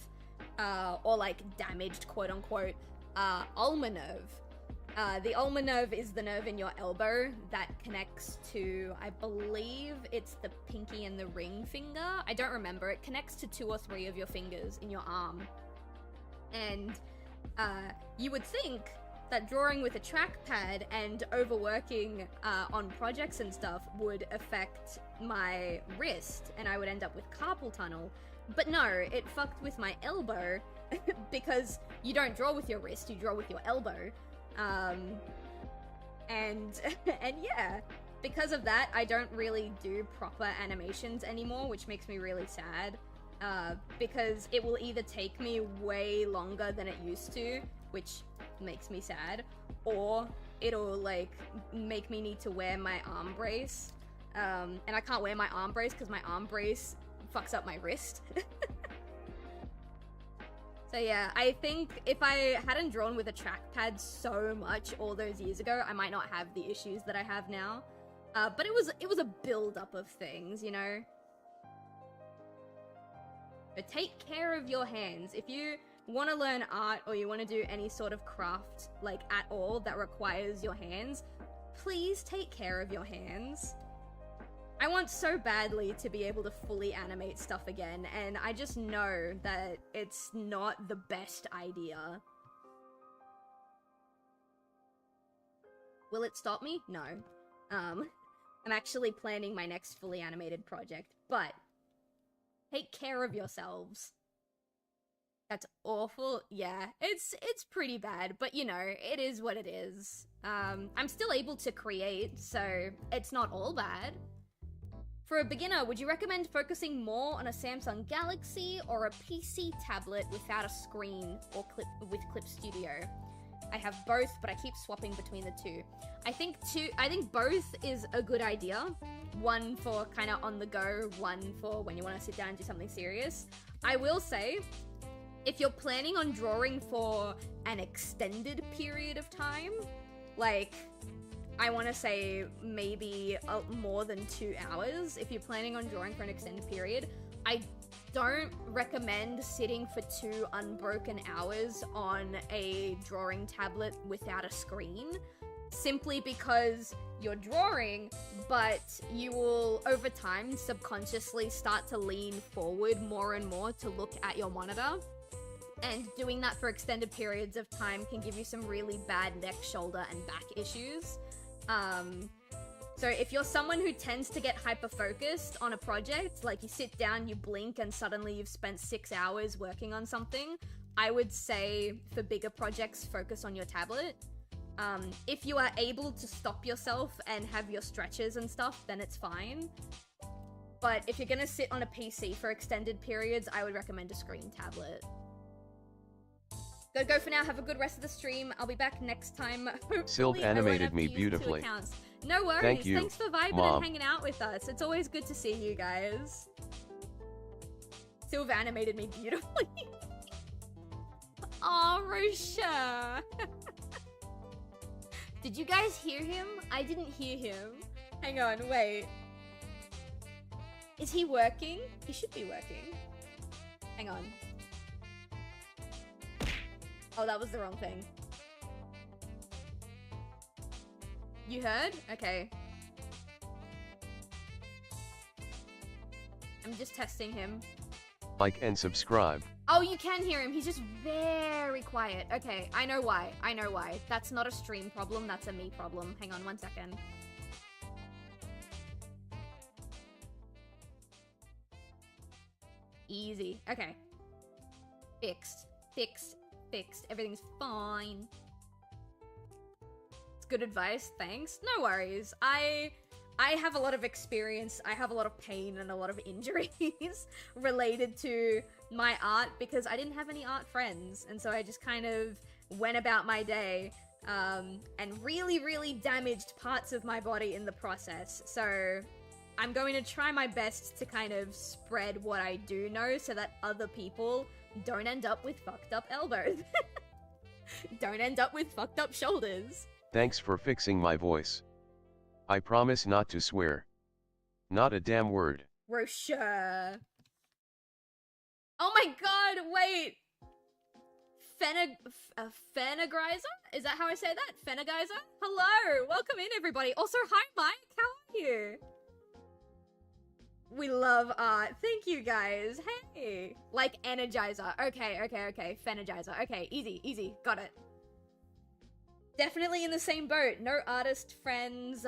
or like damaged, quote-unquote, ulnar nerve. The ulnar nerve is the nerve in your elbow that connects to, I believe it's the pinky and the ring finger. I don't remember. It connects to 2 or 3 of your fingers in your arm. And you would think that drawing with a trackpad and overworking on projects and stuff would affect my wrist, and I would end up with carpal tunnel. But no, it fucked with my elbow, because you don't draw with your wrist, you draw with your elbow. And yeah, because of that, I don't really do proper animations anymore, which makes me really sad. Because it will either take me way longer than it used to, which makes me sad, or it'll, like, make me need to wear my arm brace. And I can't wear my arm brace because my arm brace fucks up my wrist. So yeah, I think if I hadn't drawn with a trackpad so much all those years ago, I might not have the issues that I have now. But it was a build-up of things, you know? But take care of your hands. If you want to learn art or you want to do any sort of craft, like, at all that requires your hands, please take care of your hands. I want so badly to be able to fully animate stuff again, and I just know that it's not the best idea. Will it stop me? No. I'm actually planning my next fully animated project, but take care of yourselves. That's awful. Yeah, it's pretty bad, but you know, it is what it is. I'm still able to create, so it's not all bad. For a beginner, would you recommend focusing more on a Samsung Galaxy or a PC tablet without a screen or with Clip Studio? I have both, but I keep swapping between the two. I think both is a good idea. One for kind of on the go, one for when you want to sit down and do something serious. I will say, if you're planning on drawing for an extended period of time, like, I want to say maybe more than 2 hours, if you're planning on drawing for an extended period, I don't recommend sitting for 2 unbroken hours on a drawing tablet without a screen, simply because you're drawing, but you will, over time, subconsciously start to lean forward more and more to look at your monitor. And doing that for extended periods of time can give you some really bad neck, shoulder, and back issues. So if you're someone who tends to get hyper-focused on a project, like you sit down, you blink, and suddenly you've spent 6 hours working on something, I would say for bigger projects, focus on your tablet. If you are able to stop yourself and have your stretches and stuff, then it's fine. But if you're gonna sit on a PC for extended periods, I would recommend a screen tablet. Gotta go for now. Have a good rest of the stream. I'll be back next time. Silv animated me beautifully. No worries. Thank you, Thanks for vibing Mom. and hanging out with us. It's always good to see you guys. Silv animated me beautifully. Oh, Rosha. Did you guys hear him? I didn't hear him. Hang on, wait. Is he working? He should be working. Hang on. Oh, that was the wrong thing. You heard? Okay. I'm just testing him. Like and subscribe. Oh, you can hear him. He's just very quiet. Okay, I know why. I know why. That's not a stream problem. That's a me problem. Hang on 1 second. Easy. Okay. Fixed. Fixed. Fixed. Everything's fine. It's good advice. Thanks. No worries. I have a lot of experience. I have a lot of pain and a lot of injuries related to my art because I didn't have any art friends. And so I just kind of went about my day and really damaged parts of my body in the process. So I'm going to try my best to kind of spread what I do know so that other people don't end up with fucked up elbows. Don't end up with fucked up shoulders. Thanks for fixing my voice. I promise not to swear. Not a damn word. Rosha. Oh my god, wait! Fenagrizer? Is that how I say that? Fenagrizer? Hello! Welcome in, everybody. Also, hi, Mike. How are you? We love art. Thank you, guys. Hey! Like Energizer. Okay. Fenergizer. Okay, easy. Got it. Definitely in the same boat. No artist friends,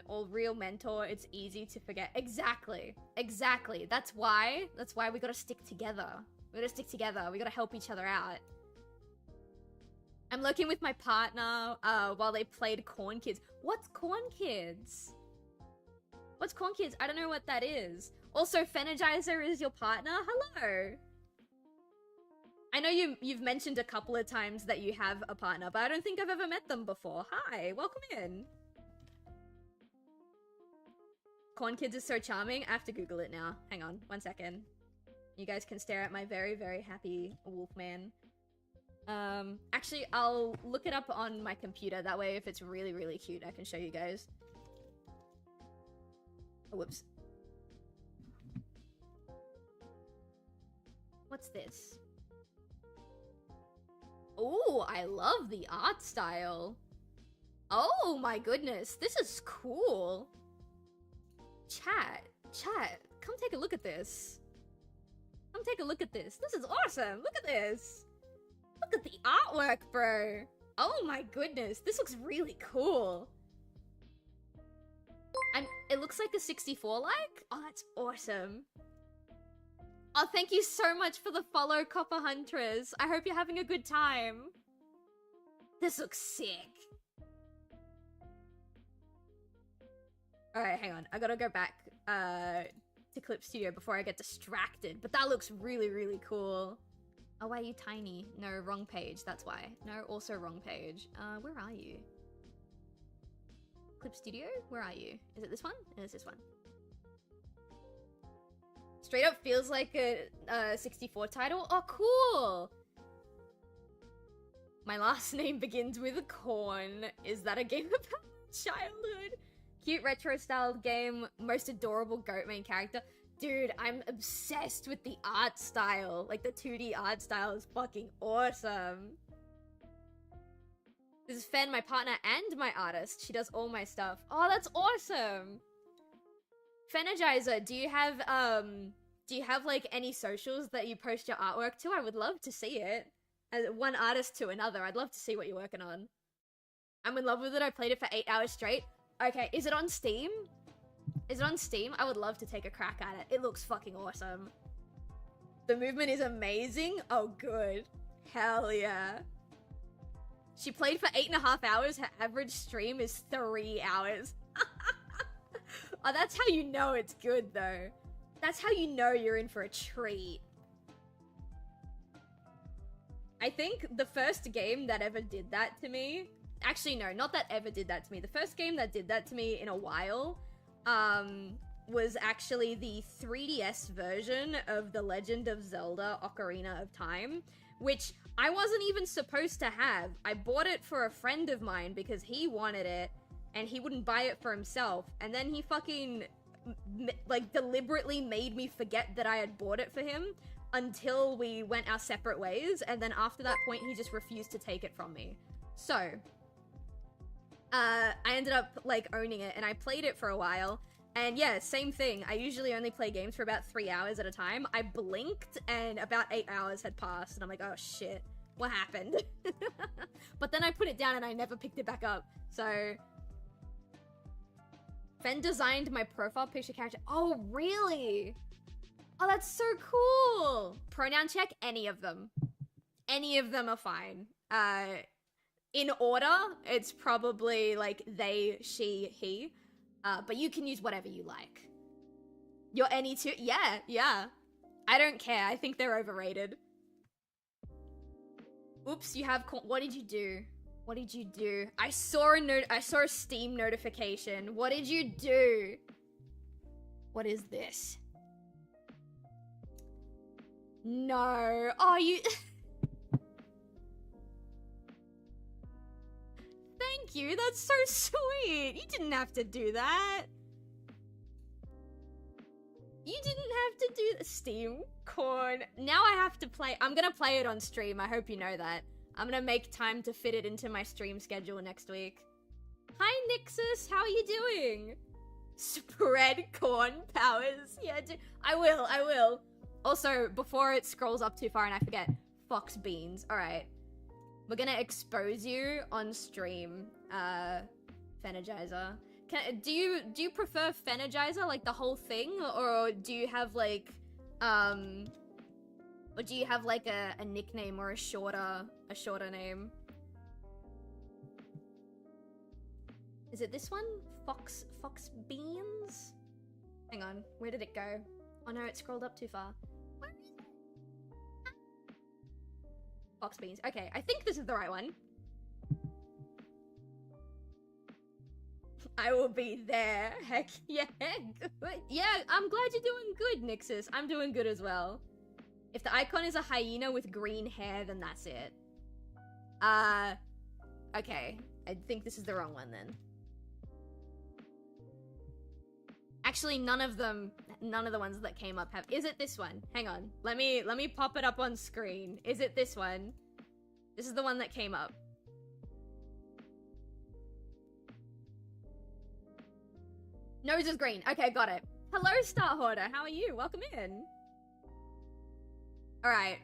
or real mentor. It's easy to forget. Exactly. That's why we gotta stick together. We gotta help each other out. I'm lurking with my partner, while they played Corn Kids. What's Corn Kids? What's Corn Kids? I don't know what that is. Also, Fenergizer is your partner? Hello! I know you've mentioned a couple of times that you have a partner, but I don't think I've ever met them before. Hi, welcome in. Corn Kids is so charming. I have to Google it now. Hang on, 1 second. You guys can stare at my very, very happy Wolfman. Actually, I'll look it up on my computer. That way, if it's really, really cute, I can show you guys. Oh, whoops. What's this? Oh, I love the art style. Oh my goodness, this is cool. Chat, come take a look at this. Come take a look at this. This is awesome. Look at this. Look at the artwork, bro. Oh my goodness, this looks really cool. And it looks like a 64 like. Oh, that's awesome. Oh, thank you so much for the follow, Copper Huntress. I hope you're having a good time. This looks sick. Alright, hang on. I gotta go back to Clip Studio before I get distracted. But that looks really, really cool. Oh, why are you tiny? No, wrong page. That's why. No, also wrong page. Where are you? Clip Studio? Where are you? Is it this one? It is this one. Straight up feels like a 64 title. Oh, cool! My last name begins with a corn. Is that a game about childhood? Cute retro-styled game. Most adorable goat main character. Dude, I'm obsessed with the art style. Like, the 2D art style is fucking awesome. This is Fen, my partner and my artist. She does all my stuff. Oh, that's awesome! Fenergizer, do you have like any socials that you post your artwork to? I would love to see it. As one artist to another, I'd love to see what you're working on. I'm in love with it. I played it for 8 hours straight. Okay, is it on Steam? Is it on Steam? I would love to take a crack at it. It looks fucking awesome. The movement is amazing. Oh, good. Hell yeah. She played for 8.5 hours. Her average stream is 3 hours. Oh, that's how you know it's good, though. That's how you know you're in for a treat. I think the first game that ever did that to me... Actually, no, not that ever did that to me. The first game that did that to me in a while was actually the 3DS version of The Legend of Zelda Ocarina of Time, which I wasn't even supposed to have. I bought it for a friend of mine because he wanted it, and he wouldn't buy it for himself, and then he fucking, like, deliberately made me forget that I had bought it for him until we went our separate ways, and then after that point, he just refused to take it from me. So, I ended up, like, owning it, and I played it for a while, and yeah, same thing. I usually only play games for about 3 hours at a time. I blinked, and about 8 hours had passed, and I'm like, oh shit, what happened? But then I put it down, and I never picked it back up, so... Fen designed my profile picture character. Oh, really? Oh, that's so cool. Pronoun check, any of them. Any of them are fine. In order, it's probably like they, she, he. But you can use whatever you like. Your any two, yeah. I don't care. I think they're overrated. Oops, you have, what did you do? What did you do? I saw a Steam notification. What did you do? What is this? No. Oh, you... Thank you. That's so sweet. You didn't have to do that. You didn't have to do the Steam corn. Now I have to play. I'm gonna play it on stream. I hope you know that. I'm gonna make time to fit it into my stream schedule next week. Hi, Nixus. How are you doing? Spread corn powers. Yeah, I will. Also, before it scrolls up too far and I forget, Fox Beans. All right. We're gonna expose you on stream, Fenergizer. Do you prefer Fenergizer, like the whole thing, or do you have like, or do you have like a nickname or a shorter name? Is it this one? Fox Beans? Hang on, where did it go? Oh no, it scrolled up too far. Where is it? Fox Beans. Okay, I think this is the right one. I will be there. Heck yeah, good. Yeah, I'm glad you're doing good, Nixus. I'm doing good as well. If the icon is a hyena with green hair, then that's it. Okay. I think this is the wrong one then. Actually, none of the ones that came up have. Is it this one? Hang on. Let me pop it up on screen. Is it this one? This is the one that came up. Nose is green. Okay, got it. Hello, Star Hoarder. How are you? Welcome in. All right.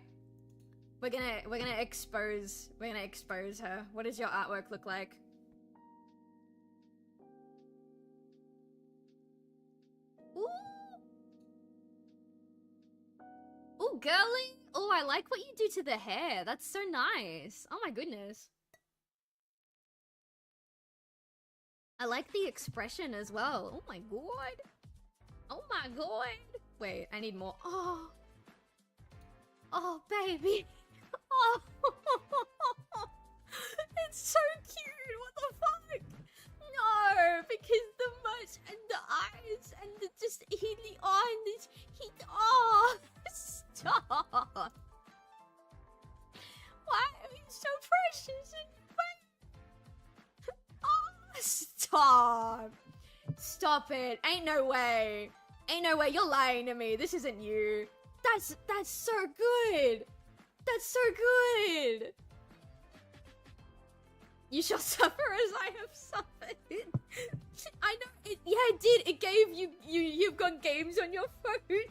We're gonna expose her. What does your artwork look like? Ooh. Ooh, girly. Oh, I like what you do to the hair. That's so nice. Oh my goodness. I like the expression as well. Oh my god. Oh my god. Wait, I need more. Oh. Oh, baby. Oh. It's so cute. What the fuck? No, because the much and the eyes and the just the on this oh, stop. Why are you so precious and oh, stop. Stop it. Ain't no way. Ain't no way. You're lying to me. This isn't you. That's so good. That's so good. You shall suffer as I have suffered. I know it. Yeah, it did. It gave you've got games on your phone.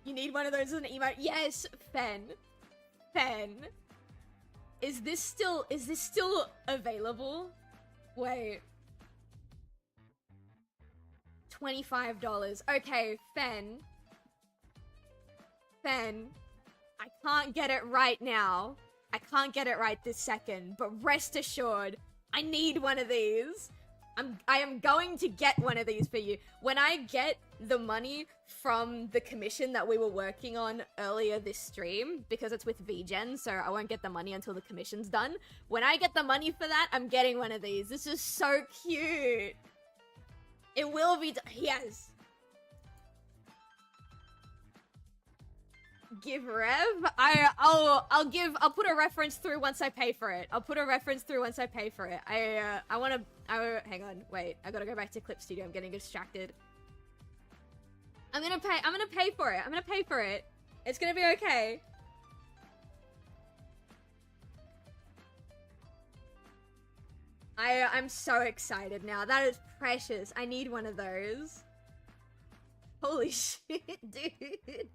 You need one of those as an emote. Yes, Fen. Is this still available? Wait. $25. Okay, Fen. I can't get it right now. I can't get it right this second, but rest assured, I need one of these. I am going to get one of these for you. When I get the money from the commission that we were working on earlier this stream, because it's with VGen, so I won't get the money until the commission's done. When I get the money for that, I'm getting one of these. This is so cute. It will be yes. Give Rev? I'll put a reference through once I pay for it. Hang on, wait. I gotta go back to Clip Studio. I'm getting distracted. I'm gonna pay for it. It's gonna be okay. I'm so excited now. That is precious. I need one of those. Holy shit, dude.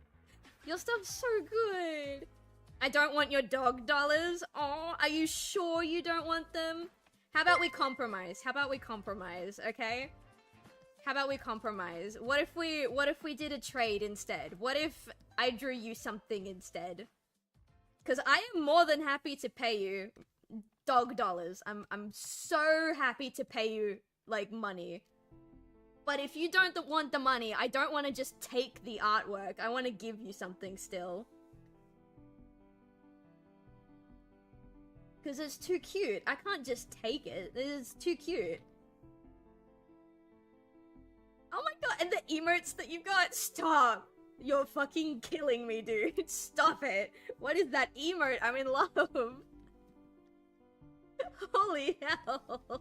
Your stuff's so good. I don't want your dog dollars. Oh, are you sure you don't want them? How about we compromise? Okay? How about we compromise? What if we did a trade instead? What if I drew you something instead? Because I am more than happy to pay you dog dollars. I'm so happy to pay you, like, money. But if you don't want the money, I don't want to just take the artwork. I want to give you something still. Because it's too cute. I can't just take it. It's too cute. Oh my god, and the emotes that you got? Stop. You're fucking killing me, dude. Stop it. What is that emote? I'm in love. Holy hell.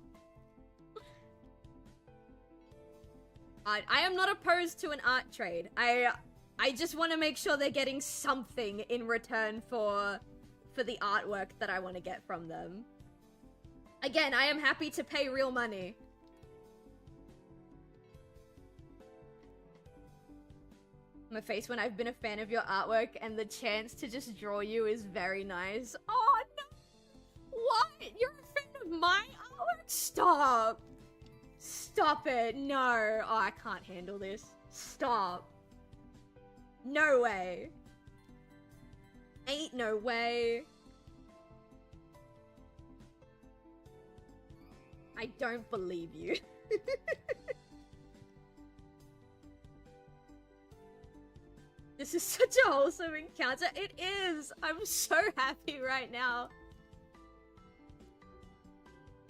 I am not opposed to an art trade. I just want to make sure they're getting something in return for the artwork that I want to get from them. Again, I am happy to pay real money. My face when I've been a fan of your artwork and the chance to just draw you is very nice. Oh no! What? You're a fan of my artwork? Stop! Stop it! No! Oh, I can't handle this. Stop. No way. Ain't no way. I don't believe you. This is such a wholesome encounter. It is! I'm so happy right now.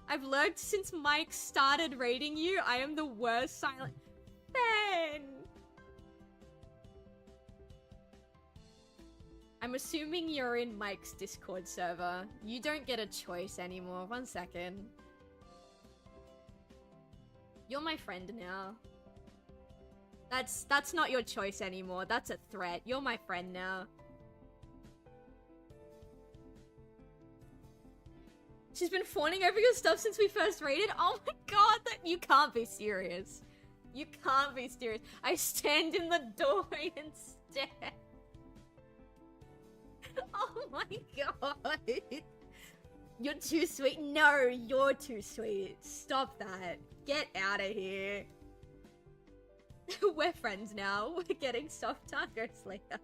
I've lurked since Mike started raiding you. I am the worst silent... Ben! I'm assuming you're in Mike's Discord server. You don't get a choice anymore. 1 second. You're my friend now. That's not your choice anymore. That's a threat. You're my friend now. She's been fawning over your stuff since we first raided? Oh my god, that you can't be serious. You can't be serious. I stand in the doorway and stare. Oh my god. You're too sweet. No, you're too sweet. Stop that. Get out of here. We're friends now. We're getting soft tacos later.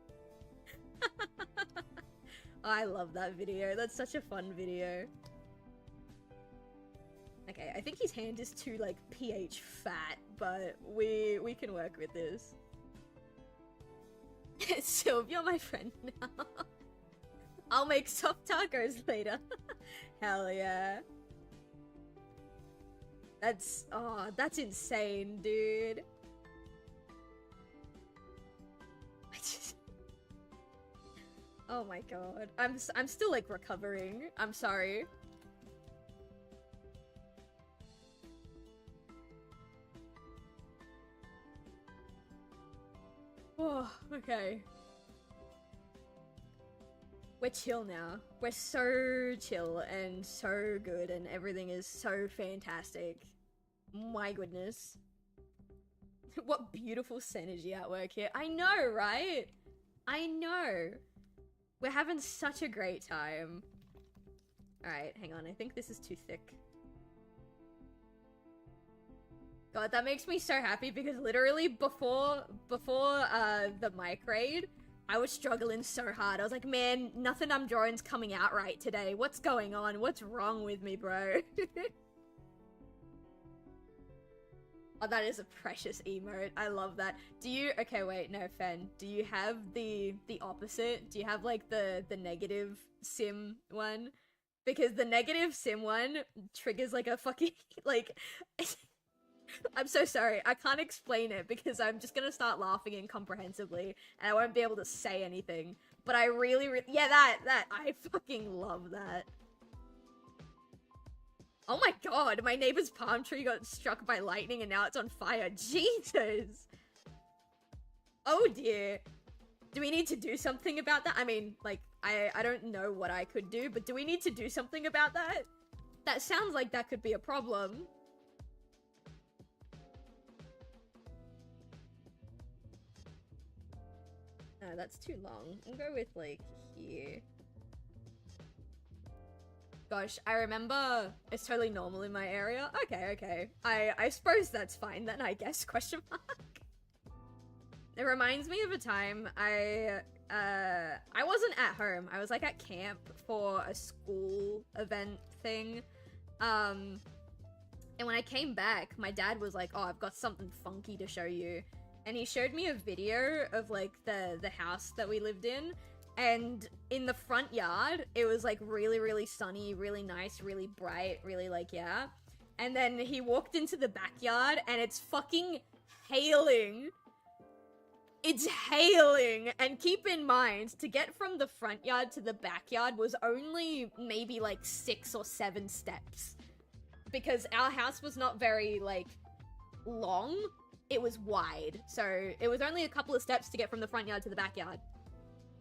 I love that video. That's such a fun video. Okay, I think his hand is too, like, pH fat, but we can work with this. Silv, you're my friend now. I'll make soft tacos later. Hell yeah. That's insane, dude. Oh my god. I'm still, like, recovering. I'm sorry. Oh, okay. We're chill now. We're so chill and so good and everything is so fantastic. My goodness. What beautiful synergy at work here. I know, right? I know. We're having such a great time. Alright, hang on. I think this is too thick. God, that makes me so happy because literally before the mic raid, I was struggling so hard. I was like, man, nothing I'm drawing's coming out right today. What's going on? What's wrong with me, bro? Oh, that is a precious emote. I love that. Do you... Okay, wait, no, Fen. Do you have the opposite? Do you have, like, the negative sim one? Because the negative sim one triggers, like, a fucking... Like... I'm so sorry. I can't explain it because I'm just gonna start laughing incomprehensibly and I won't be able to say anything. But I really... Yeah, that. I fucking love that. Oh my god, my neighbor's palm tree got struck by lightning and now it's on fire. Jesus! Oh dear. Do we need to do something about that? I mean, like, I don't know what I could do, but do we need to do something about that? That sounds like that could be a problem. No, that's too long. I'll go with, like, here. Gosh, I remember it's totally normal in my area. Okay. I suppose that's fine then, I guess, question mark. It reminds me of a time I wasn't at home. I was, like, at camp for a school event thing. And when I came back, my dad was like, oh, I've got something funky to show you. And he showed me a video of, like, the house that we lived in. And in the front yard, it was, like, really, really sunny, really nice, really bright, really, like, yeah. And then he walked into the backyard, and it's fucking hailing. It's hailing! And keep in mind, to get from the front yard to the backyard was only maybe, like, 6 or 7 steps. Because our house was not very, like, long. It was wide. So it was only a couple of steps to get from the front yard to the backyard.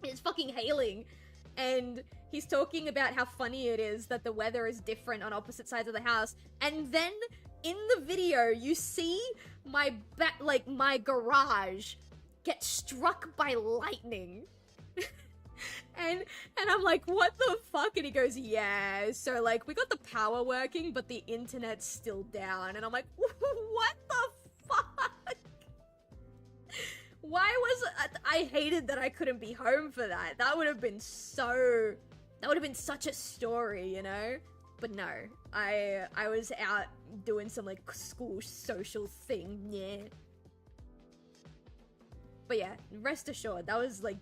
It's fucking hailing. And he's talking about how funny it is that the weather is different on opposite sides of the house. And then in the video, you see my my garage get struck by lightning. and I'm like, what the fuck? And he goes, yeah, so like we got the power working, but the internet's still down. And I'm like, what the fuck? Why was I hated that I couldn't be home for that. That would have been such a story, you know? But no, I was out doing some like school social thing, yeah. But yeah, rest assured, that was like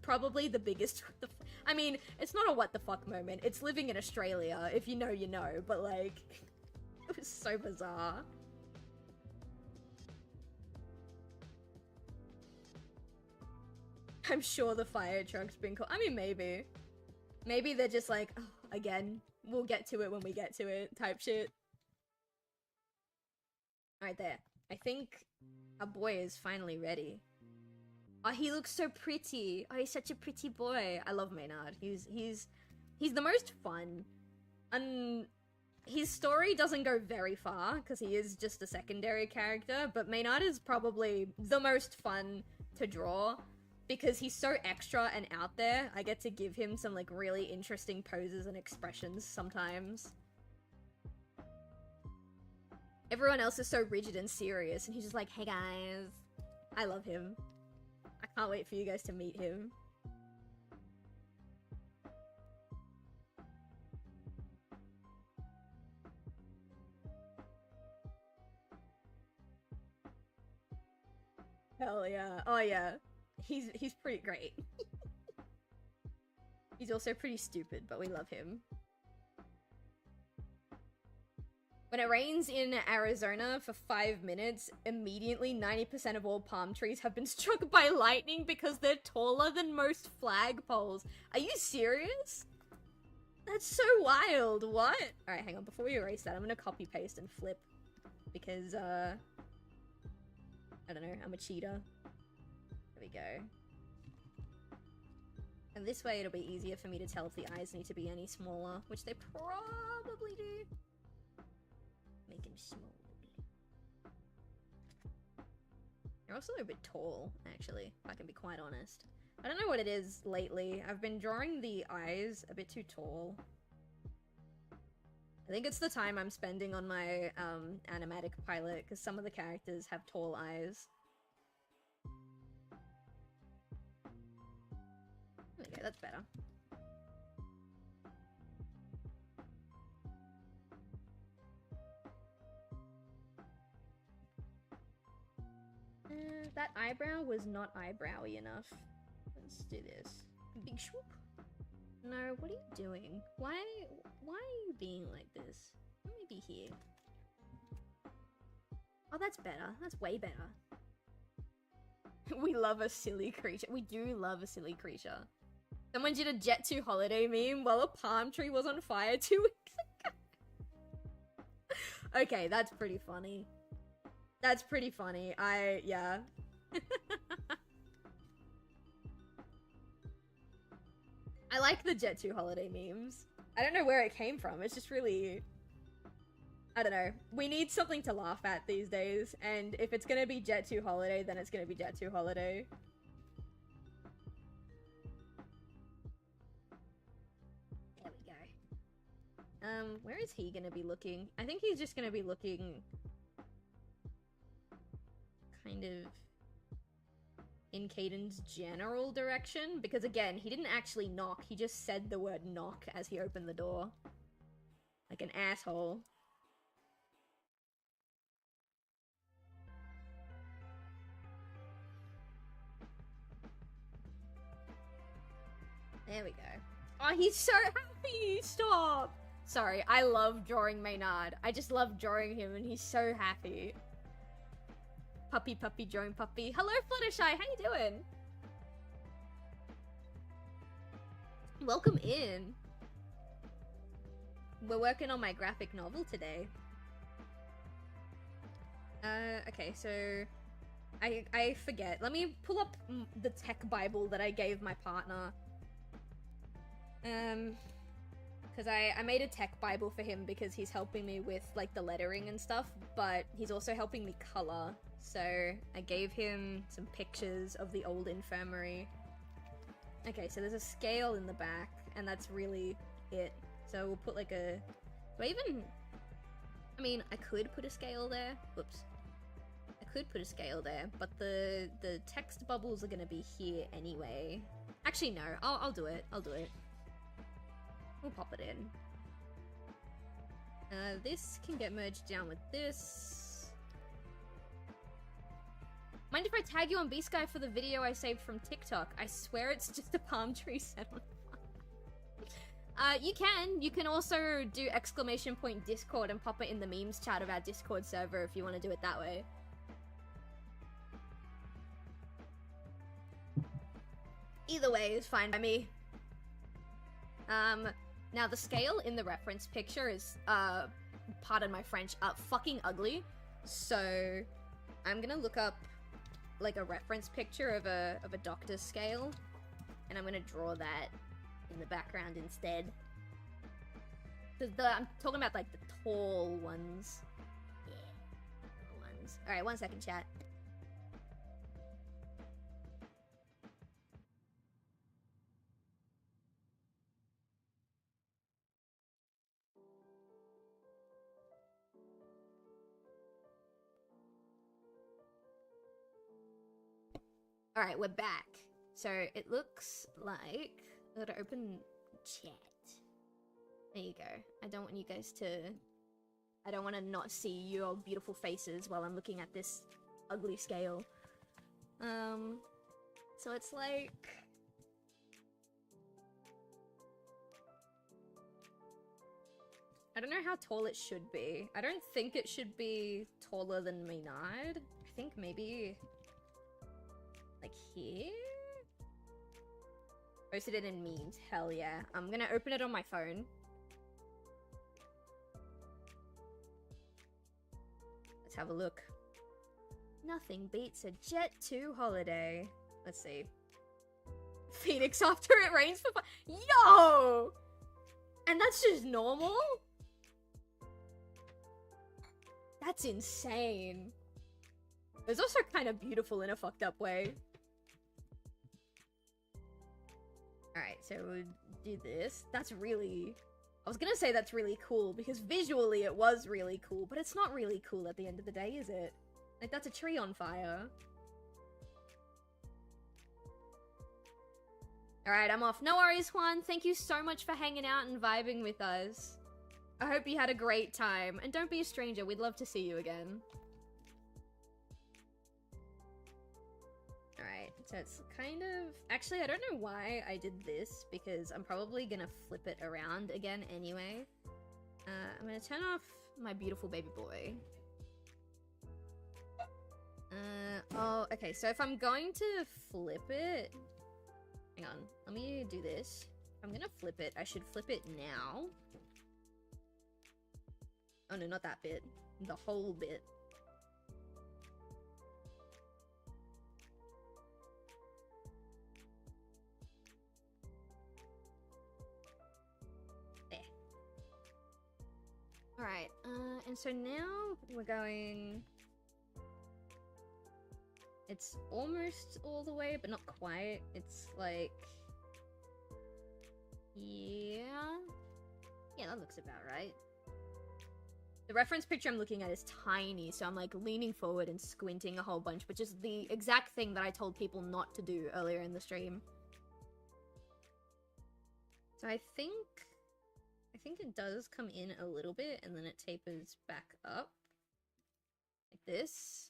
probably the biggest I mean, it's not a what the fuck moment. It's living in Australia. If you know, you know. But like, It was so bizarre. I'm sure the fire truck's been called. I mean, maybe. Maybe they're just like, oh, again, we'll get to it when we get to it type shit. Alright, there. I think our boy is finally ready. Oh, he looks so pretty. Oh, he's such a pretty boy. I love Maynard. He's the most fun. And his story doesn't go very far, because he is just a secondary character, but Maynard is probably the most fun to draw, because he's so extra and out there. I get to give him some, like, really interesting poses and expressions sometimes. Everyone else is so rigid and serious, and he's just like, hey guys. I love him. I can't wait for you guys to meet him. Hell yeah. Oh yeah. He's pretty great. He's also pretty stupid, but we love him. When it rains in Arizona for 5 minutes, immediately 90% of all palm trees have been struck by lightning because they're taller than most flagpoles. Are you serious? That's so wild. What? Alright, hang on. Before we erase that, I'm gonna copy paste and flip. Because, I don't know. I'm a cheater. There we go. And this way it'll be easier for me to tell if the eyes need to be any smaller, which they probably do. Make him small. They're also a bit tall, actually, if I can be quite honest. I don't know what it is lately. I've been drawing the eyes a bit too tall. I think it's the time I'm spending on my animatic pilot, because some of the characters have tall eyes. There we go, that's better. That eyebrow was not eyebrowy enough. Let's do this. Big swoop. No, what are you doing? Why are you being like this? Let me be here. Oh, that's better. That's way better. We love a silly creature. We do love a silly creature. Someone did a Jet 2 holiday meme while a palm tree was on fire 2 weeks ago. Okay, that's pretty funny. That's pretty funny. Yeah. I like the Jet 2 holiday memes. I don't know where it came from. It's just really... I don't know. We need something to laugh at these days, and if it's gonna be Jet 2 holiday, then it's gonna be Jet 2 holiday. There we go. Where is he gonna be looking? I think he's just gonna be looking... kind of in Caden's general direction, because again, he didn't actually knock, he just said the word knock as he opened the door. Like an asshole. There we go. Oh, he's so happy! Stop! Sorry, I love drawing Maynard. I just love drawing him and he's so happy. Puppy, puppy, drawing puppy. Hello, Fluttershy, how you doing? Welcome in. We're working on my graphic novel today. Okay, so... I forget. Let me pull up the tech bible that I gave my partner. Because I made a tech bible for him because he's helping me with, like, the lettering and stuff, but he's also helping me color. So I gave him some pictures of the old infirmary. Okay, so there's a scale in the back, and that's really it. So we'll put like a... Do I even... I mean, I could put a scale there. Whoops. I could put a scale there, but the text bubbles are gonna be here anyway. Actually, no. I'll do it. I'll do it. We'll pop it in. This can get merged down with this. Mind if I tag you on B-Sky for the video I saved from TikTok? I swear it's just a palm tree set on fire. You can. You can also do ! Discord and pop it in the memes chat of our Discord server if you want to do it that way. Either way is fine by me. Now the scale in the reference picture is, pardon my French, fucking ugly. So, I'm gonna look up, like, a reference picture of a doctor's scale, and I'm gonna draw that in the background instead. I'm talking about, like, the tall ones. Yeah, tall ones. Alright, 1 second, chat. Alright, we're back. So, it looks like... I gotta open chat. There you go. I don't want you guys to... I don't want to not see your beautiful faces while I'm looking at this ugly scale. So it's like... I don't know how tall it should be. I don't think it should be taller than Maynard. I think maybe... like here? Posted it in memes. Hell yeah. I'm gonna open it on my phone. Let's have a look. Nothing beats a Jet 2 holiday. Let's see. Phoenix after it rains for Yo! And that's just normal? That's insane. It's also kind of beautiful in a fucked up way. Alright, so we'll do this. That's really... I was gonna say that's really cool, because visually it was really cool, but it's not really cool at the end of the day, is it? Like, that's a tree on fire. Alright, I'm off. No worries, Juan. Thank you so much for hanging out and vibing with us. I hope you had a great time. And don't be a stranger. We'd love to see you again. Alright, so it's kind of... Actually, I don't know why I did this, because I'm probably gonna flip it around again anyway. I'm gonna turn off my beautiful baby boy. Oh, okay, so if I'm going to flip it... Hang on, let me do this. If I'm gonna flip it, I should flip it now. Oh no, not that bit. The whole bit. There. Alright, and so now we're going... It's almost all the way, but not quite. It's like... Yeah... Yeah, that looks about right. The reference picture I'm looking at is tiny, so I'm like leaning forward and squinting a whole bunch, which is the exact thing that I told people not to do earlier in the stream. So I think it does come in a little bit, and then it tapers back up. Like this.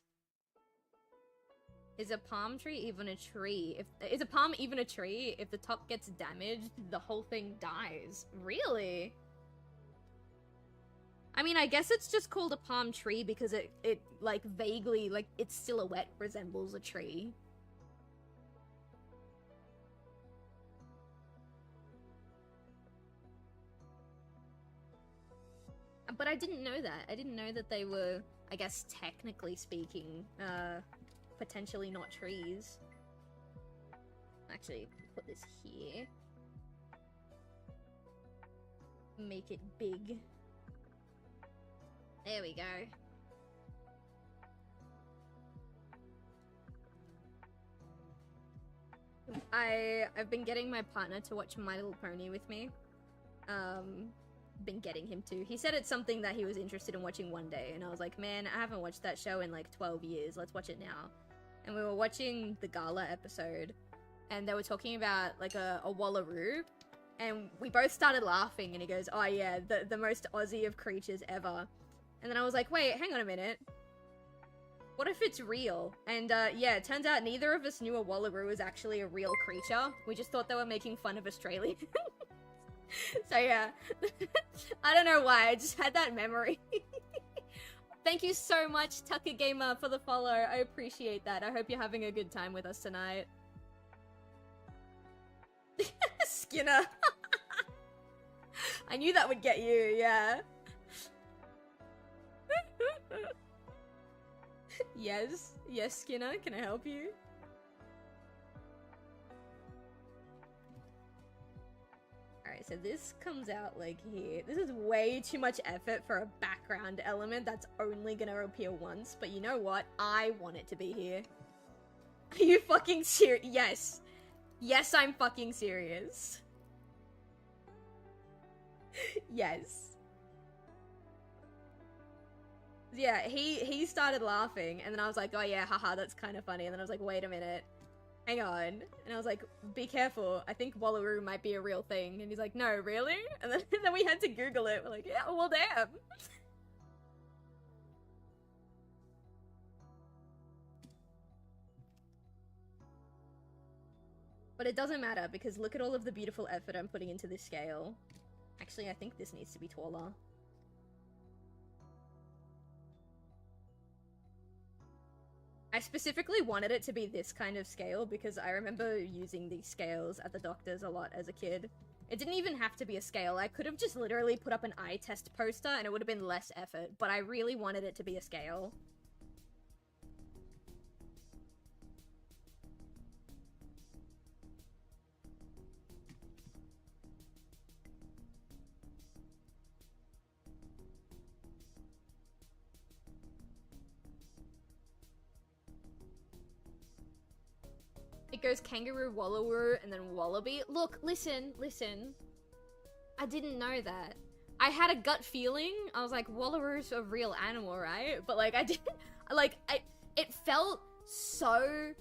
Is a palm tree even a tree? Is a palm even a tree? If the top gets damaged, the whole thing dies. Really? I mean, I guess it's just called a palm tree because it like, vaguely, like, its silhouette resembles a tree. But I didn't know that. I didn't know that they were, I guess, technically speaking, potentially not trees. Actually, put this here. Make it big. There we go. I've been getting my partner to watch My Little Pony with me. Been getting him to. He said it's something that he was interested in watching one day, and I was like, man, I haven't watched that show in like 12 years. Let's watch it now. And we were watching the gala episode, and they were talking about like a wallaroo, and we both started laughing, and he goes, oh yeah, the most Aussie of creatures ever. And then I was like, wait, hang on a minute. What if it's real? And yeah, it turns out neither of us knew a wallaroo was actually a real creature. We just thought they were making fun of Australians. So yeah, I don't know why, I just had that memory. Thank you so much, Tucker Gamer, for the follow. I appreciate that. I hope you're having a good time with us tonight. Skinner. I knew that would get you, yeah. Yes, yes, Skinner, can I help you? Alright, so this comes out like here. This is way too much effort for a background element that's only gonna appear once, but you know what? I want it to be here. Are you fucking serious? Yes. Yes, I'm fucking serious. Yes. Yeah, he started laughing, and then I was like, oh yeah, haha, that's kind of funny. And then I was like, wait a minute. Hang on. And I was like, be careful. I think Wallaroo might be a real thing. And he's like, no, really? And then we had to Google it. We're like, yeah, well, damn. But it doesn't matter, because look at all of the beautiful effort I'm putting into this scale. Actually, I think this needs to be taller. I specifically wanted it to be this kind of scale because I remember using these scales at the doctor's a lot as a kid. It didn't even have to be a scale. I could have just literally put up an eye test poster and it would have been less effort, but I really wanted it to be a scale. It goes kangaroo, wallaroo, and then wallaby. Look, listen. I didn't know that. I had a gut feeling. I was like, wallaroo's a real animal, right? But like, I didn't, like, it felt so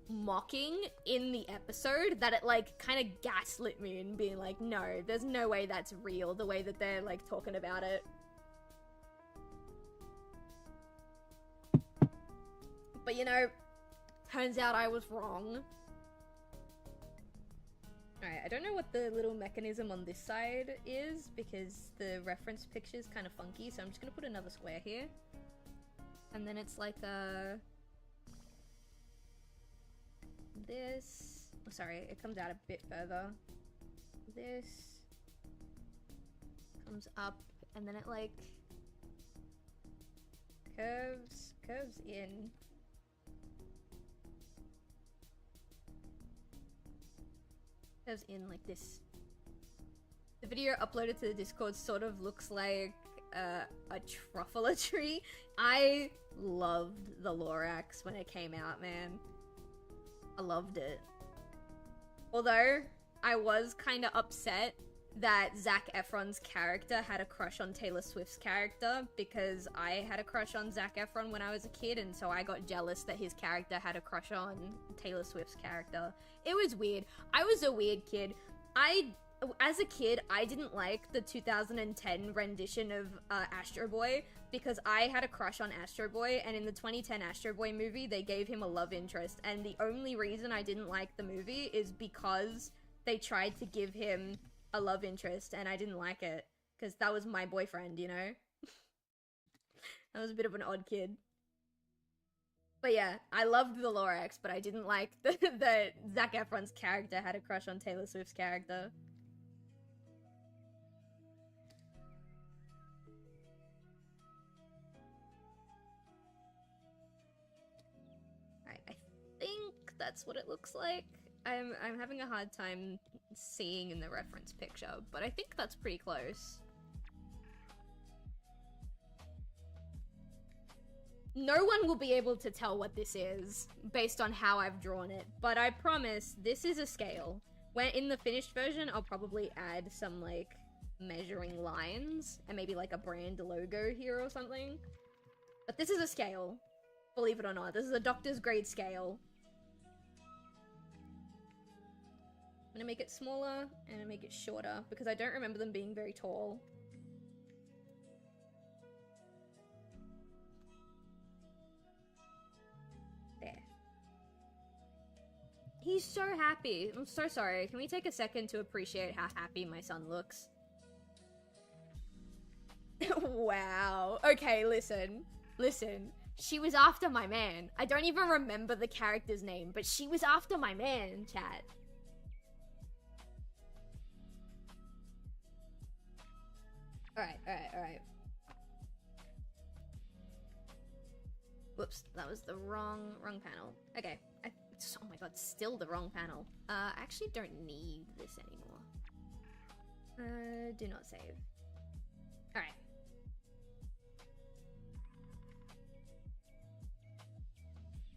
mocking in the episode that it like kind of gaslit me and being like, no, there's no way that's real, the way that they're like talking about it. But you know, turns out I was wrong. Alright, I don't know what the little mechanism on this side is because the reference picture is kind of funky, so I'm just gonna put another square here. And then it's like this... Oh, sorry, it comes out a bit further. This comes up, and then it like curves in. Goes in like this. The video uploaded to the Discord sort of looks like a truffle tree. I loved the Lorax when it came out, man. I loved it. Although, I was kind of upset that Zac Efron's character had a crush on Taylor Swift's character because I had a crush on Zac Efron when I was a kid, and so I got jealous that his character had a crush on Taylor Swift's character. It was weird. I was a weird kid. As a kid, I didn't like the 2010 rendition of Astro Boy because I had a crush on Astro Boy, and in the 2010 Astro Boy movie, they gave him a love interest, and the only reason I didn't like the movie is because they tried to give him a love interest, and I didn't like it, because that was my boyfriend, you know? I was a bit of an odd kid. But yeah, I loved the Lorax, but I didn't like that Zac Efron's character had a crush on Taylor Swift's character. I think that's what it looks like. I'm having a hard time seeing in the reference picture, but I think that's pretty close. No one will be able to tell what this is based on how I've drawn it, but I promise this is a scale. When in the finished version, I'll probably add some like measuring lines and maybe like a brand logo here or something. But this is a scale, believe it or not. This is a doctor's grade scale. I'm gonna make it smaller and make it shorter because I don't remember them being very tall. There. He's so happy. I'm so sorry. Can we take a second to appreciate how happy my son looks? Wow. Okay, listen. Listen. She was after my man. I don't even remember the character's name, but she was after my man, chat. Alright. Whoops, that was the wrong panel. Okay, oh my god, still the wrong panel. I actually don't need this anymore. Do not save. Alright.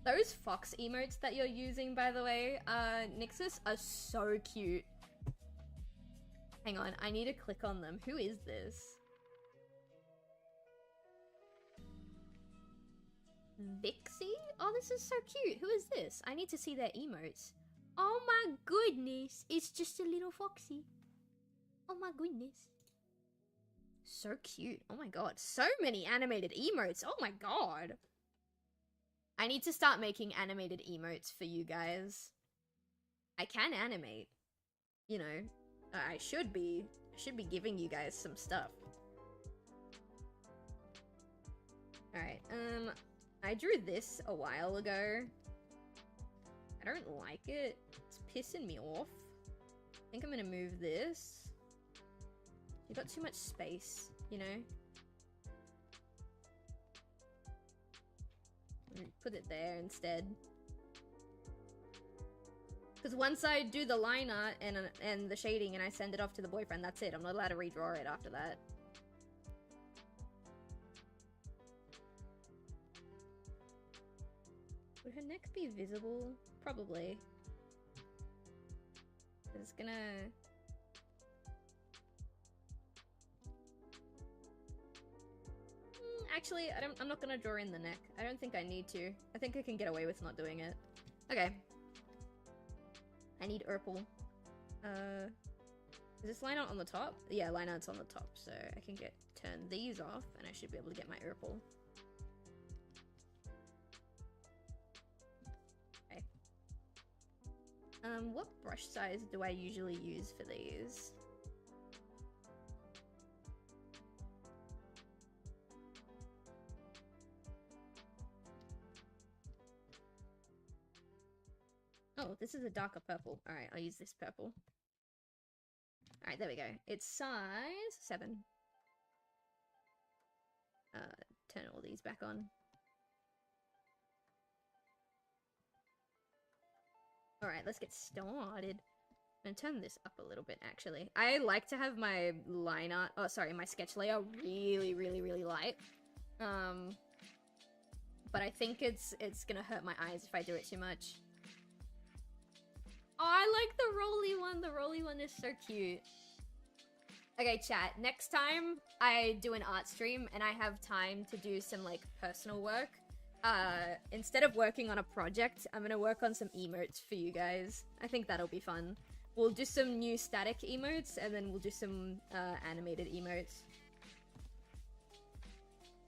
Those fox emotes that you're using, by the way, Nixus, are so cute. Hang on, I need to click on them. Who is this? Vixie? Oh, this is so cute. Who is this? I need to see their emotes. Oh my goodness. It's just a little foxy. Oh my goodness. So cute. Oh my god. So many animated emotes. Oh my god. I need to start making animated emotes for you guys. I can animate. You know, I should be giving you guys some stuff. Alright, I drew this a while ago. I don't like it. It's pissing me off. I think I'm gonna move this. You got too much space, you know? Put it there instead. Because once I do the line art and the shading and I send it off to the boyfriend, that's it. I'm not allowed to redraw it after that. Would her neck be visible? Probably. It's gonna... Actually, I'm not gonna draw in the neck. I don't think I need to. I think I can get away with not doing it. Okay. I need Urple. Is this line art on the top? Yeah, line art's on the top, so I can turn these off, and I should be able to get my Urple. Okay. What brush size do I usually use for these? Oh, this is a darker purple. Alright, I'll use this purple. Alright, there we go. It's size 7. Turn all these back on. Alright, let's get started. I'm gonna turn this up a little bit, actually. I like to have my line art... Oh, sorry, my sketch layer really, really, really light. But I think it's gonna hurt my eyes if I do it too much. Oh, I like the rolly one. The rolly one is so cute. Okay, chat. Next time I do an art stream and I have time to do some, like, personal work, instead of working on a project, I'm gonna work on some emotes for you guys. I think that'll be fun. We'll do some new static emotes, and then we'll do some, animated emotes.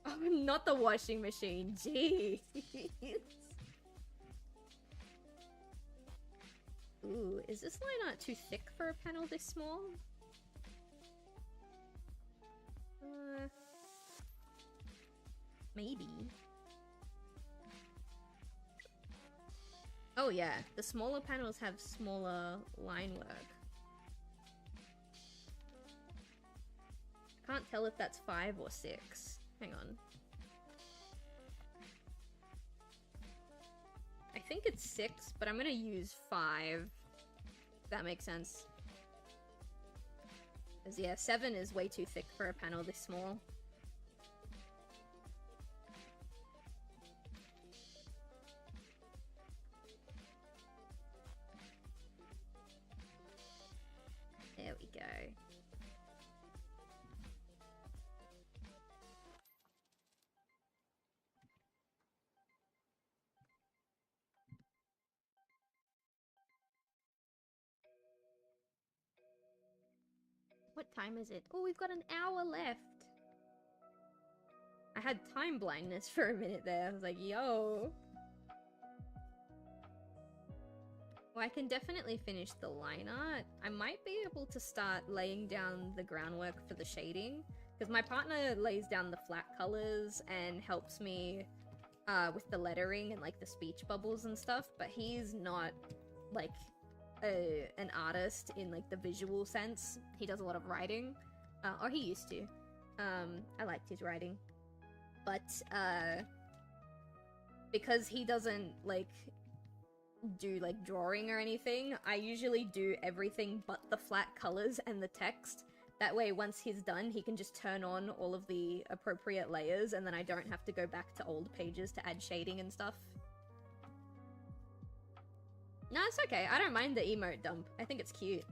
Oh, not the washing machine. Jeez. Ooh, is this line art too thick for a panel this small? Maybe. Oh yeah, the smaller panels have smaller line work. Can't tell if that's 5 or 6. Hang on. I think it's 6, but I'm gonna use 5. If that makes sense. Because yeah, 7 is way too thick for a panel this small. There we go. What time is it? Oh, we've got an hour left. I had time blindness for a minute there. I was like, yo. Well, I can definitely finish the line art. I might be able to start laying down the groundwork for the shading, because my partner lays down the flat colors and helps me with the lettering and like the speech bubbles and stuff, but he's not like an artist in like the visual sense. He does a lot of writing, or he used to. I liked his writing, but because he doesn't like do like drawing or anything, I usually do everything but the flat colors and the text. That way once he's done, he can just turn on all of the appropriate layers, and then I don't have to go back to old pages to add shading and stuff. No, it's okay. I don't mind the emote dump. I think it's cute.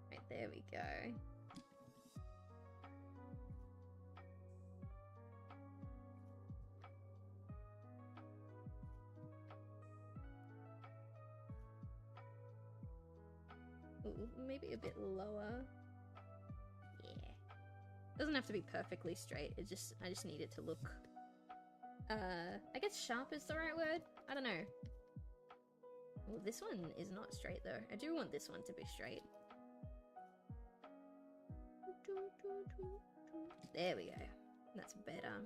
Right, there we go. Ooh, maybe a bit lower. Yeah. Doesn't have to be perfectly straight. I just need it to look... I guess sharp is the right word? I don't know. Well, this one is not straight though. I do want this one to be straight. There we go. That's better.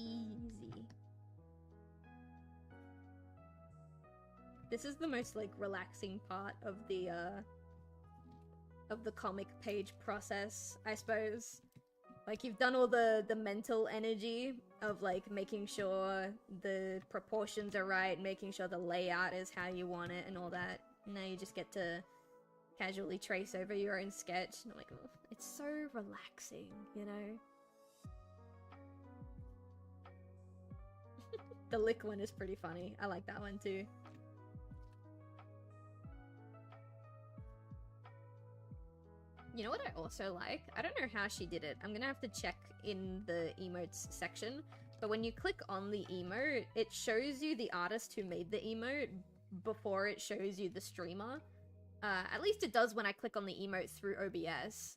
Easy. This is the most like relaxing part of the comic page process, I suppose. Like you've done all the mental energy of like making sure the proportions are right, making sure the layout is how you want it and all that. Now you just get to casually trace over your own sketch. And I'm like, oh, it's so relaxing, you know? The lick one is pretty funny. I like that one too. You know what I also like? I don't know how she did it. I'm gonna have to check in the emotes section. But when you click on the emote, it shows you the artist who made the emote before it shows you the streamer. At least it does when I click on the emote through OBS.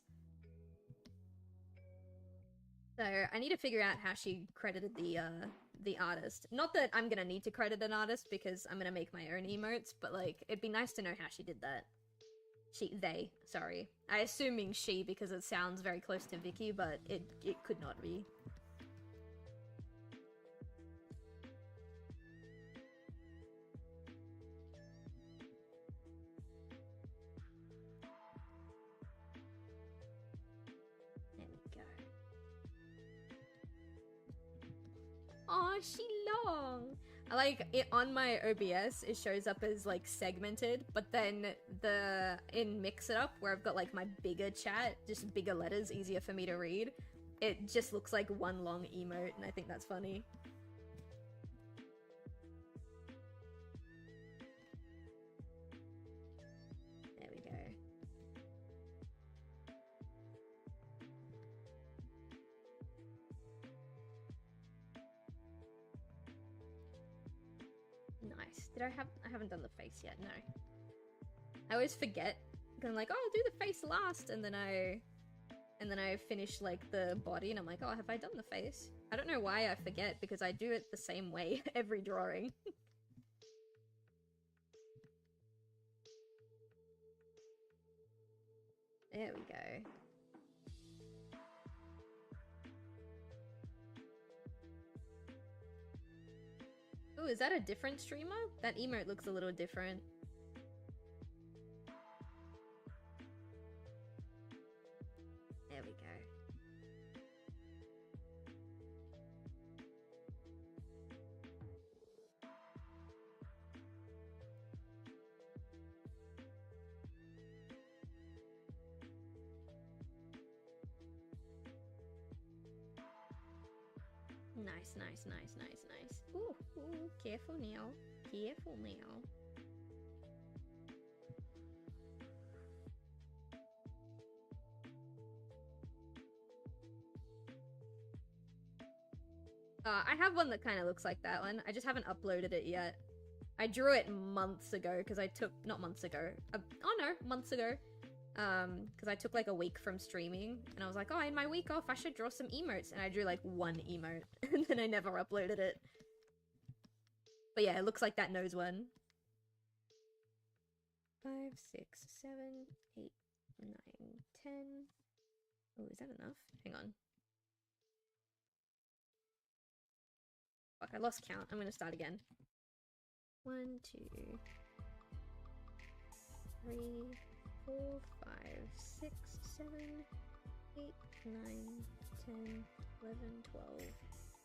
So I need to figure out how she credited the artist. Not that I'm gonna need to credit an artist because I'm gonna make my own emotes, but like it'd be nice to know how she did that. Sorry. I assuming she because it sounds very close to Vicky, but it could not be. There we go. Oh, she long. I like it on my OBS. It shows up as like segmented, but then in Mix It Up where I've got like my bigger chat, just bigger letters, easier for me to read. It just looks like one long emote, and I think that's funny. There we go. Nice. I haven't done the face yet, no. I always forget, because I'm like, oh, I'll do the face last, and then I finish like the body, and I'm like, oh, have I done the face? I don't know why I forget, because I do it the same way every drawing. There we go. Oh, is that a different streamer? That emote looks a little different. There we go. Nice, nice, nice, nice, nice. Ooh, ooh, careful now. Careful now. I have one that kind of looks like that one. I just haven't uploaded it yet. I drew it months ago because I took, not months ago, oh no, months ago. Because I took like a week from streaming and I was like, oh, in my week off, I should draw some emotes. And I drew like one emote and then I never uploaded it. But yeah, it looks like that nose one. 5, 6, 7, 8, 9, 10. Oh, is that enough? Hang on. Fuck, I lost count. I'm gonna start again. 1, 2, 3, 4, 5, 6, 7, 8, 9, 10, 11, 12,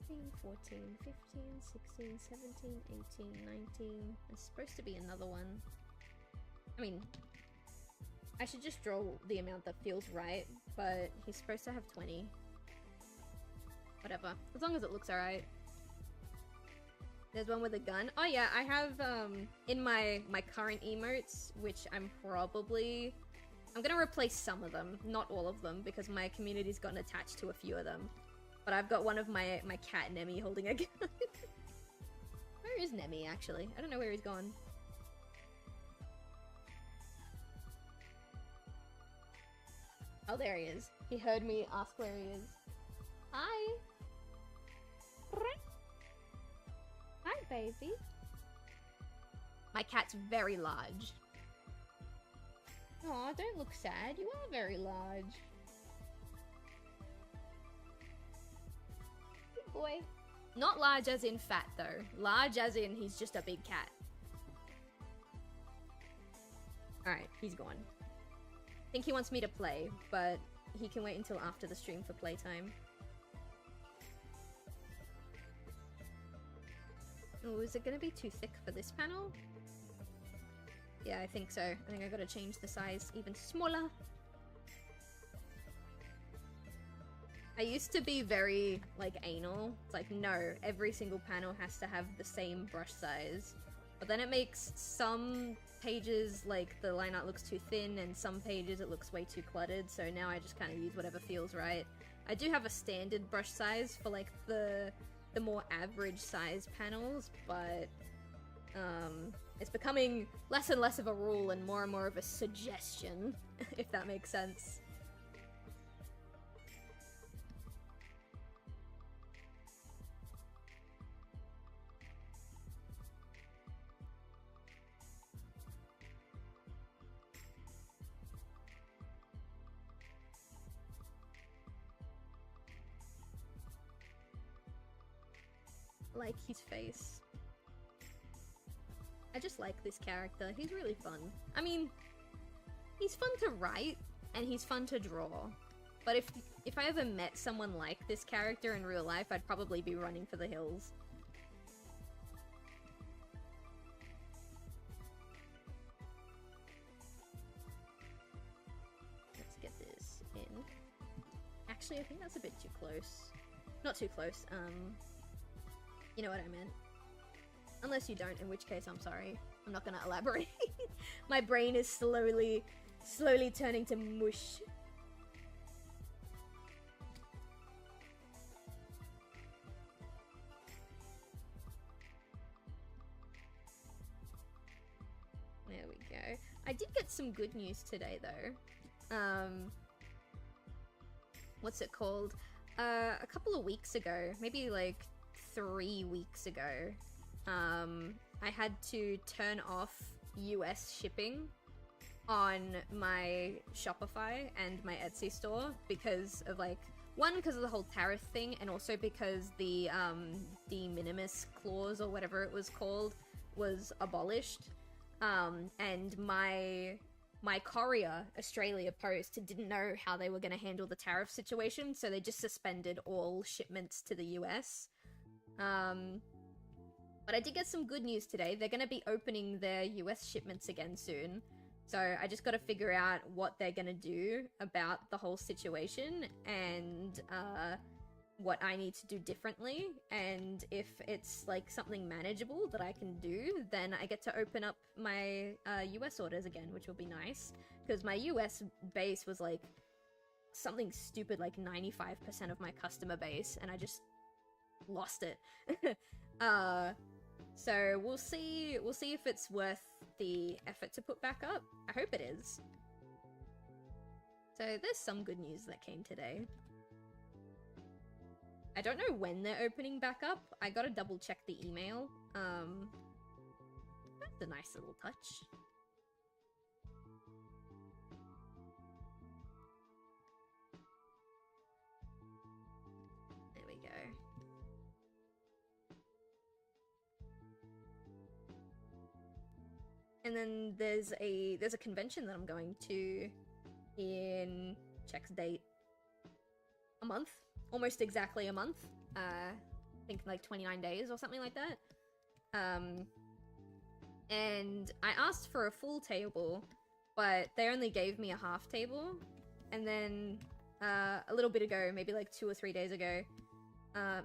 13, 14, 15, 16, 17, 18, 19. There's supposed to be another one. I mean, I should just draw the amount that feels right, but he's supposed to have 20. Whatever. As long as it looks alright. There's one with a gun. Oh yeah, I have, in my current emotes, which I'm gonna replace some of them, not all of them, because my community's gotten attached to a few of them. But I've got one of my cat Nemi holding a gun. Where is Nemi, actually? I don't know where he's gone. Oh, there he is. He heard me ask where he is. Hi! Hi, baby. My cat's very large. Aw, don't look sad. You are very large. Good boy. Not large as in fat, though. Large as in he's just a big cat. Alright, he's gone. I think he wants me to play, but he can wait until after the stream for playtime. Oh, is it gonna be too thick for this panel? Yeah, I think so. I think I gotta change the size even smaller. I used to be very, like, anal. It's like, no, every single panel has to have the same brush size. But then it makes some pages, like, the line art looks too thin, and some pages it looks way too cluttered, so now I just kind of use whatever feels right. I do have a standard brush size for, like, the more average size panels, but it's becoming less and less of a rule and more of a suggestion, if that makes sense. Like his face. I just like this character. He's really fun. I mean, he's fun to write and he's fun to draw. But if I ever met someone like this character in real life, I'd probably be running for the hills. Let's get this in. Actually, I think that's a bit too close. Not too close, you know what I meant. Unless you don't, in which case I'm sorry. I'm not gonna elaborate. My brain is slowly turning to mush. There we go. I did get some good news today though. What's it called? A couple of weeks ago, maybe like 3 weeks ago, I had to turn off US shipping on my Shopify and my Etsy store because of, like, one, because of the whole tariff thing, and also because the de minimis clause or whatever it was called was abolished. And my courier, Australia Post, didn't know how they were going to handle the tariff situation, so they just suspended all shipments to the US. But I did get some good news today. They're going to be opening their US shipments again soon. So I just got to figure out what they're going to do about the whole situation and what I need to do differently. And if it's like something manageable that I can do, then I get to open up my US orders again, which will be nice. Because my US base was like something stupid like 95% of my customer base, and I just lost it. So we'll see if it's worth the effort to put back up. I hope it is. So there's some good news that came today. I don't know when they're opening back up. I gotta double check the email. That's a nice little touch. There we go. And then there's a convention that I'm going to in check's date. A month. Almost exactly a month. I think like 29 days or something like that. And I asked for a full table, but they only gave me a half table. And then a little bit ago, maybe like 2 or 3 days ago,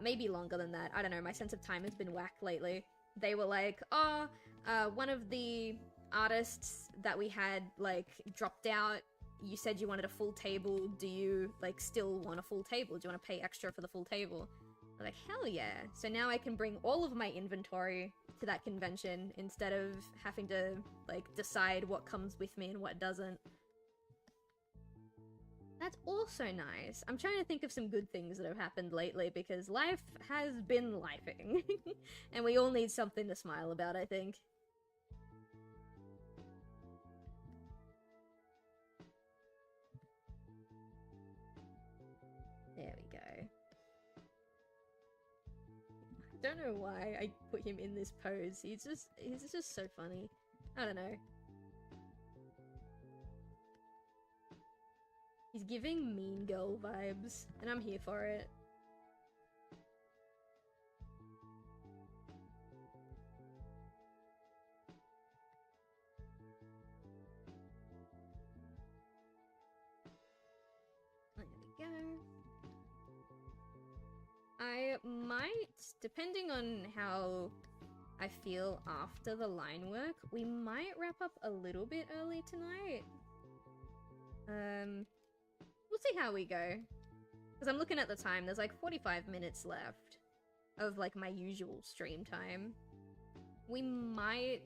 maybe longer than that, I don't know, my sense of time has been whack lately. They were like, oh, one of the artists that we had, like, dropped out. You said you wanted a full table. Do you, like, still want a full table? Do you want to pay extra for the full table? I'm like, hell yeah. So now I can bring all of my inventory to that convention instead of having to, like, decide what comes with me and what doesn't. That's also nice. I'm trying to think of some good things that have happened lately because life has been lifing. And we all need something to smile about, I think. There we go. I don't know why I put him in this pose. He's just so funny. I don't know. He's giving Mean Girl vibes, and I'm here for it. There we go. I might, depending on how I feel after the line work, we might wrap up a little bit early tonight. We'll see how we go. Because I'm looking at the time, there's like 45 minutes left of like my usual stream time. We might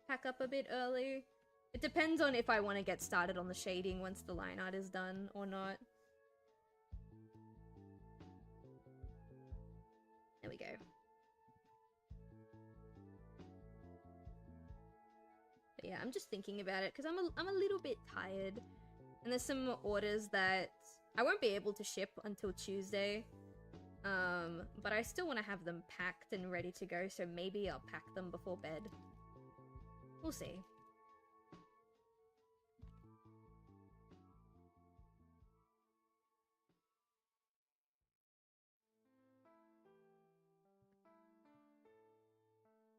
pack up a bit early. It depends on if I want to get started on the shading once the line art is done or not. There we go. But yeah, I'm just thinking about it because I'm a little bit tired. And there's some orders that I won't be able to ship until Tuesday. But I still want to have them packed and ready to go, so maybe I'll pack them before bed. We'll see.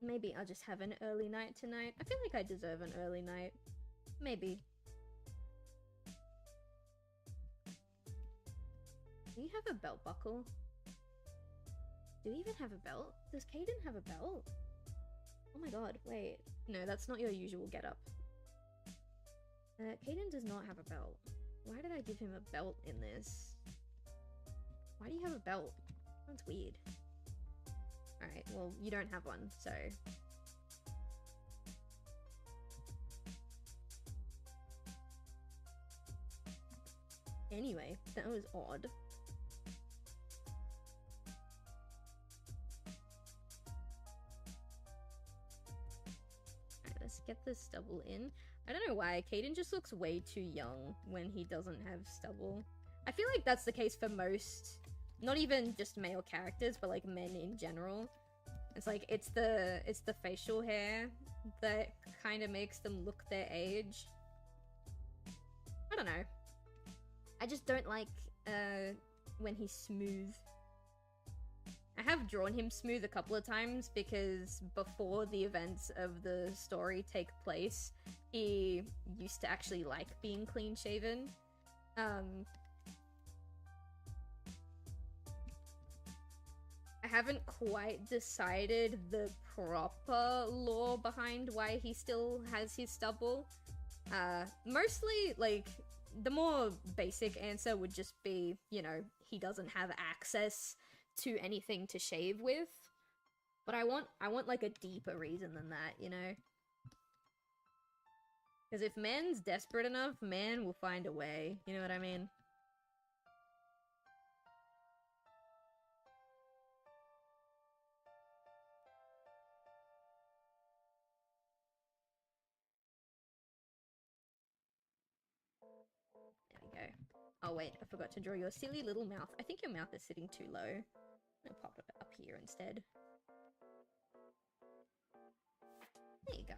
Maybe I'll just have an early night tonight. I feel like I deserve an early night. Maybe. Do you have a belt buckle? Do you even have a belt? Does Caden have a belt? Oh my god, wait. No, that's not your usual getup. Caden does not have a belt. Why did I give him a belt in this? Why do you have a belt? That's weird. Alright, well, you don't have one, so... Anyway, that was odd. Alright, let's get this stubble in. I don't know why, Caden just looks way too young when he doesn't have stubble. I feel like that's the case for most... Not even just male characters, but like men in general. It's like, it's the facial hair that kind of makes them look their age. I don't know. I just don't like when he's smooth. I have drawn him smooth a couple of times because before the events of the story take place, he used to actually like being clean shaven. I haven't quite decided the proper lore behind why he still has his stubble. Mostly, like, the more basic answer would just be, you know, he doesn't have access to anything to shave with. But I want like a deeper reason than that, you know? Because if man's desperate enough, man will find a way. You know what I mean? There we go. Oh wait, I forgot to draw your silly little mouth. I think your mouth is sitting too low. I'm gonna pop it up here instead. There you go.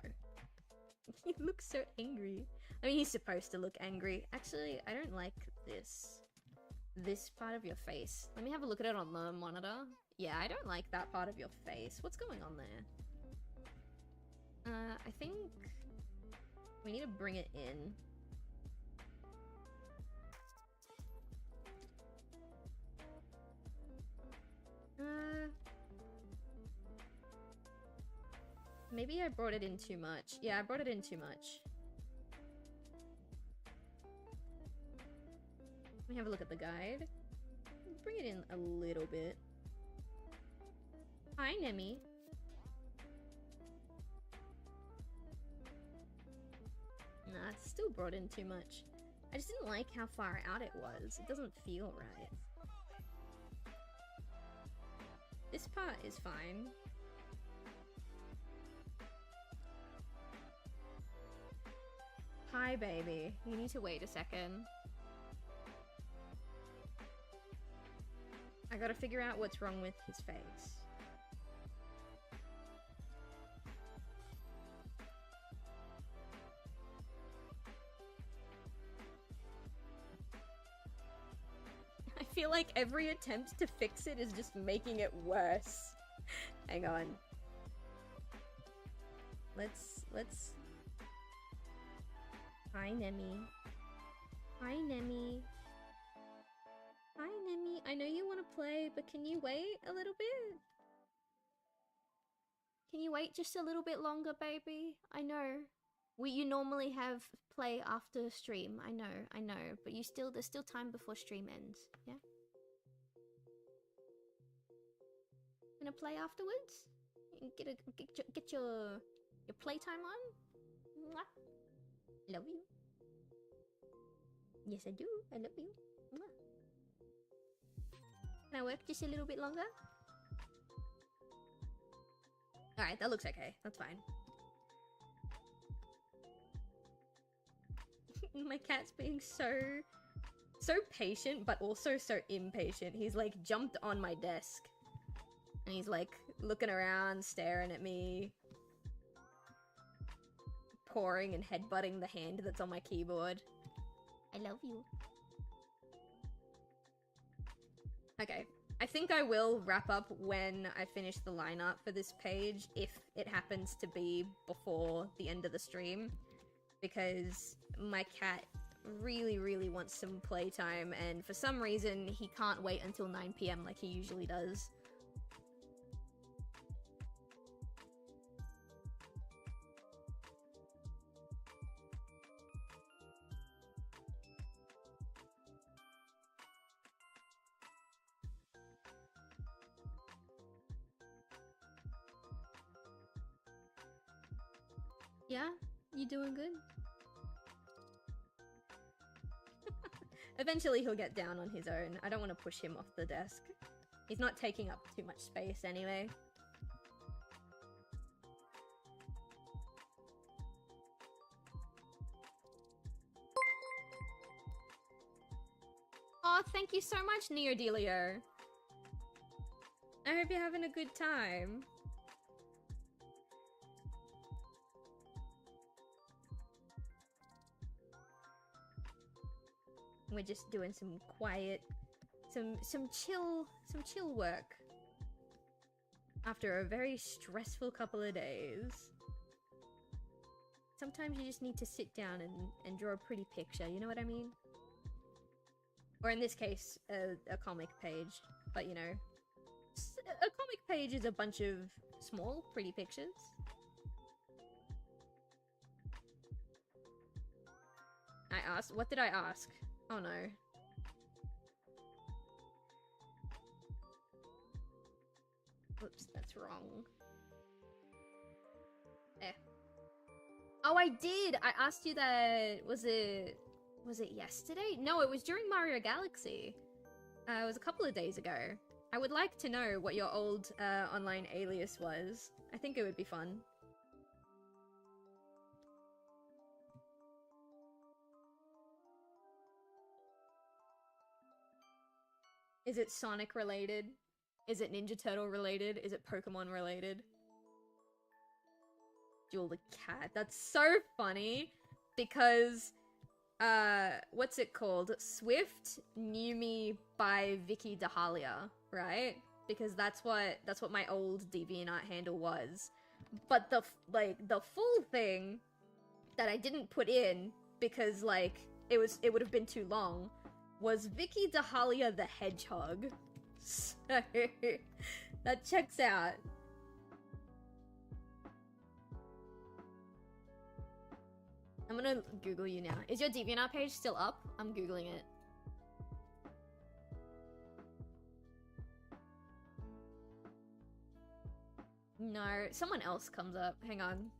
He looks so angry. I mean, he's supposed to look angry. Actually, I don't like this part of your face. Let me have a look at it on the monitor. Yeah, I don't like that part of your face. What's going on there? I think we need to bring it in. Maybe I brought it in too much. Yeah, I brought it in too much. Let me have a look at the guide. Bring it in a little bit. Hi, Nemi. Nah, it's still brought in too much. I just didn't like how far out it was. It doesn't feel right. This part is fine. Hi, baby. You need to wait a second. I gotta figure out what's wrong with his face. I feel like every attempt to fix it is just making it worse. Hang on. Let's... Hi, Nemi. Hi, Nemi. Hi, Nemi. I know you want to play, but can you wait a little bit? Can you wait just a little bit longer, baby? I know. You normally have play after stream. I know. But there's still time before stream ends. Yeah? Gonna play afterwards? Get your playtime on? Mwah. Love you. Yes, I do. I love you. Mwah. Can I work just a little bit longer? Alright, that looks okay. That's fine. My cat's being so patient, but also so impatient. He's like jumped on my desk. And he's like looking around, staring at me. Pawing and headbutting the hand that's on my keyboard. I love you. Okay. I think I will wrap up when I finish the lineup for this page, if it happens to be before the end of the stream. Because my cat really, really wants some playtime, and for some reason he can't wait until 9 PM like he usually does. Yeah? You doing good? Eventually he'll get down on his own. I don't want to push him off the desk. He's not taking up too much space anyway. Oh, thank you so much, Neodelio. I hope you're having a good time. We're just doing some quiet, some chill work after a very stressful couple of days. Sometimes you just need to sit down and draw a pretty picture, you know what I mean? Or in this case, a comic page. But you know, a comic page is a bunch of small, pretty pictures. I asked, what did I ask? Oh no. Oops, that's wrong. There. Oh, I did! I asked you that... Was it yesterday? No, it was during Mario Galaxy. It was a couple of days ago. I would like to know what your old online alias was. I think it would be fun. Is it Sonic related? Is it Ninja Turtle related? Is it Pokemon related? Jewel the Cat. That's so funny because what's it called? Swift knew me by Vicky Dahalia, right? Because that's what my old DeviantArt handle was. But the full thing that I didn't put in because like it would have been too long was Vicky Dahalia the Hedgehog. So that checks out. I'm gonna Google you now. Is your DeviantArt page still up? I'm Googling it. No, someone else comes up. Hang on.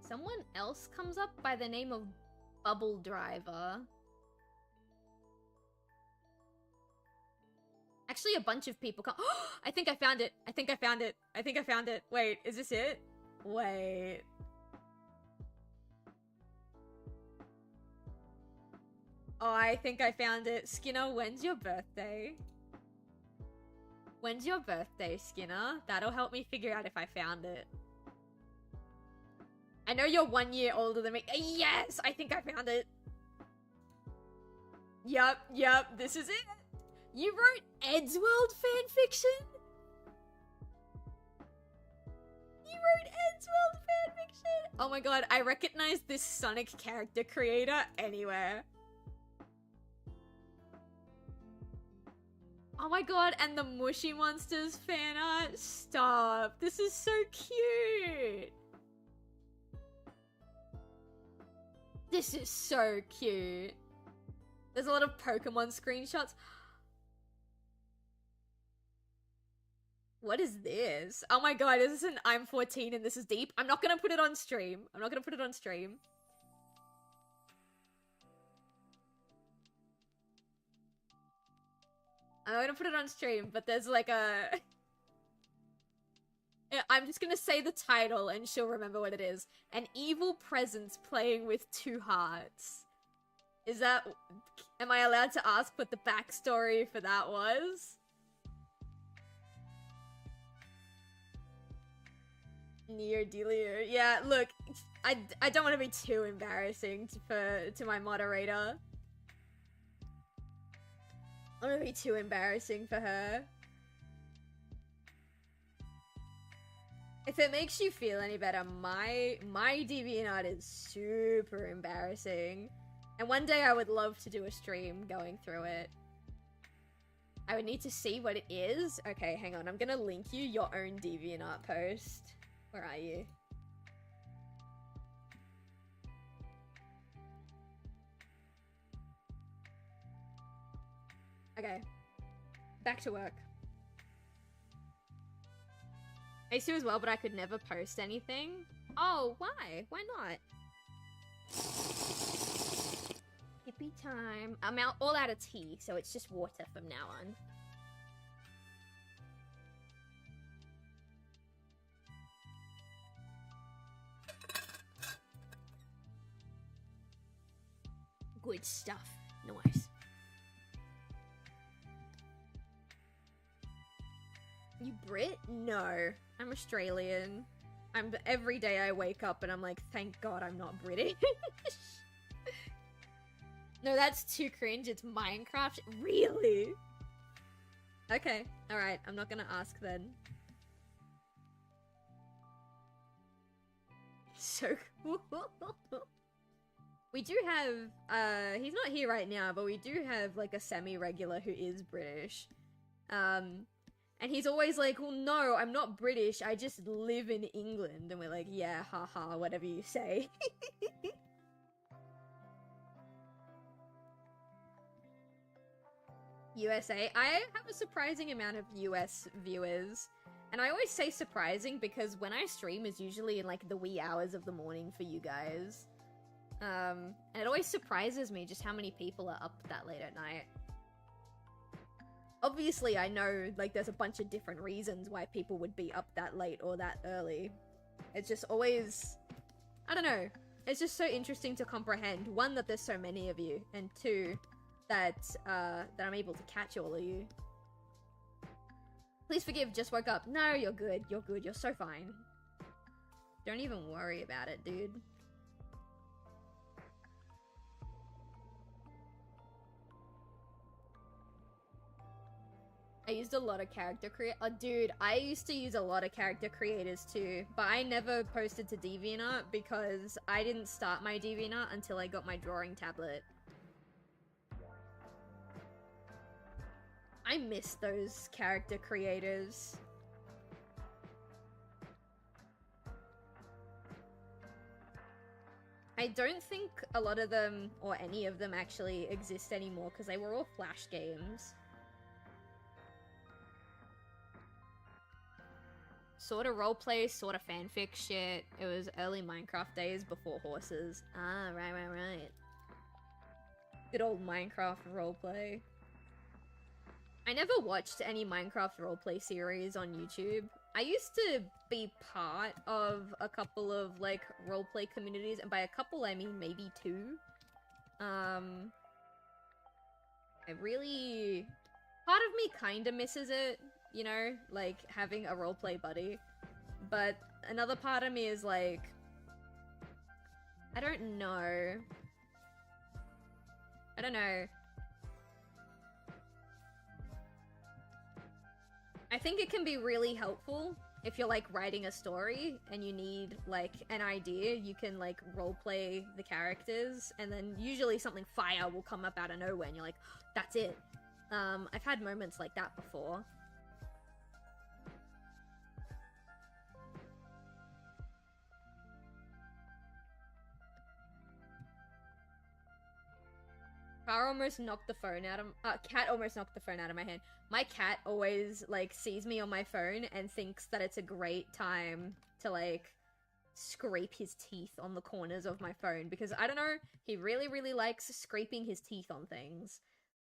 Someone else comes up by the name of Bubble Driver. Actually, a bunch of people come. I think I found it. I think I found it. I think I found it. Wait, is this it? Wait. Oh, I think I found it. Skinner, when's your birthday? When's your birthday, Skinner? That'll help me figure out if I found it. I know you're 1 year older than me. Yes! I think I found it. Yup, this is it. You wrote Eddsworld fanfiction? You wrote Eddsworld fanfiction? Oh my god, I recognize this Sonic character creator anywhere. Oh my god, and the Mushy Monsters fan art? Stop. This is so cute. This is so cute. There's a lot of Pokemon screenshots. What is this? Oh my god, is this an I'm 14 and this is deep? I'm not gonna put it on stream. I'm not gonna put it on stream. I'm not gonna put it on stream, but there's like a... I'm just gonna say the title and she'll remember what it is. An evil presence playing with two hearts. Is that... Am I allowed to ask what the backstory for that was? Neo Delio. Yeah, look, I don't want to be too embarrassing to my moderator. I don't want to be too embarrassing for her. If it makes you feel any better, my DeviantArt is super embarrassing. And one day I would love to do a stream going through it. I would need to see what it is. Okay, hang on. I'm gonna link you your own DeviantArt post. Where are you? Okay. Back to work. I used to as well, but I could never post anything. Oh, why? Why not? Hippie time. I'm all out of tea, so it's just water from now on. Good stuff. Nice. You Brit? No. I'm Australian. Every day I wake up and I'm like, thank God I'm not British. No, that's too cringe. It's Minecraft. Really? Okay. Alright. I'm not gonna ask then. So cool. We do have, he's not here right now, but we do have like a semi-regular who is British. And he's always like, well, no, I'm not British, I just live in England. And we're like, yeah, haha, whatever you say. USA. I have a surprising amount of US viewers. And I always say surprising because when I stream is usually in like the wee hours of the morning for you guys. And it always surprises me just how many people are up that late at night. Obviously, I know, like, there's a bunch of different reasons why people would be up that late or that early. It's just always... I don't know. It's just so interesting to comprehend. One, that there's so many of you, and two, that I'm able to catch all of you. Please forgive, just woke up. No, you're good. You're good. You're so fine. Don't even worry about it, dude. I used a lot of character oh, dude, I used to use a lot of character creators too, but I never posted to DeviantArt because I didn't start my DeviantArt until I got my drawing tablet. I miss those character creators. I don't think a lot of them, or any of them actually, exist anymore because they were all Flash games. Sort of roleplay, sort of fanfic shit. It was early Minecraft days before horses. Ah, right. Good old Minecraft roleplay. I never watched any Minecraft roleplay series on YouTube. I used to be part of a couple of, like, roleplay communities, and by a couple I mean maybe two. I really... Part of me kinda misses it. You know, like, having a roleplay buddy. But another part of me is like... I don't know. I don't know. I think it can be really helpful if you're, like, writing a story and you need, like, an idea. You can, like, roleplay the characters, and then usually something fire will come up out of nowhere and you're like, that's it. I've had moments like that before. Car almost knocked the phone out of- cat almost knocked the phone out of my hand. My cat always, like, sees me on my phone and thinks that it's a great time to, like, scrape his teeth on the corners of my phone. Because, I don't know, he really, really likes scraping his teeth on things.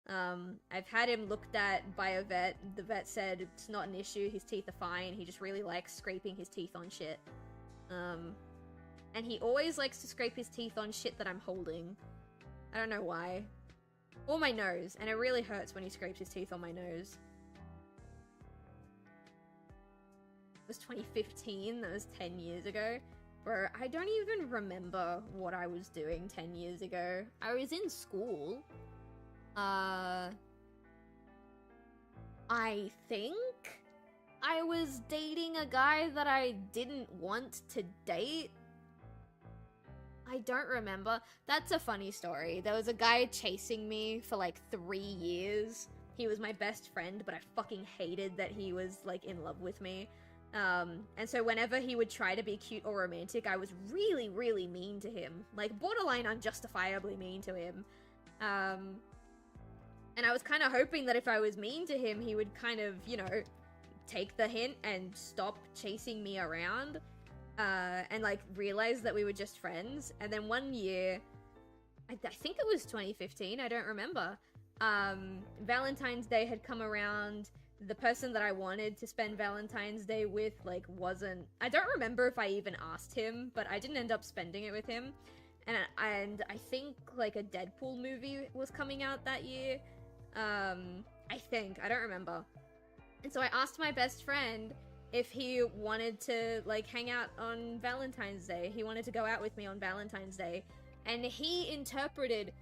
I've had him looked at by a vet. The vet said it's not an issue, his teeth are fine. He just really likes scraping his teeth on shit. And he always likes to scrape his teeth on shit that I'm holding. I don't know why. Or my nose, and it really hurts when he scrapes his teeth on my nose. It was 2015, that was 10 years ago. Bro, I don't even remember what I was doing 10 years ago. I was in school. I think I was dating a guy that I didn't want to date. I don't remember. That's a funny story. There was a guy chasing me for like 3 years. He was my best friend, but I fucking hated that he was like in love with me. And so whenever he would try to be cute or romantic, I was really, really mean to him. Like, borderline unjustifiably mean to him. And I was kind of hoping that if I was mean to him, he would kind of, you know, take the hint and stop chasing me around. And, like, realize that we were just friends. And then one year, I think it was 2015, I don't remember, Valentine's Day had come around. The person that I wanted to spend Valentine's Day with, like, wasn't... I don't remember if I even asked him, but I didn't end up spending it with him. And I think, like, a Deadpool movie was coming out that year. I think. I don't remember. And so I asked my best friend if he wanted to, like, hang out on Valentine's Day. He wanted to go out with me on Valentine's Day. And he interpreted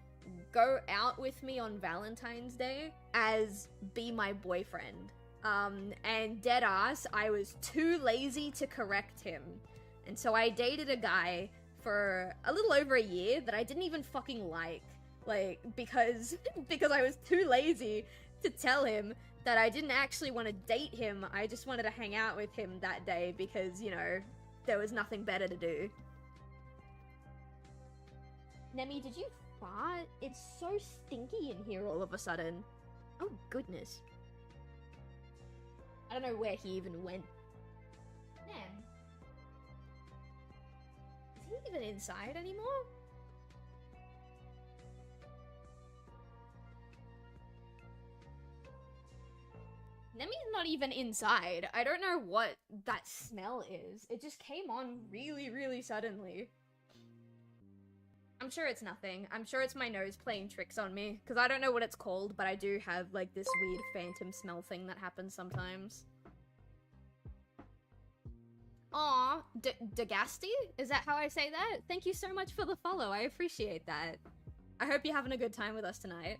go out with me on Valentine's Day as be my boyfriend. And dead ass, I was too lazy to correct him. And so I dated a guy for a little over a year that I didn't even fucking like, because I was too lazy to tell him that I didn't actually want to date him, I just wanted to hang out with him that day because, you know, there was nothing better to do. Nemi, did you fart? It's so stinky in here all of a sudden. Oh, goodness. I don't know where he even went. Nem. Is he even inside anymore? Nemi's not even inside. I don't know what that smell is. It just came on really, really suddenly. I'm sure it's nothing. I'm sure it's my nose playing tricks on me. Because I don't know what it's called, but I do have, like, this weird phantom smell thing that happens sometimes. Aw, Dagasti? Is that how I say that? Thank you so much for the follow. I appreciate that. I hope you're having a good time with us tonight.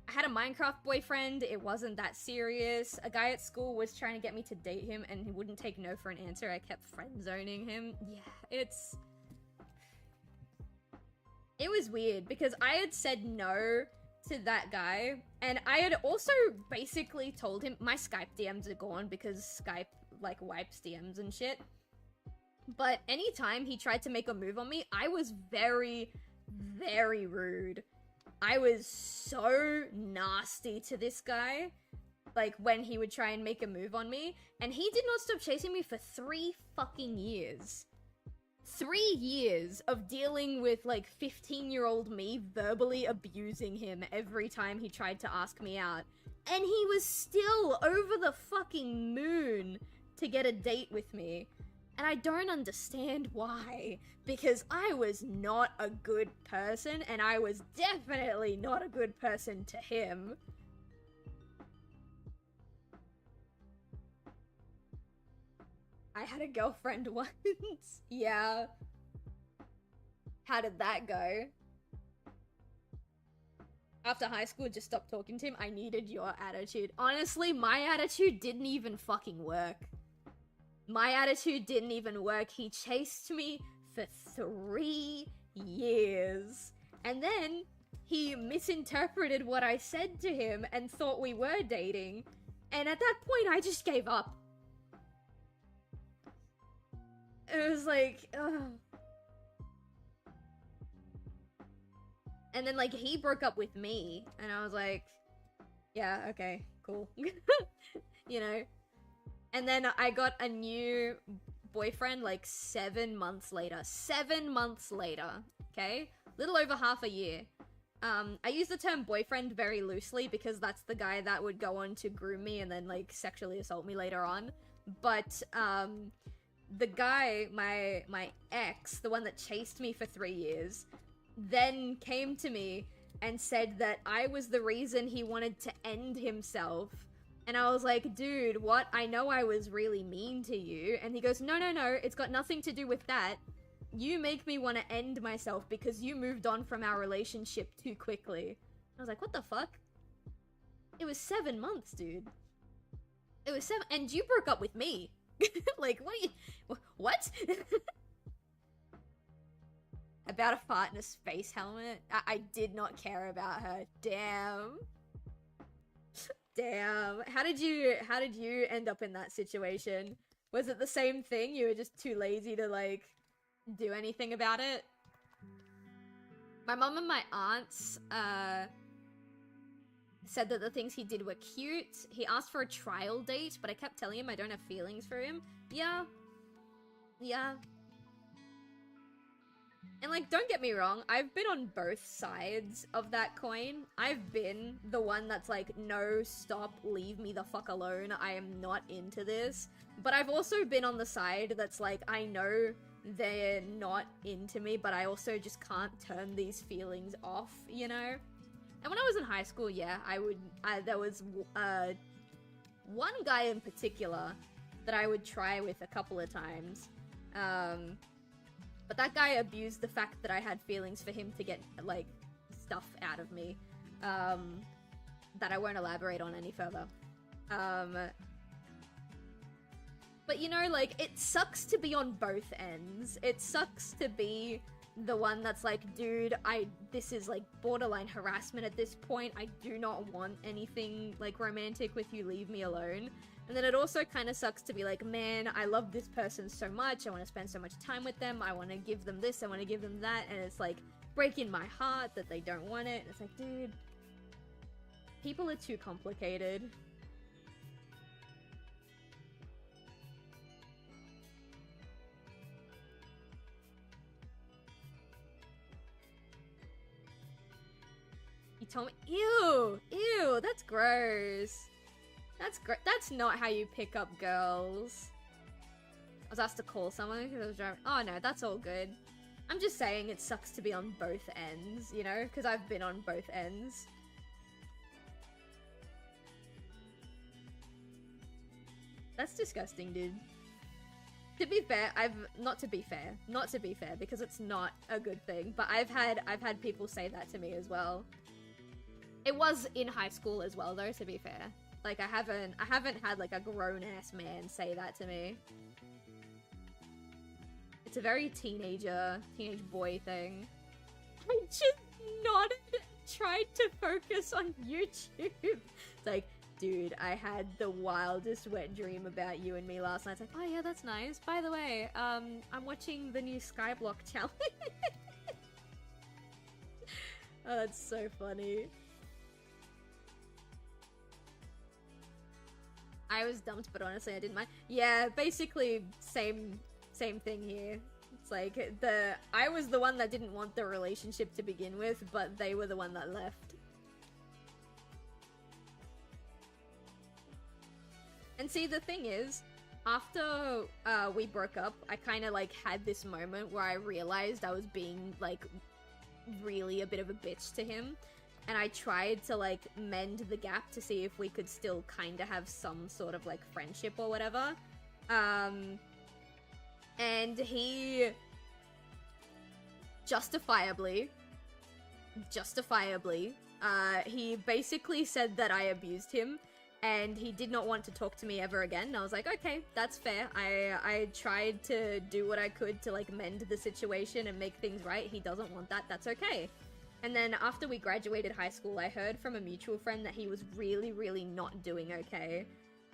I had a Minecraft boyfriend. It wasn't that serious. A guy at school was trying to get me to date him, and he wouldn't take no for an answer. I kept friend-zoning him. Yeah, it was weird, because I had said no to that guy, and I had also basically told him my Skype DMs are gone because Skype, like, wipes DMs and shit. But anytime he tried to make a move on me, I was very, very rude. I was so nasty to this guy, like, when he would try and make a move on me, and he did not stop chasing me for 3 fucking years. 3 years of dealing with, like, 15-year-old me verbally abusing him every time he tried to ask me out. And he was still over the fucking moon to get a date with me. And I don't understand why, because I was not a good person, and I was definitely not a good person to him. I had a girlfriend once. Yeah. How did that go? After high school, just stopped talking to him. I needed your attitude. Honestly, my attitude didn't even fucking work. My attitude didn't even work. He chased me for 3 years. And then he misinterpreted what I said to him and thought we were dating. And at that point, I just gave up. It was like, ugh. And then, like, he broke up with me. And I was like, yeah, okay, cool. You know? And then I got a new boyfriend, like, 7 months later. 7 months later, okay? Little over half a year. I use the term boyfriend very loosely because that's the guy that would go on to groom me and then, like, sexually assault me later on. But, the guy, my ex, the one that chased me for 3 years, then came to me and said that I was the reason he wanted to end himself. And I was like, dude, what? I know I was really mean to you. And he goes, no, it's got nothing to do with that. You make me want to end myself because you moved on from our relationship too quickly. I was like, what the fuck? It was 7 months, dude. It was 7, and you broke up with me. Like, what? About a fart in a space helmet? I did not care about her. Damn. Damn. How did you end up in that situation? Was it the same thing? You were just too lazy to, like, do anything about it? My mom and my aunts, said that the things he did were cute. He asked for a trial date, but I kept telling him I don't have feelings for him. Yeah. And, like, don't get me wrong, I've been on both sides of that coin. I've been the one that's like, no, stop, leave me the fuck alone, I am not into this. But I've also been on the side that's like, I know they're not into me, but I also just can't turn these feelings off, you know? And when I was in high school, yeah, there was one guy in particular that I would try with a couple of times. But that guy abused the fact that I had feelings for him to get, like, stuff out of me. That I won't elaborate on any further. But, you know, like, it sucks to be on both ends. It sucks to be the one that's like, dude, this is like borderline harassment at this point. I do not want anything like romantic with you. Leave me alone. And then it also kind of sucks to be like, man, I love this person so much. I want to spend so much time with them. I want to give them this. I want to give them that. And it's like breaking my heart that they don't want it. And it's like, dude, people are too complicated. You told me, ew, that's gross. That's not how you pick up girls. I was asked to call someone because I was driving. Oh no, that's all good. I'm just saying it sucks to be on both ends, you know? Because I've been on both ends. That's disgusting, dude. To be fair, not to be fair, because it's not a good thing, but I've had people say that to me as well. It was in high school as well, though, to be fair. Like, I haven't had, like, a grown-ass man say that to me. It's a very teenage boy thing. I just nodded and tried to focus on YouTube. It's like, dude, I had the wildest wet dream about you and me last night. It's like, oh yeah, that's nice. By the way, I'm watching the new Skyblock challenge. Oh, that's so funny. I was dumped, but honestly, I didn't mind. Yeah, basically, same thing here. It's like, I was the one that didn't want the relationship to begin with, but they were the one that left. And see, the thing is, after we broke up, I kind of, like, had this moment where I realized I was being, like, really a bit of a bitch to him. And I tried to, like, mend the gap to see if we could still kind of have some sort of, like, friendship or whatever. And he justifiably, he basically said that I abused him, and he did not want to talk to me ever again. And I was like, okay, that's fair. I tried to do what I could to, like, mend the situation and make things right. He doesn't want that. That's okay. And then after we graduated high school, I heard from a mutual friend that he was really, really not doing okay.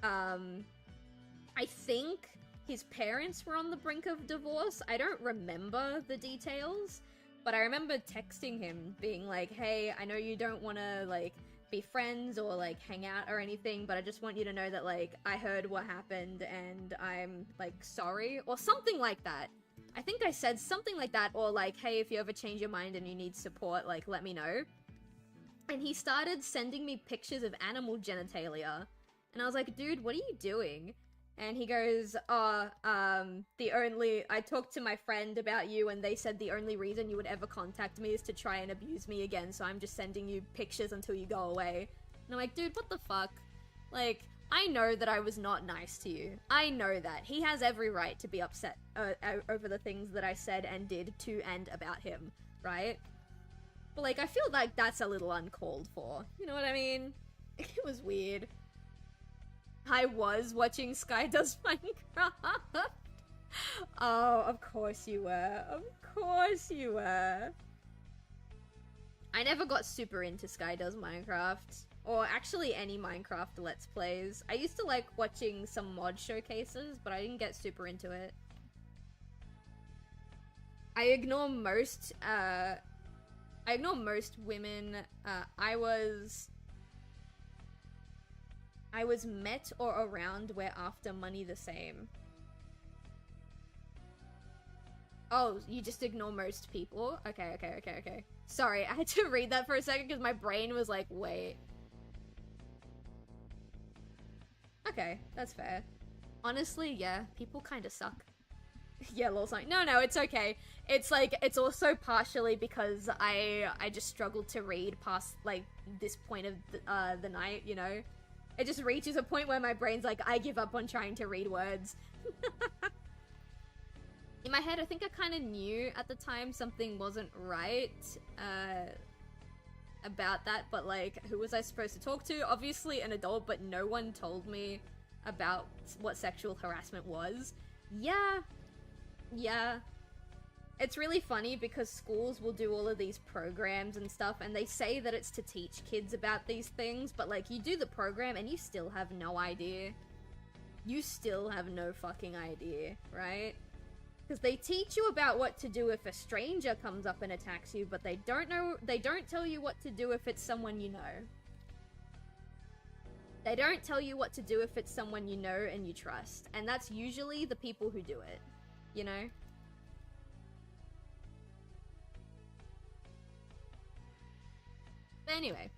I think his parents were on the brink of divorce. I don't remember the details, but I remember texting him being like, hey, I know you don't want to, like, be friends or, like, hang out or anything, but I just want you to know that, like, I heard what happened and I'm, like, sorry, or something like that. I think I said something like that, or like, hey, if you ever change your mind and you need support, like, let me know. And he started sending me pictures of animal genitalia. And I was like, dude, what are you doing? And he goes, I talked to my friend about you and they said the only reason you would ever contact me is to try and abuse me again, so I'm just sending you pictures until you go away. And I'm like, dude, what the fuck? Like, I know that I was not nice to you. I know that. He has every right to be upset over the things that I said and did to and about him, right? But, like, I feel like that's a little uncalled for. You know what I mean? It was weird. I was watching Sky Does Minecraft. Oh, of course you were. Of course you were. I never got super into Sky Does Minecraft. Or actually any Minecraft Let's Plays. I used to like watching some mod showcases, but I didn't get super into it. I ignore most women. I was met or around where after money the same. Oh, you just ignore most people? Okay. Sorry, I had to read that for a second because my brain was like, wait. Okay, that's fair. Honestly, yeah, people kind of suck. Yeah, lol, something. No, it's okay. It's like, it's also partially because I just struggled to read past, like, this point of the night, you know? It just reaches a point where my brain's like, I give up on trying to read words. In my head, I think I kind of knew at the time something wasn't right, about that, but like, who was I supposed to talk to? Obviously an adult, but no one told me about what sexual harassment was. Yeah. It's really funny because schools will do all of these programs and stuff, and they say that it's to teach kids about these things, but like, you do the program and you still have no idea. You still have no fucking idea, right? Because they teach you about what to do if a stranger comes up and attacks you, but they don't tell you what to do if it's someone you know. They don't tell you what to do if it's someone you know and you trust, and that's usually the people who do it, you know? But anyway.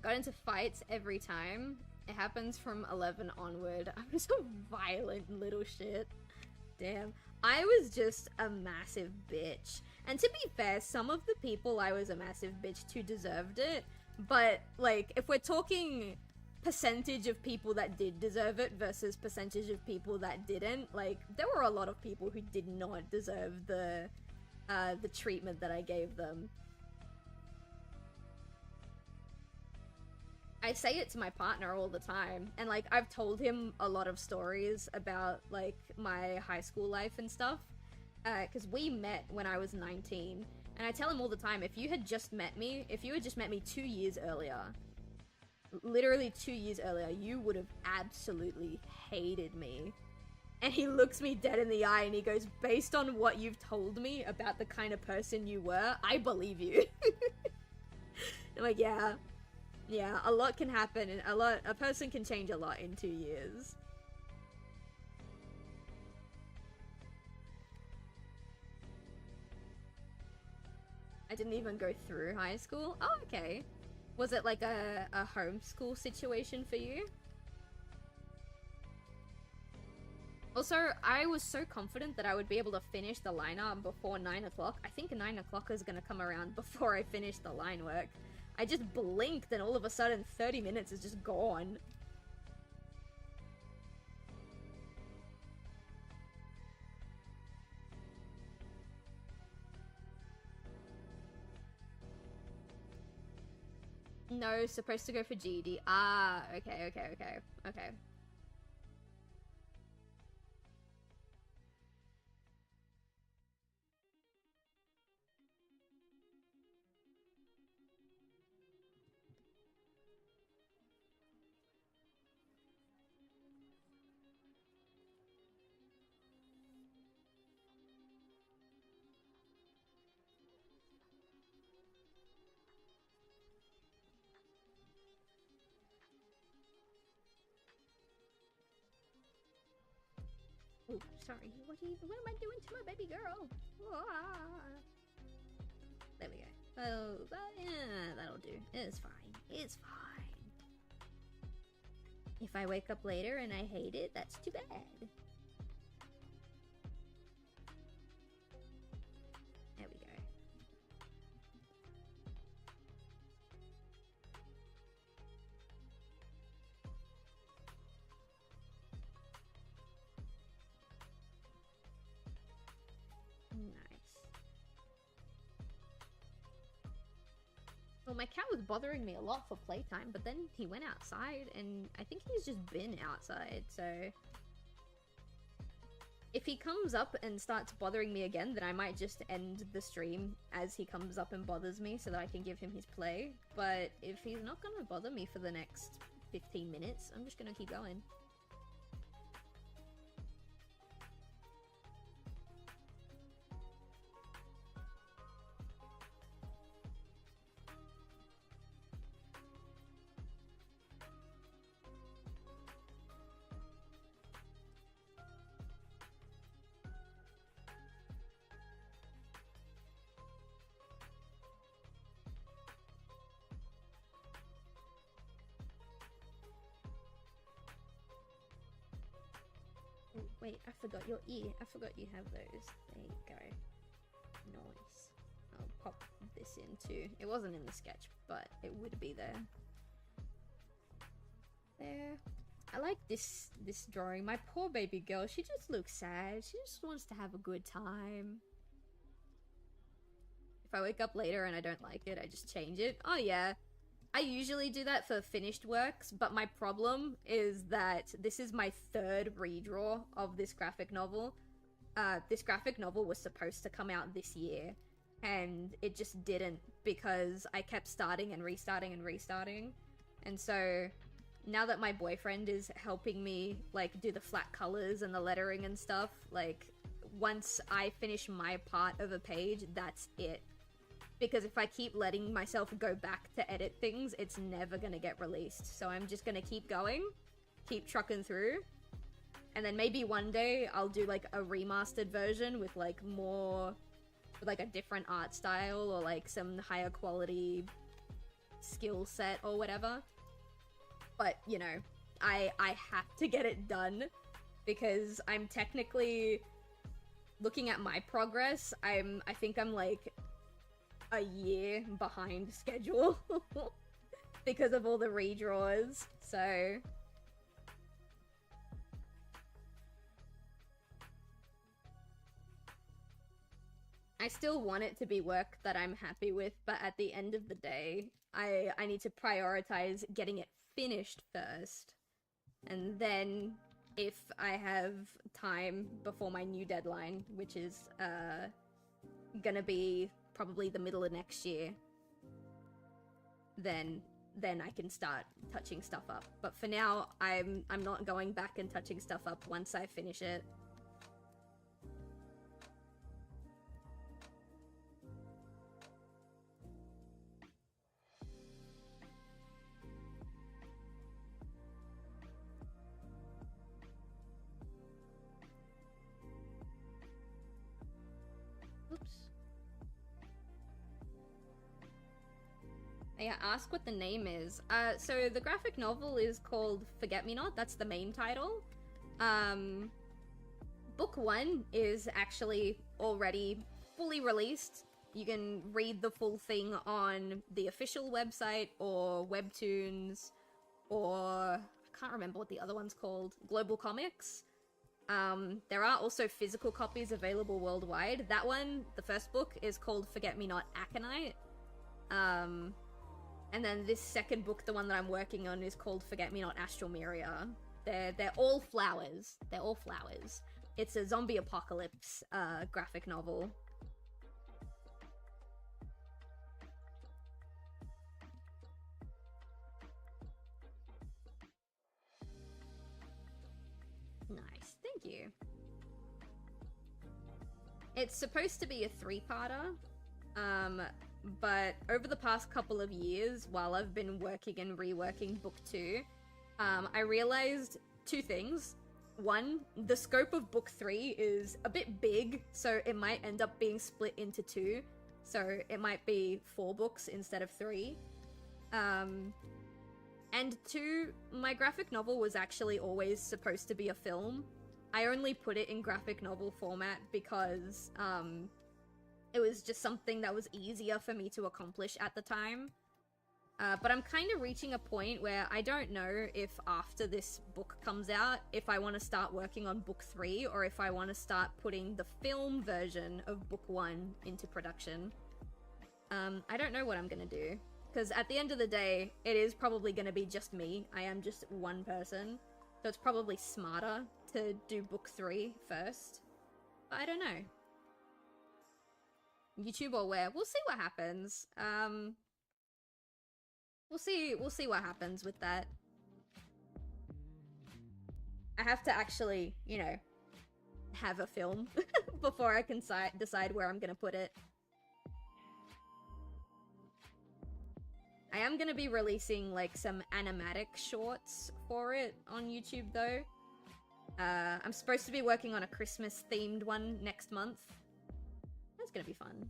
Got into fights every time. It happens from 11 onward. I was a violent little shit. Damn. I was just a massive bitch. And to be fair, some of the people I was a massive bitch to deserved it. But, like, if we're talking percentage of people that did deserve it versus percentage of people that didn't, like, there were a lot of people who did not deserve the treatment that I gave them. I say it to my partner all the time, and like, I've told him a lot of stories about like my high school life and stuff, because we met when I was 19, and I tell him all the time, if you had just met me 2 years earlier, literally 2 years earlier, you would have absolutely hated me. And he looks me dead in the eye and he goes, based on what you've told me about the kind of person you were, I believe you. I'm like, yeah. Yeah, a lot can happen, and a person can change a lot in 2 years. I didn't even go through high school. Oh, okay. Was it like a homeschool situation for you? Also, I was so confident that I would be able to finish the liner before 9 o'clock. I think 9 o'clock is gonna come around before I finish the line work. I just blinked and all of a sudden 30 minutes is just gone. No, supposed to go for GED. Ah, okay. Oh, sorry. What am I doing to my baby girl? Ah. There we go. Oh, yeah, that'll do. It's fine. It's fine. If I wake up later and I hate it, that's too bad. There we go. Nice. Well, my cat was bothering me a lot for playtime, but then he went outside, and I think he's just been outside, so... If he comes up and starts bothering me again, then I might just end the stream as he comes up and bothers me so that I can give him his play. But if he's not gonna bother me for the next 15 minutes, I'm just gonna keep going. Oh, wait, I forgot your ear. I forgot you have those. There you go. Nice. I'll pop this in too. It wasn't in the sketch, but it would be there. There. I like this drawing. My poor baby girl, she just looks sad. She just wants to have a good time. If I wake up later and I don't like it, I just change it. Oh yeah. I usually do that for finished works, but my problem is that this is my third redraw of this graphic novel. This graphic novel was supposed to come out this year, and it just didn't because I kept starting and restarting and restarting. And so now that my boyfriend is helping me like do the flat colors and the lettering and stuff, like once I finish my part of a page, that's it. Because if I keep letting myself go back to edit things, it's never gonna get released. So I'm just gonna keep going, keep trucking through, and then maybe one day I'll do like a remastered version with like more, with like a different art style or like some higher quality skill set or whatever. But, you know, I have to get it done because I'm technically looking at my progress. I think I'm like a year behind schedule because of all the redraws. So I still want it to be work that I'm happy with, but at the end of the day, I need to prioritize getting it finished first, and then if I have time before my new deadline, which is gonna be probably the middle of next year, then I can start touching stuff up. But for now, I'm not going back and touching stuff up once I finish it. Yeah, ask what the name is. So the graphic novel is called Forget Me Not. That's the main title. Book 1 is actually already fully released. You can read the full thing on the official website or Webtoons or I can't remember what the other one's called. Global Comics. There are also physical copies available worldwide. That one, the first book, is called Forget Me Not Aconite. And then this second book, the one that I'm working on, is called Forget Me Not Astral Miria. They're all flowers. They're all flowers. It's a zombie apocalypse graphic novel. Nice, thank you. It's supposed to be a 3-parter. But over the past couple of years, while I've been working and reworking book 2, I realized 2 things. One, the scope of book 3 is a bit big, so it might end up being split into 2. So it might be 4 books instead of 3. And 2, my graphic novel was actually always supposed to be a film. I only put it in graphic novel format because, it was just something that was easier for me to accomplish at the time. But I'm kind of reaching a point where I don't know if after this book comes out, if I want to start working on book 3 or if I want to start putting the film version of book 1 into production. I don't know what I'm going to do. Because at the end of the day, it is probably going to be just me. I am just one person. So it's probably smarter to do book 3 first. But I don't know. YouTube or where? We'll see what happens. We'll see what happens with that. I have to actually, you know, have a film before I can decide where I'm gonna put it. I am gonna be releasing like some animatic shorts for it on YouTube though. I'm supposed to be working on a Christmas themed one next month. That's gonna be fun.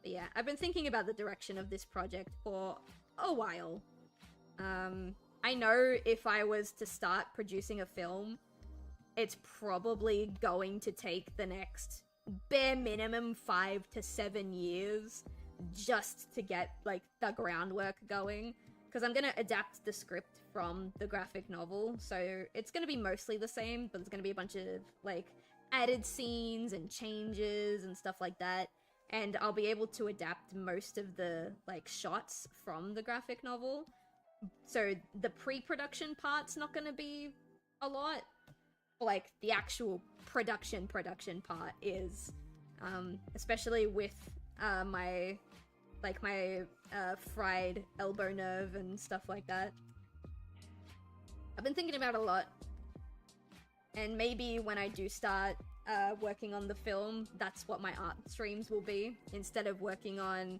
But yeah, I've been thinking about the direction of this project for a while. I know if I was to start producing a film, it's probably going to take the next bare minimum 5 to 7 years just to get like the groundwork going, because I'm gonna adapt the script from the graphic novel, so it's gonna be mostly the same, but there's gonna be a bunch of like added scenes and changes and stuff like that, and I'll be able to adapt most of the like shots from the graphic novel. So the pre-production part's not gonna be a lot. Like the actual production part is, especially with my fried elbow nerve and stuff like that. I've been thinking about it a lot, and maybe when I do start working on the film, that's what my art streams will be, instead of working on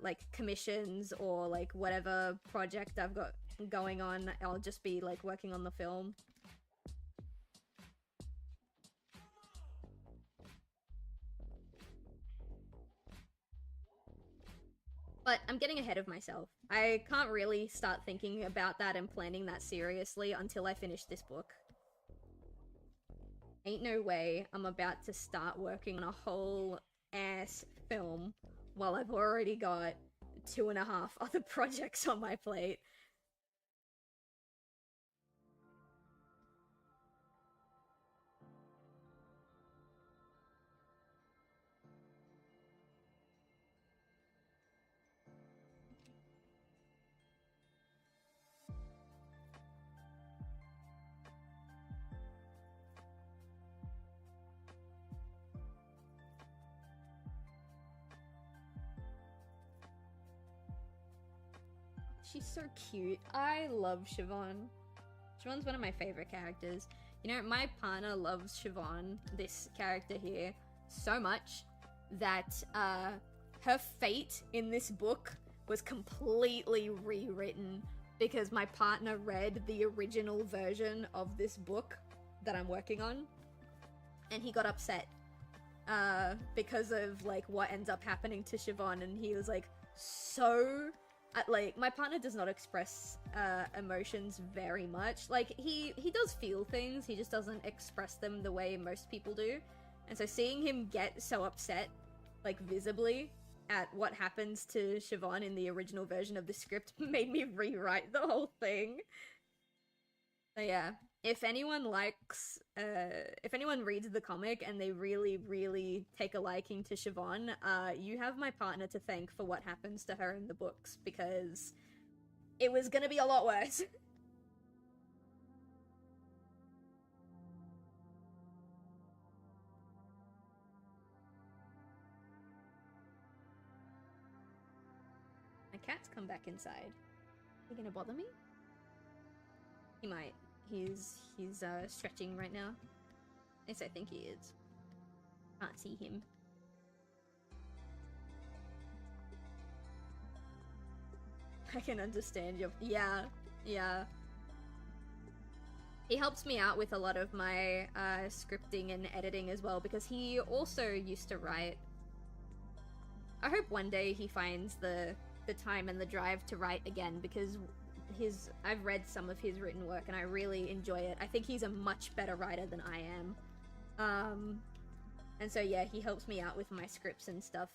like commissions or like whatever project I've got going on. I'll just be like working on the film. But I'm getting ahead of myself. I can't really start thinking about that and planning that seriously until I finish this book. Ain't no way I'm about to start working on a whole ass film while I've already got 2.5 other projects on my plate. She's so cute. I love Siobhan. Siobhan's one of my favorite characters. You know, my partner loves Siobhan, this character here, so much that her fate in this book was completely rewritten because my partner read the original version of this book that I'm working on, and he got upset because of like what ends up happening to Siobhan, and he was like, so like, my partner does not express emotions very much. Like, he does feel things, he just doesn't express them the way most people do. And so seeing him get so upset, like, visibly, at what happens to Siobhan in the original version of the script made me rewrite the whole thing. So yeah, if anyone likes, if anyone reads the comic and they really, really take a liking to Siobhan, you have my partner to thank for what happens to her in the books, because it was gonna be a lot worse. My cat's come back inside. Are you gonna bother me? He might. He's stretching right now. At least I think he is. Can't see him. I can understand your... Yeah. He helps me out with a lot of my scripting and editing as well, because he also used to write. I hope one day he finds the time and the drive to write again, because I've read some of his written work and I really enjoy it. I think he's a much better writer than I am. And so yeah, he helps me out with my scripts and stuff.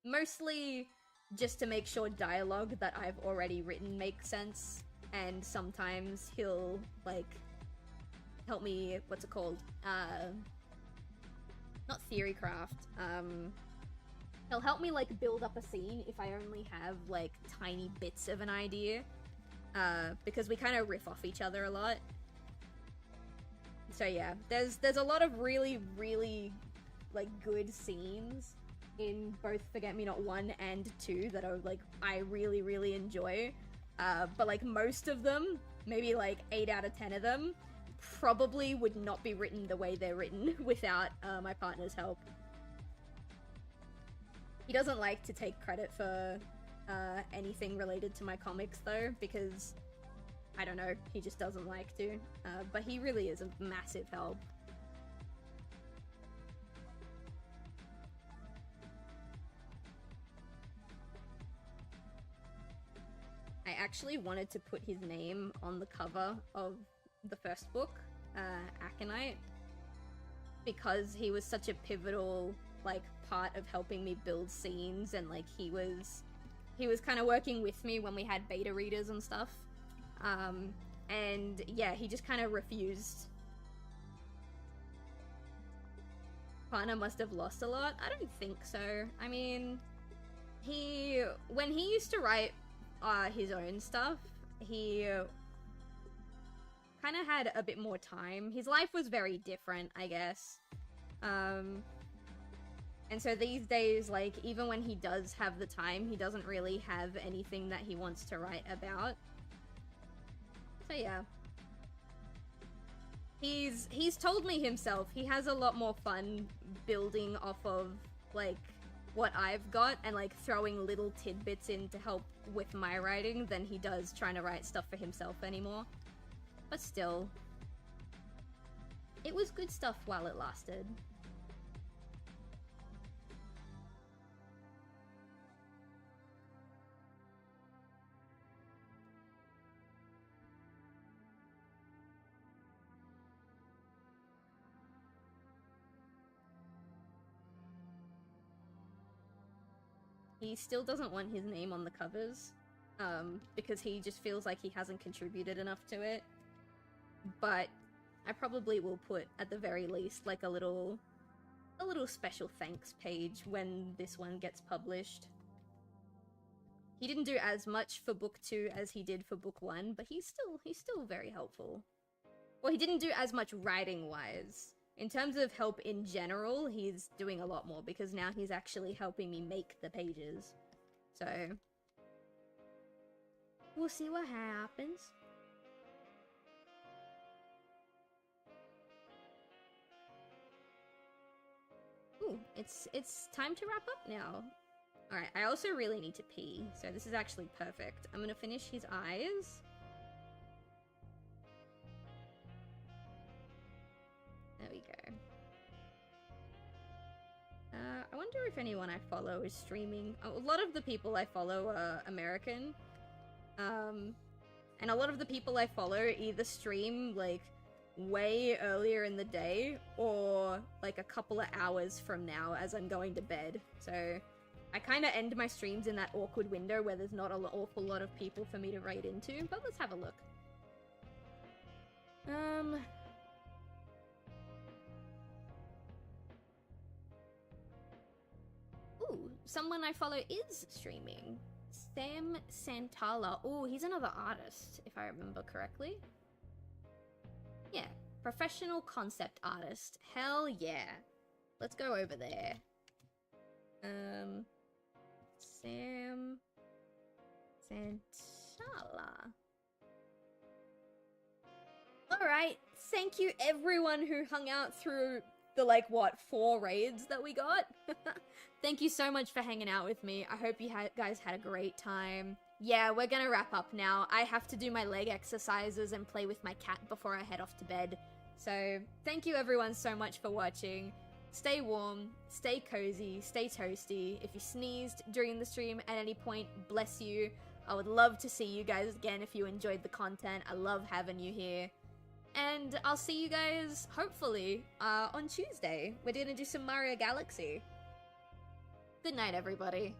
Mostly just to make sure dialogue that I've already written makes sense, and sometimes he'll, like, help me, what's it called? Not theory craft, he'll help me, like, build up a scene if I only have, like, tiny bits of an idea, because we kind of riff off each other a lot. So yeah, there's a lot of really, really, like, good scenes in both Forget Me Not 1 and 2 that are, like, I really, really enjoy. But, like, most of them, maybe, like, 8 out of 10 of them, probably would not be written the way they're written without my partner's help. He doesn't like to take credit for anything related to my comics, though, because, I don't know, he just doesn't like to. But he really is a massive help. I actually wanted to put his name on the cover of the first book, Aconite, because he was such a pivotal, like, part of helping me build scenes, and, like, he was kind of working with me when we had beta readers and stuff. And yeah, he just kind of refused. Partner must have lost a lot? I don't think so. I mean, when he used to write his own stuff, he kind of had a bit more time. His life was very different, I guess. And so these days, like, even when he does have the time, he doesn't really have anything that he wants to write about. So yeah. He's told me himself he has a lot more fun building off of, like, what I've got and, like, throwing little tidbits in to help with my writing than he does trying to write stuff for himself anymore. But still, it was good stuff while it lasted. He still doesn't want his name on the covers, because he just feels like he hasn't contributed enough to it. But I probably will put, at the very least, like a little special thanks page when this one gets published. He didn't do as much for book 2 as he did for book 1, but he's still very helpful. Well, he didn't do as much writing-wise. In terms of help in general, he's doing a lot more, because now he's actually helping me make the pages. So, we'll see what happens. Ooh, it's time to wrap up now. Alright, I also really need to pee, so this is actually perfect. I'm gonna finish his eyes. There we go. I wonder if anyone I follow is streaming. A lot of the people I follow are American. And a lot of the people I follow either stream, like, way earlier in the day, or, like, a couple of hours from now as I'm going to bed. So, I kind of end my streams in that awkward window where there's not an awful lot of people for me to raid into, but let's have a look. Ooh, someone I follow is streaming. Sam Santala. Ooh, he's another artist, if I remember correctly. Yeah, professional concept artist. Hell yeah. Let's go over there. Sam Santala. Alright, thank you everyone who hung out through the, like, what, 4 raids that we got? Thank you so much for hanging out with me. I hope you guys had a great time. Yeah, we're gonna wrap up now. I have to do my leg exercises and play with my cat before I head off to bed. So, thank you everyone so much for watching. Stay warm, stay cozy, stay toasty. If you sneezed during the stream at any point, bless you. I would love to see you guys again if you enjoyed the content. I love having you here. And I'll see you guys, hopefully, on Tuesday. We're gonna do some Mario Galaxy. Good night, everybody.